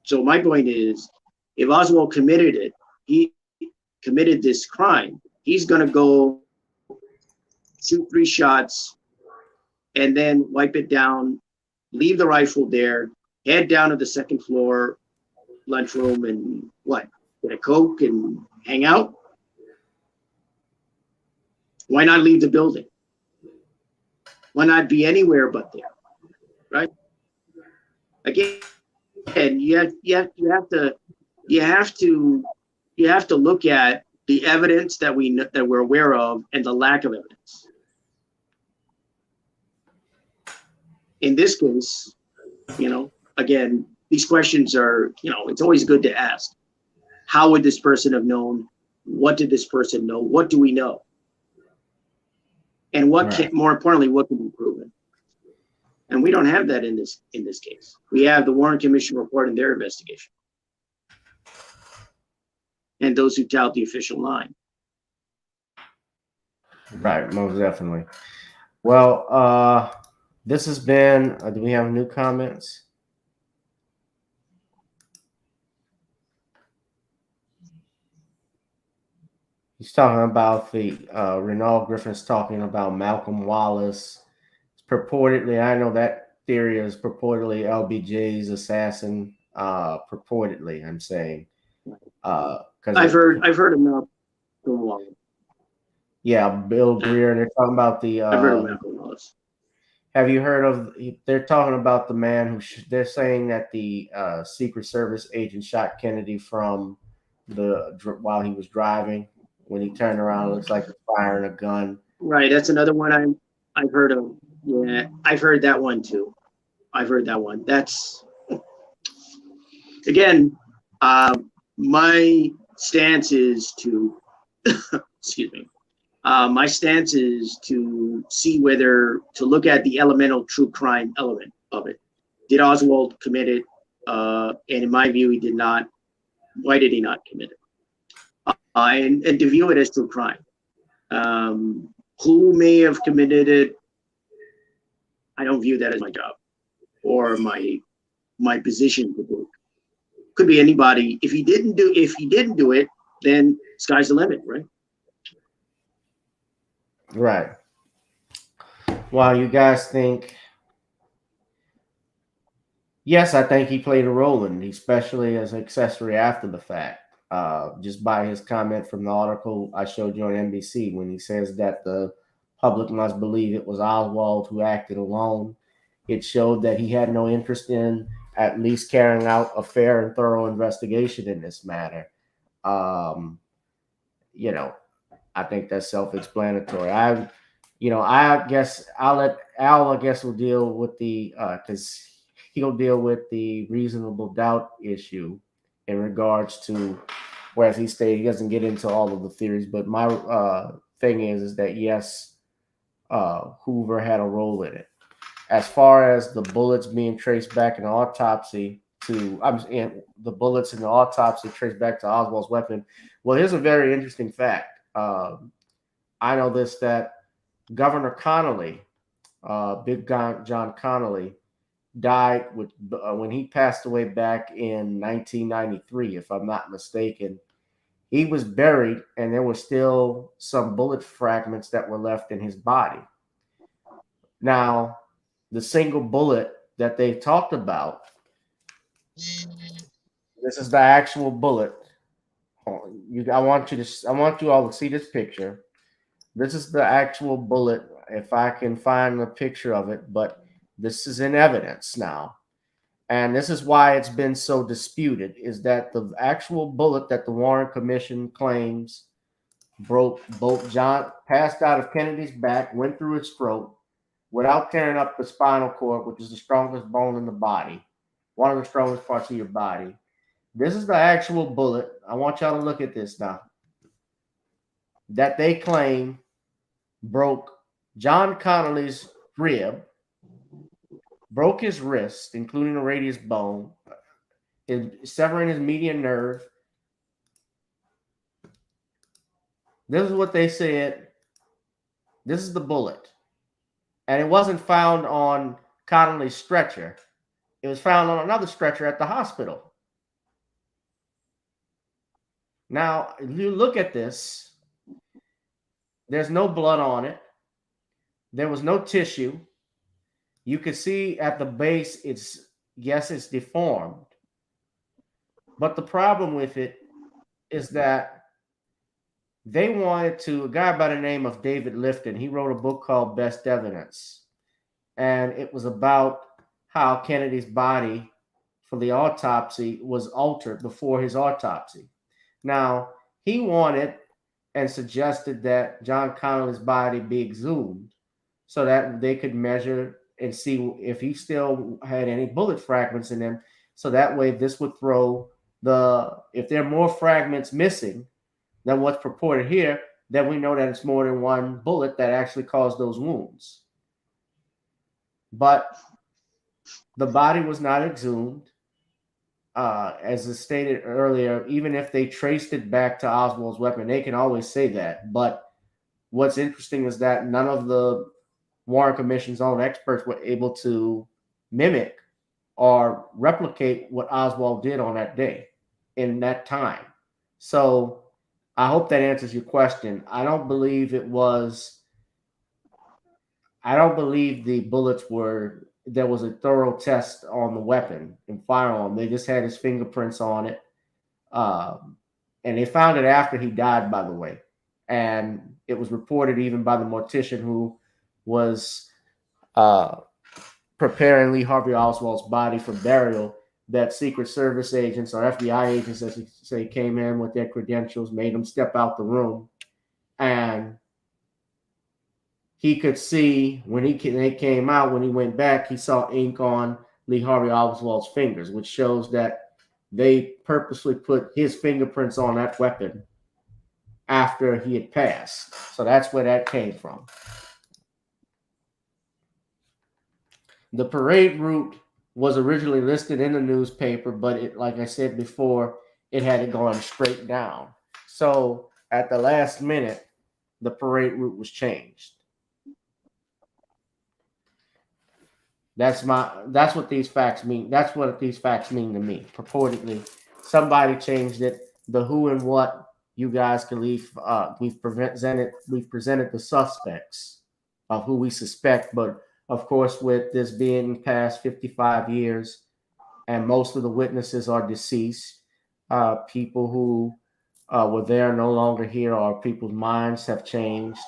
So my point is, if Oswald committed it, he committed this crime, he's going to go shoot 3 shots and then wipe it down, leave the rifle there, head down to the 2nd floor lunchroom and get a Coke and hang out? Why not leave the building? Why not be anywhere but there, right? Again, you have to look at the evidence that we're aware of and the lack of evidence. In this case, again, these questions are, it's always good to ask. How would this person have known? What did this person know? What do we know? And more importantly, what can be proven? And we don't have that in this case. We have the Warren Commission report and their investigation, and those who tout the official line. Right, most definitely. Well, this has been. Do we have new comments? He's talking about the Renald Griffin's talking about Malcolm Wallace. Purportedly, I know that theory is purportedly LBJ's assassin. Purportedly, I'm saying. I've heard of Malcolm Wallace. Yeah, Bill Greer. They're talking about the. I've heard of Malcolm Wallace. Have you heard of? They're talking about the man who. They're saying that the Secret Service agent shot Kennedy from while he was driving. When he turned around, it looks like he's firing a gun. Right, that's another one I've heard of. Yeah, I've heard that one too. I've heard that one. That's again, my stance is to excuse me. My stance is to see whether to look at the elemental true crime element of it. Did Oswald commit it? And in my view, he did not. Why did he not commit it? And to view it as true crime. Who may have committed it? I don't view that as my job or my position to do. Could be anybody. If he didn't do it, then sky's the limit, right? Right. Well, you guys think? Yes, I think he played a role in it, especially as an accessory after the fact. Just by his comment from the article I showed you on NBC when he says that the public must believe it was Oswald who acted alone. It showed that he had no interest in at least carrying out a fair and thorough investigation in this matter. I think that's self-explanatory. I guess I'll let Al, will deal with the, because he'll deal with the reasonable doubt issue in regards to whereas he stated he doesn't get into all of the theories. But my thing is that yes, Hoover had a role in it. As far as the bullets being traced back in the autopsy the bullets in the autopsy traced back to Oswald's weapon. Well, here's a very interesting fact. I know this, that Governor Connolly, Big John Connolly, died when he passed away back in 1993, if I'm not mistaken. He was buried, and there were still some bullet fragments that were left in his body. Now, the single bullet that they talked about, this is the actual bullet. I want you all to see this picture. This is the actual bullet, if I can find a picture of it, but this is in evidence now. And this is why it's been so disputed, is that the actual bullet that the Warren Commission claims passed out of Kennedy's back, went through his throat without tearing up the spinal cord, which is the strongest bone in the body, one of the strongest parts of your body. This is the actual bullet. I want y'all to look at this now. That they claim broke John Connolly's rib, broke his wrist, including the radius bone, severing his median nerve. This is what they said. This is the bullet. And it wasn't found on Connolly's stretcher. It was found on another stretcher at the hospital. Now, if you look at this, there's no blood on it. There was no tissue. You can see at the base, it's deformed. But the problem with it is that they wanted a guy by the name of David Lifton, he wrote a book called Best Evidence. And it was about how Kennedy's body for the autopsy was altered before his autopsy. Now, he wanted and suggested that John Connolly's body be exhumed so that they could measure and see if he still had any bullet fragments in him. So that way this would throw if there are more fragments missing than what's purported here, then we know that it's more than one bullet that actually caused those wounds. But the body was not exhumed. As I stated earlier, even if they traced it back to Oswald's weapon, they can always say that. But what's interesting is that none of the Warren Commission's own experts were able to mimic or replicate what Oswald did on that day in that time. So I hope that answers your question. I don't believe the bullets there was a thorough test on the weapon and firearm. They just had his fingerprints on it. And they found it after he died, by the way. And it was reported even by the mortician who was preparing Lee Harvey Oswald's body for burial, that Secret Service agents or FBI agents, as you say, came in with their credentials, made him step out the room. And he could see they came out, when he went back, he saw ink on Lee Harvey Oswald's fingers, which shows that they purposely put his fingerprints on that weapon after he had passed. So that's where that came from. The parade route was originally listed in the newspaper, but like I said before, it had it going straight down. So at the last minute, the parade route was changed. That's what these facts mean. That's what these facts mean to me. Purportedly, somebody changed it. The who and what, you guys can leave. We've presented the suspects of who we suspect, but of course, with this being past 55 years, and most of the witnesses are deceased, people who were there no longer here, or people's minds have changed.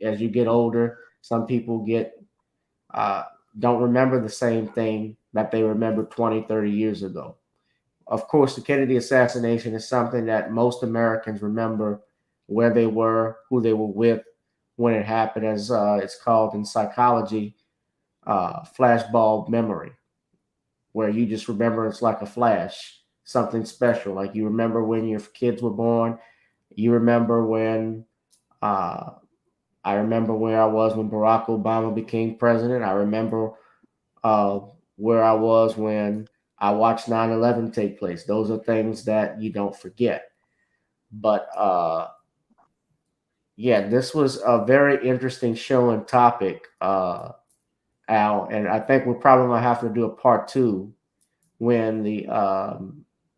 As you get older, some people don't remember the same thing that they remembered 20, 30 years ago. Of course, the Kennedy assassination is something that most Americans remember where they were, who they were with when it happened, as it's called in psychology, flashbulb memory, where you just remember it's like a flash. something special. Like you remember when your kids were born. You remember when I remember where I was when Barack Obama became president. I remember where I was when I watched 9/11 take place. Those are things that you don't forget. But yeah, this was a very interesting show and topic, Al, and I think we're probably gonna have to do a part 2 when the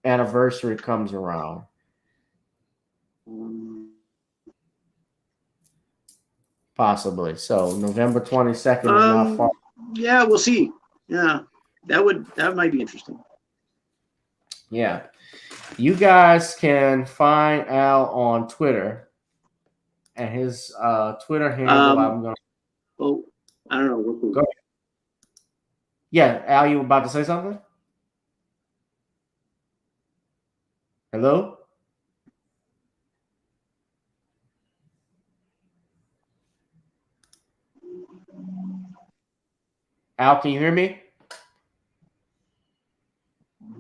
anniversary comes around. Possibly. So November 22nd is not far. Yeah, we'll see. Yeah, that might be interesting. Yeah. You guys can find Al on Twitter, and his Twitter handle. I'm gonna. Oh, I don't know. Go ahead. Yeah, Al, you were about to say something? Hello? Al, can you hear me?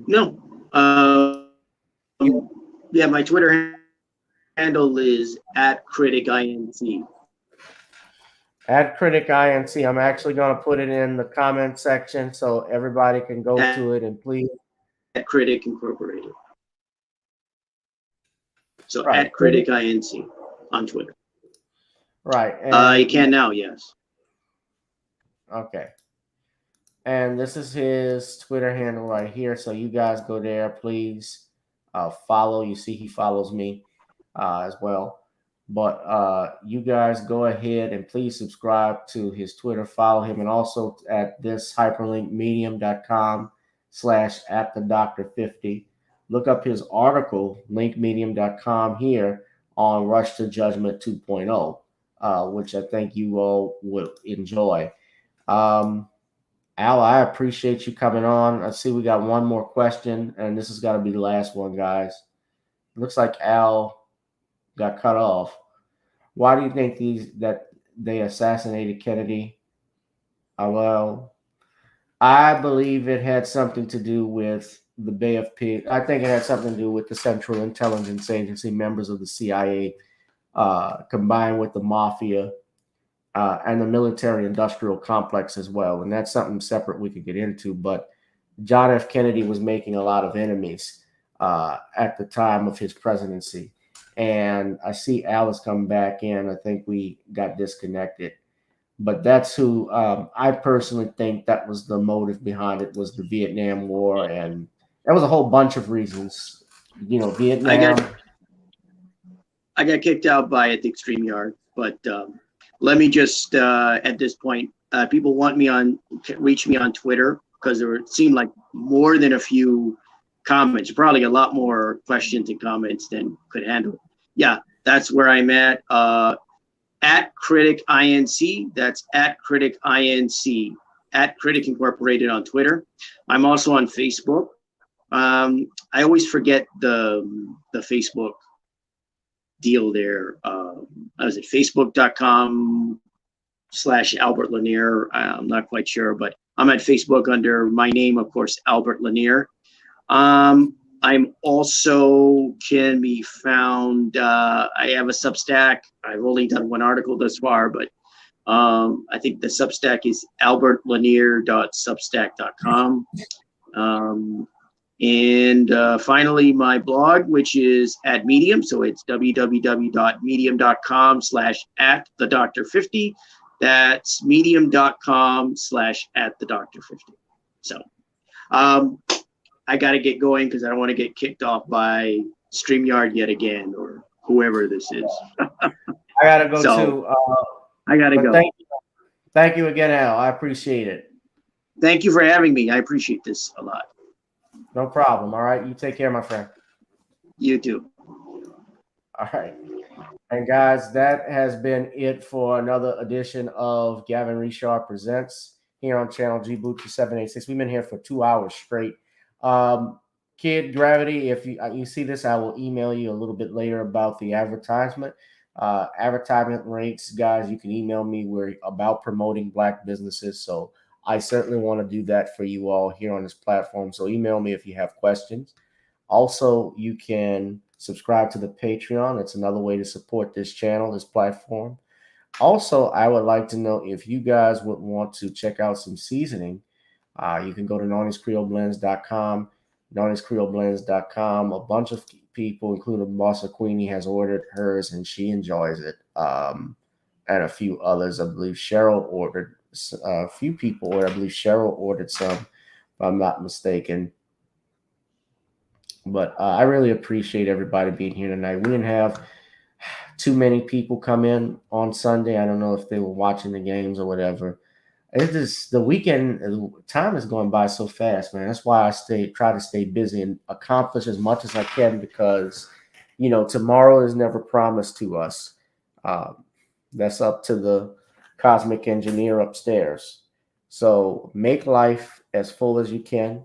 No. Yeah, my Twitter handle is @criticinc. @criticinc. I'm actually going to put it in the comment section so everybody can go to it, and please. @Critic Incorporated. So right. @criticinc on Twitter. Right. And, you can now, yes. Okay. And this is his Twitter handle right here. So you guys go there, please follow. You see he follows me as well. But you guys go ahead and please subscribe to his Twitter, follow him, and also at this hyperlink medium.com/@thedoctor50. Look up his article, linkmedium.com here on Rush to Judgment 2.0, which I think you all will enjoy. Al, I appreciate you coming on. I see we got one more question, and this has got to be the last one, guys. Looks like Al got cut off. Why do you think that they assassinated Kennedy? Well, I believe it had something to do with the Bay of Pigs. I think it had something to do with the Central Intelligence Agency, members of the CIA, combined with the mafia and the military-industrial complex as well. And that's something separate we could get into. But John F. Kennedy was making a lot of enemies at the time of his presidency. And I see Alice come back in. I think we got disconnected. But that's who I personally think that was the motive behind it, was the Vietnam War. And there was a whole bunch of reasons. You know, Vietnam. I got kicked out by at the Extreme Yard. But let me just, at this point, people want me reach me on Twitter, because it seemed like more than a few comments, probably a lot more questions and comments than could handle. Yeah, that's where I'm at. @CriticINC. That's @CriticINC. @Critic Incorporated on Twitter. I'm also on Facebook. I always forget the Facebook deal there. Was it facebook.com/Albert Lanier? I'm not quite sure, but I'm at Facebook under my name, of course, Albert Lanier. I'm also can be found. I have a Substack. I've only done one article thus far, but I think the Substack is albertlanier.substack.com. And finally, my blog, which is at Medium. So it's www.medium.com/@thedoctor50. That's medium.com/@thedoctor50. So I got to get going because I don't want to get kicked off by StreamYard yet again, or whoever this is. I got to go too. I got to go. Thank you again, Al. I appreciate it. Thank you for having me. I appreciate this a lot. No problem. All right. You take care, my friend. You too. All right. And guys, that has been it for another edition of Gavin Richard Presents here on channel Djibouti 786. We've been here for 2 hours straight. Kid Gravity, if you see this, I will email you a little bit later about the advertisement. Advertisement rates, guys, you can email me. We're about promoting Black businesses, so I certainly want to do that for you all here on this platform. So email me if you have questions. Also, you can subscribe to the Patreon. It's another way to support this channel, this platform. Also, I would like to know if you guys would want to check out some seasoning. You can go to NornisCreoleBlends.com. NornisCreoleBlends.com. A bunch of people, including Bossa Queenie, has ordered hers and she enjoys it. And a few others, I believe Cheryl ordered. A few people ordered. I believe Cheryl ordered some, if I'm not mistaken. But I really appreciate everybody being here tonight. We didn't have too many people come in on Sunday. I don't know if they were watching the games or whatever. It's just the weekend. Time is going by so fast, man. That's why I try to stay busy and accomplish as much as I can, because, you know, tomorrow is never promised to us. That's up to the cosmic engineer upstairs. So make life as full as you can.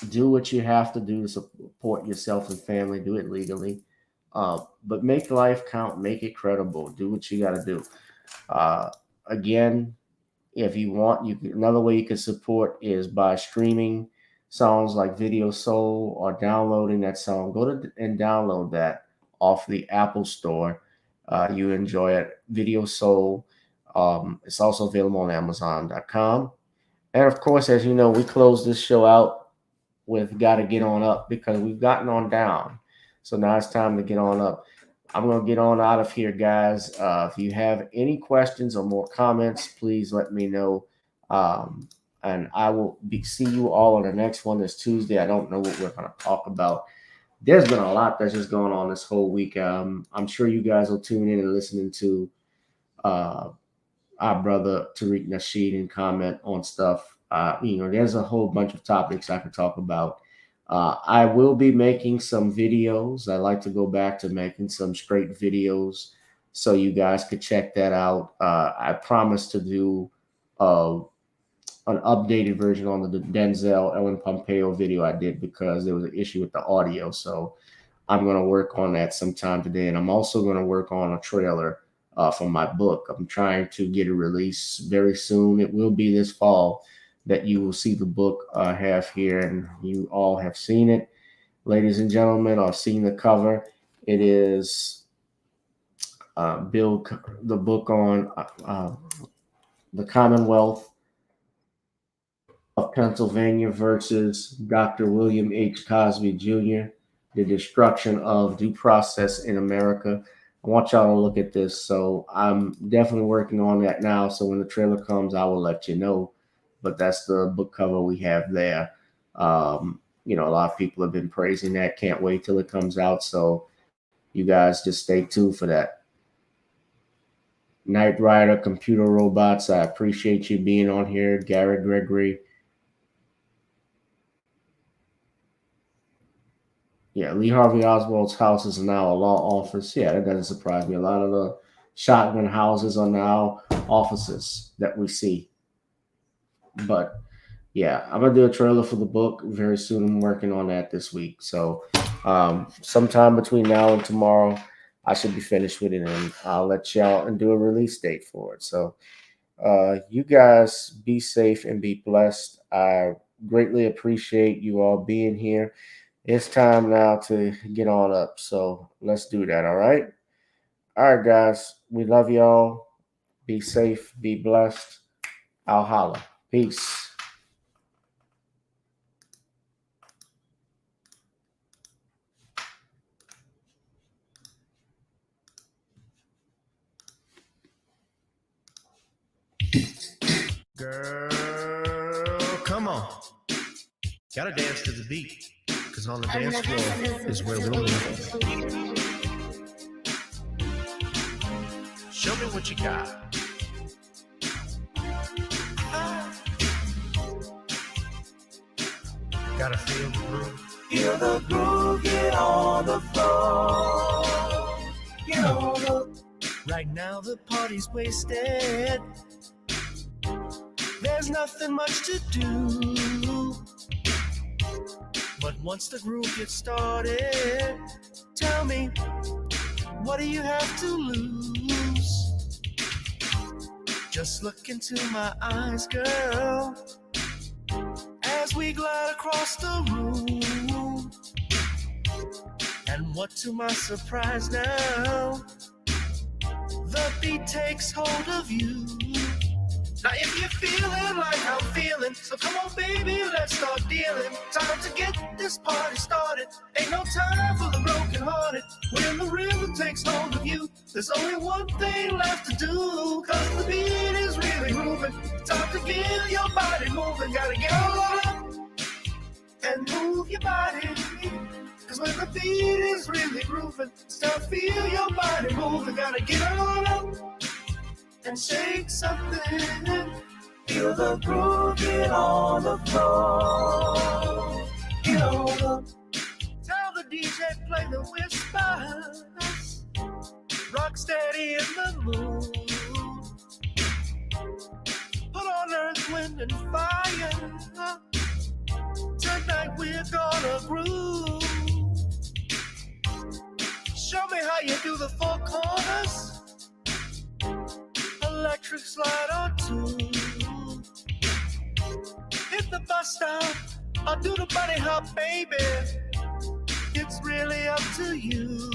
Do what you have to do to support yourself and family. Do it legally. But make life count. Make it credible. Do what you got to do. Again, if you want, another way you can support is by streaming songs like Video Soul or downloading that song. Go to and download that off the Apple Store. You enjoy it. Video Soul. It's also available on Amazon.com. And of course, as you know, we close this show out with Gotta Get On Up, because we've gotten on down. So now it's time to get on up. I'm going to get on out of here, guys. If you have any questions or more comments, please let me know. And I will see you all on the next one this Tuesday. I don't know what we're going to talk about. There's been a lot that's just going on this whole week. I'm sure you guys will tune in and listen to our brother Tariq Nasheed and comment on stuff. There's a whole bunch of topics I could talk about. I will be making some videos. I like to go back to making some straight videos, so you guys could check that out. I promise to do an updated version on the Denzel Ellen Pompeo video I did, because there was an issue with the audio. So I'm going to work on that sometime today. And I'm also going to work on a trailer for my book. I'm trying to get it released very soon. It will be this fall that you will see the book I have here, and you all have seen it, ladies and gentlemen, or seen the cover. It is the book on the Commonwealth of Pennsylvania versus Dr. William H. Cosby Jr., the destruction of due process in America. I want y'all to look at this. So I'm definitely working on that now. So when the trailer comes, I will let you know. But that's the book cover we have there. A lot of people have been praising that. Can't wait till it comes out. So you guys just stay tuned for that. Knight Rider, Computer Robots, I appreciate you being on here. Gregory. Yeah, Lee Harvey Oswald's house is now a law office. Yeah, that doesn't surprise me. A lot of the shotgun houses are now offices that we see. But yeah, I'm going to do a trailer for the book very soon. I'm working on that this week. So sometime between now and tomorrow, I should be finished with it, and I'll let y'all and do a release date for it. So you guys be safe and be blessed. I greatly appreciate you all being here. It's time now to get on up. So let's do that. All right. All right, guys. We love y'all. Be safe. Be blessed. I'll holla. Peace. Girl, come on. Gotta dance to the beat, because on the dance floor is where we'll meet. Show me what you got. Gotta feel the groove. Feel the groove, get on the floor. Get on the... Right now the party's wasted. There's nothing much to do. But once the groove gets started, tell me, what do you have to lose? Just look into my eyes, girl, as as we glide across the room. And what to my surprise now, the beat takes hold of you. Now if you're feeling like I'm feeling, so come on baby, let's start dealing. Time to get this party started. Ain't no time for the broken hearted. When the rhythm takes hold of you, there's only one thing left to do. Cause the beat is really moving. Time to get your body moving. Gotta get on up and move your body. Cause when the beat is really grooving, it's time to feel your body moving. Gotta get on up and shake something. Feel the groove, get on the floor. Get on up. Tell the DJ play the whispers. Rock steady in the mood. Put on earth, wind, and fire. Tonight we're gonna groove. Show me how you do the four corners. Electric slide or two. Hit the bus stop or do the bunny hop, baby. It's really up to you.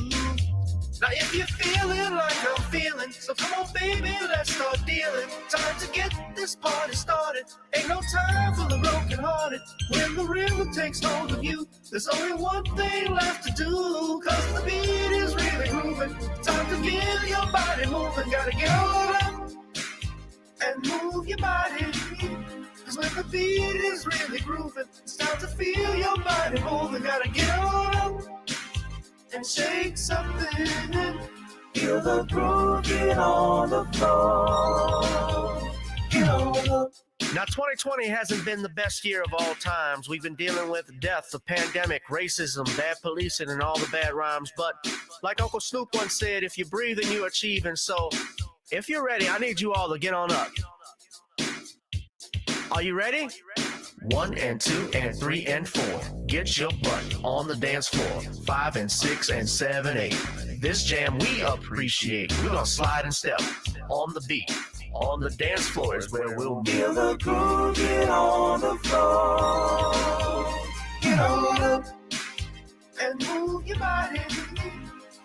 Now if you're feeling like I'm feeling, so come on baby, let's start dealing. Time to get this party started. Ain't no time for the broken hearted. When the rhythm takes hold of you, there's only one thing left to do. Cause the beat is really grooving. Time to get your body moving. Gotta get on up and move your body. Cause when the beat is really grooving, it's time to feel your body moving. Gotta get on up and shake something. Feel the groove, get on the floor. Get on up. Now, 2020 hasn't been the best year of all times. We've been dealing with death, the pandemic, racism, bad policing, and all the bad rhymes. But like Uncle Snoop once said, if you're breathing, you're achieving. So if you're ready, I need you all to get on up. Are you ready? 1 and 2 and 3 and 4. Get your butt on the dance floor. 5 and 6 and 7, 8. This jam we appreciate. We're gonna slide and step on the beat. On the dance floor is where we'll be. Feel the groove, get on the floor. Get on up and move your body.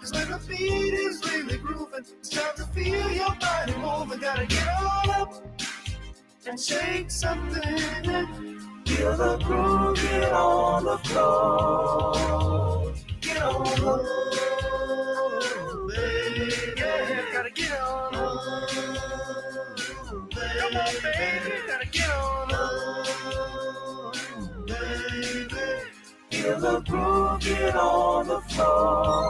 Cause when the beat is really grooving, it's time to feel your body moving. Gotta get on up and shake something. Feel the groove, get on the floor. Get on up, baby. Yeah, gotta get on up. Come on, baby, gotta get on up, baby. Feel the groove, get on the floor.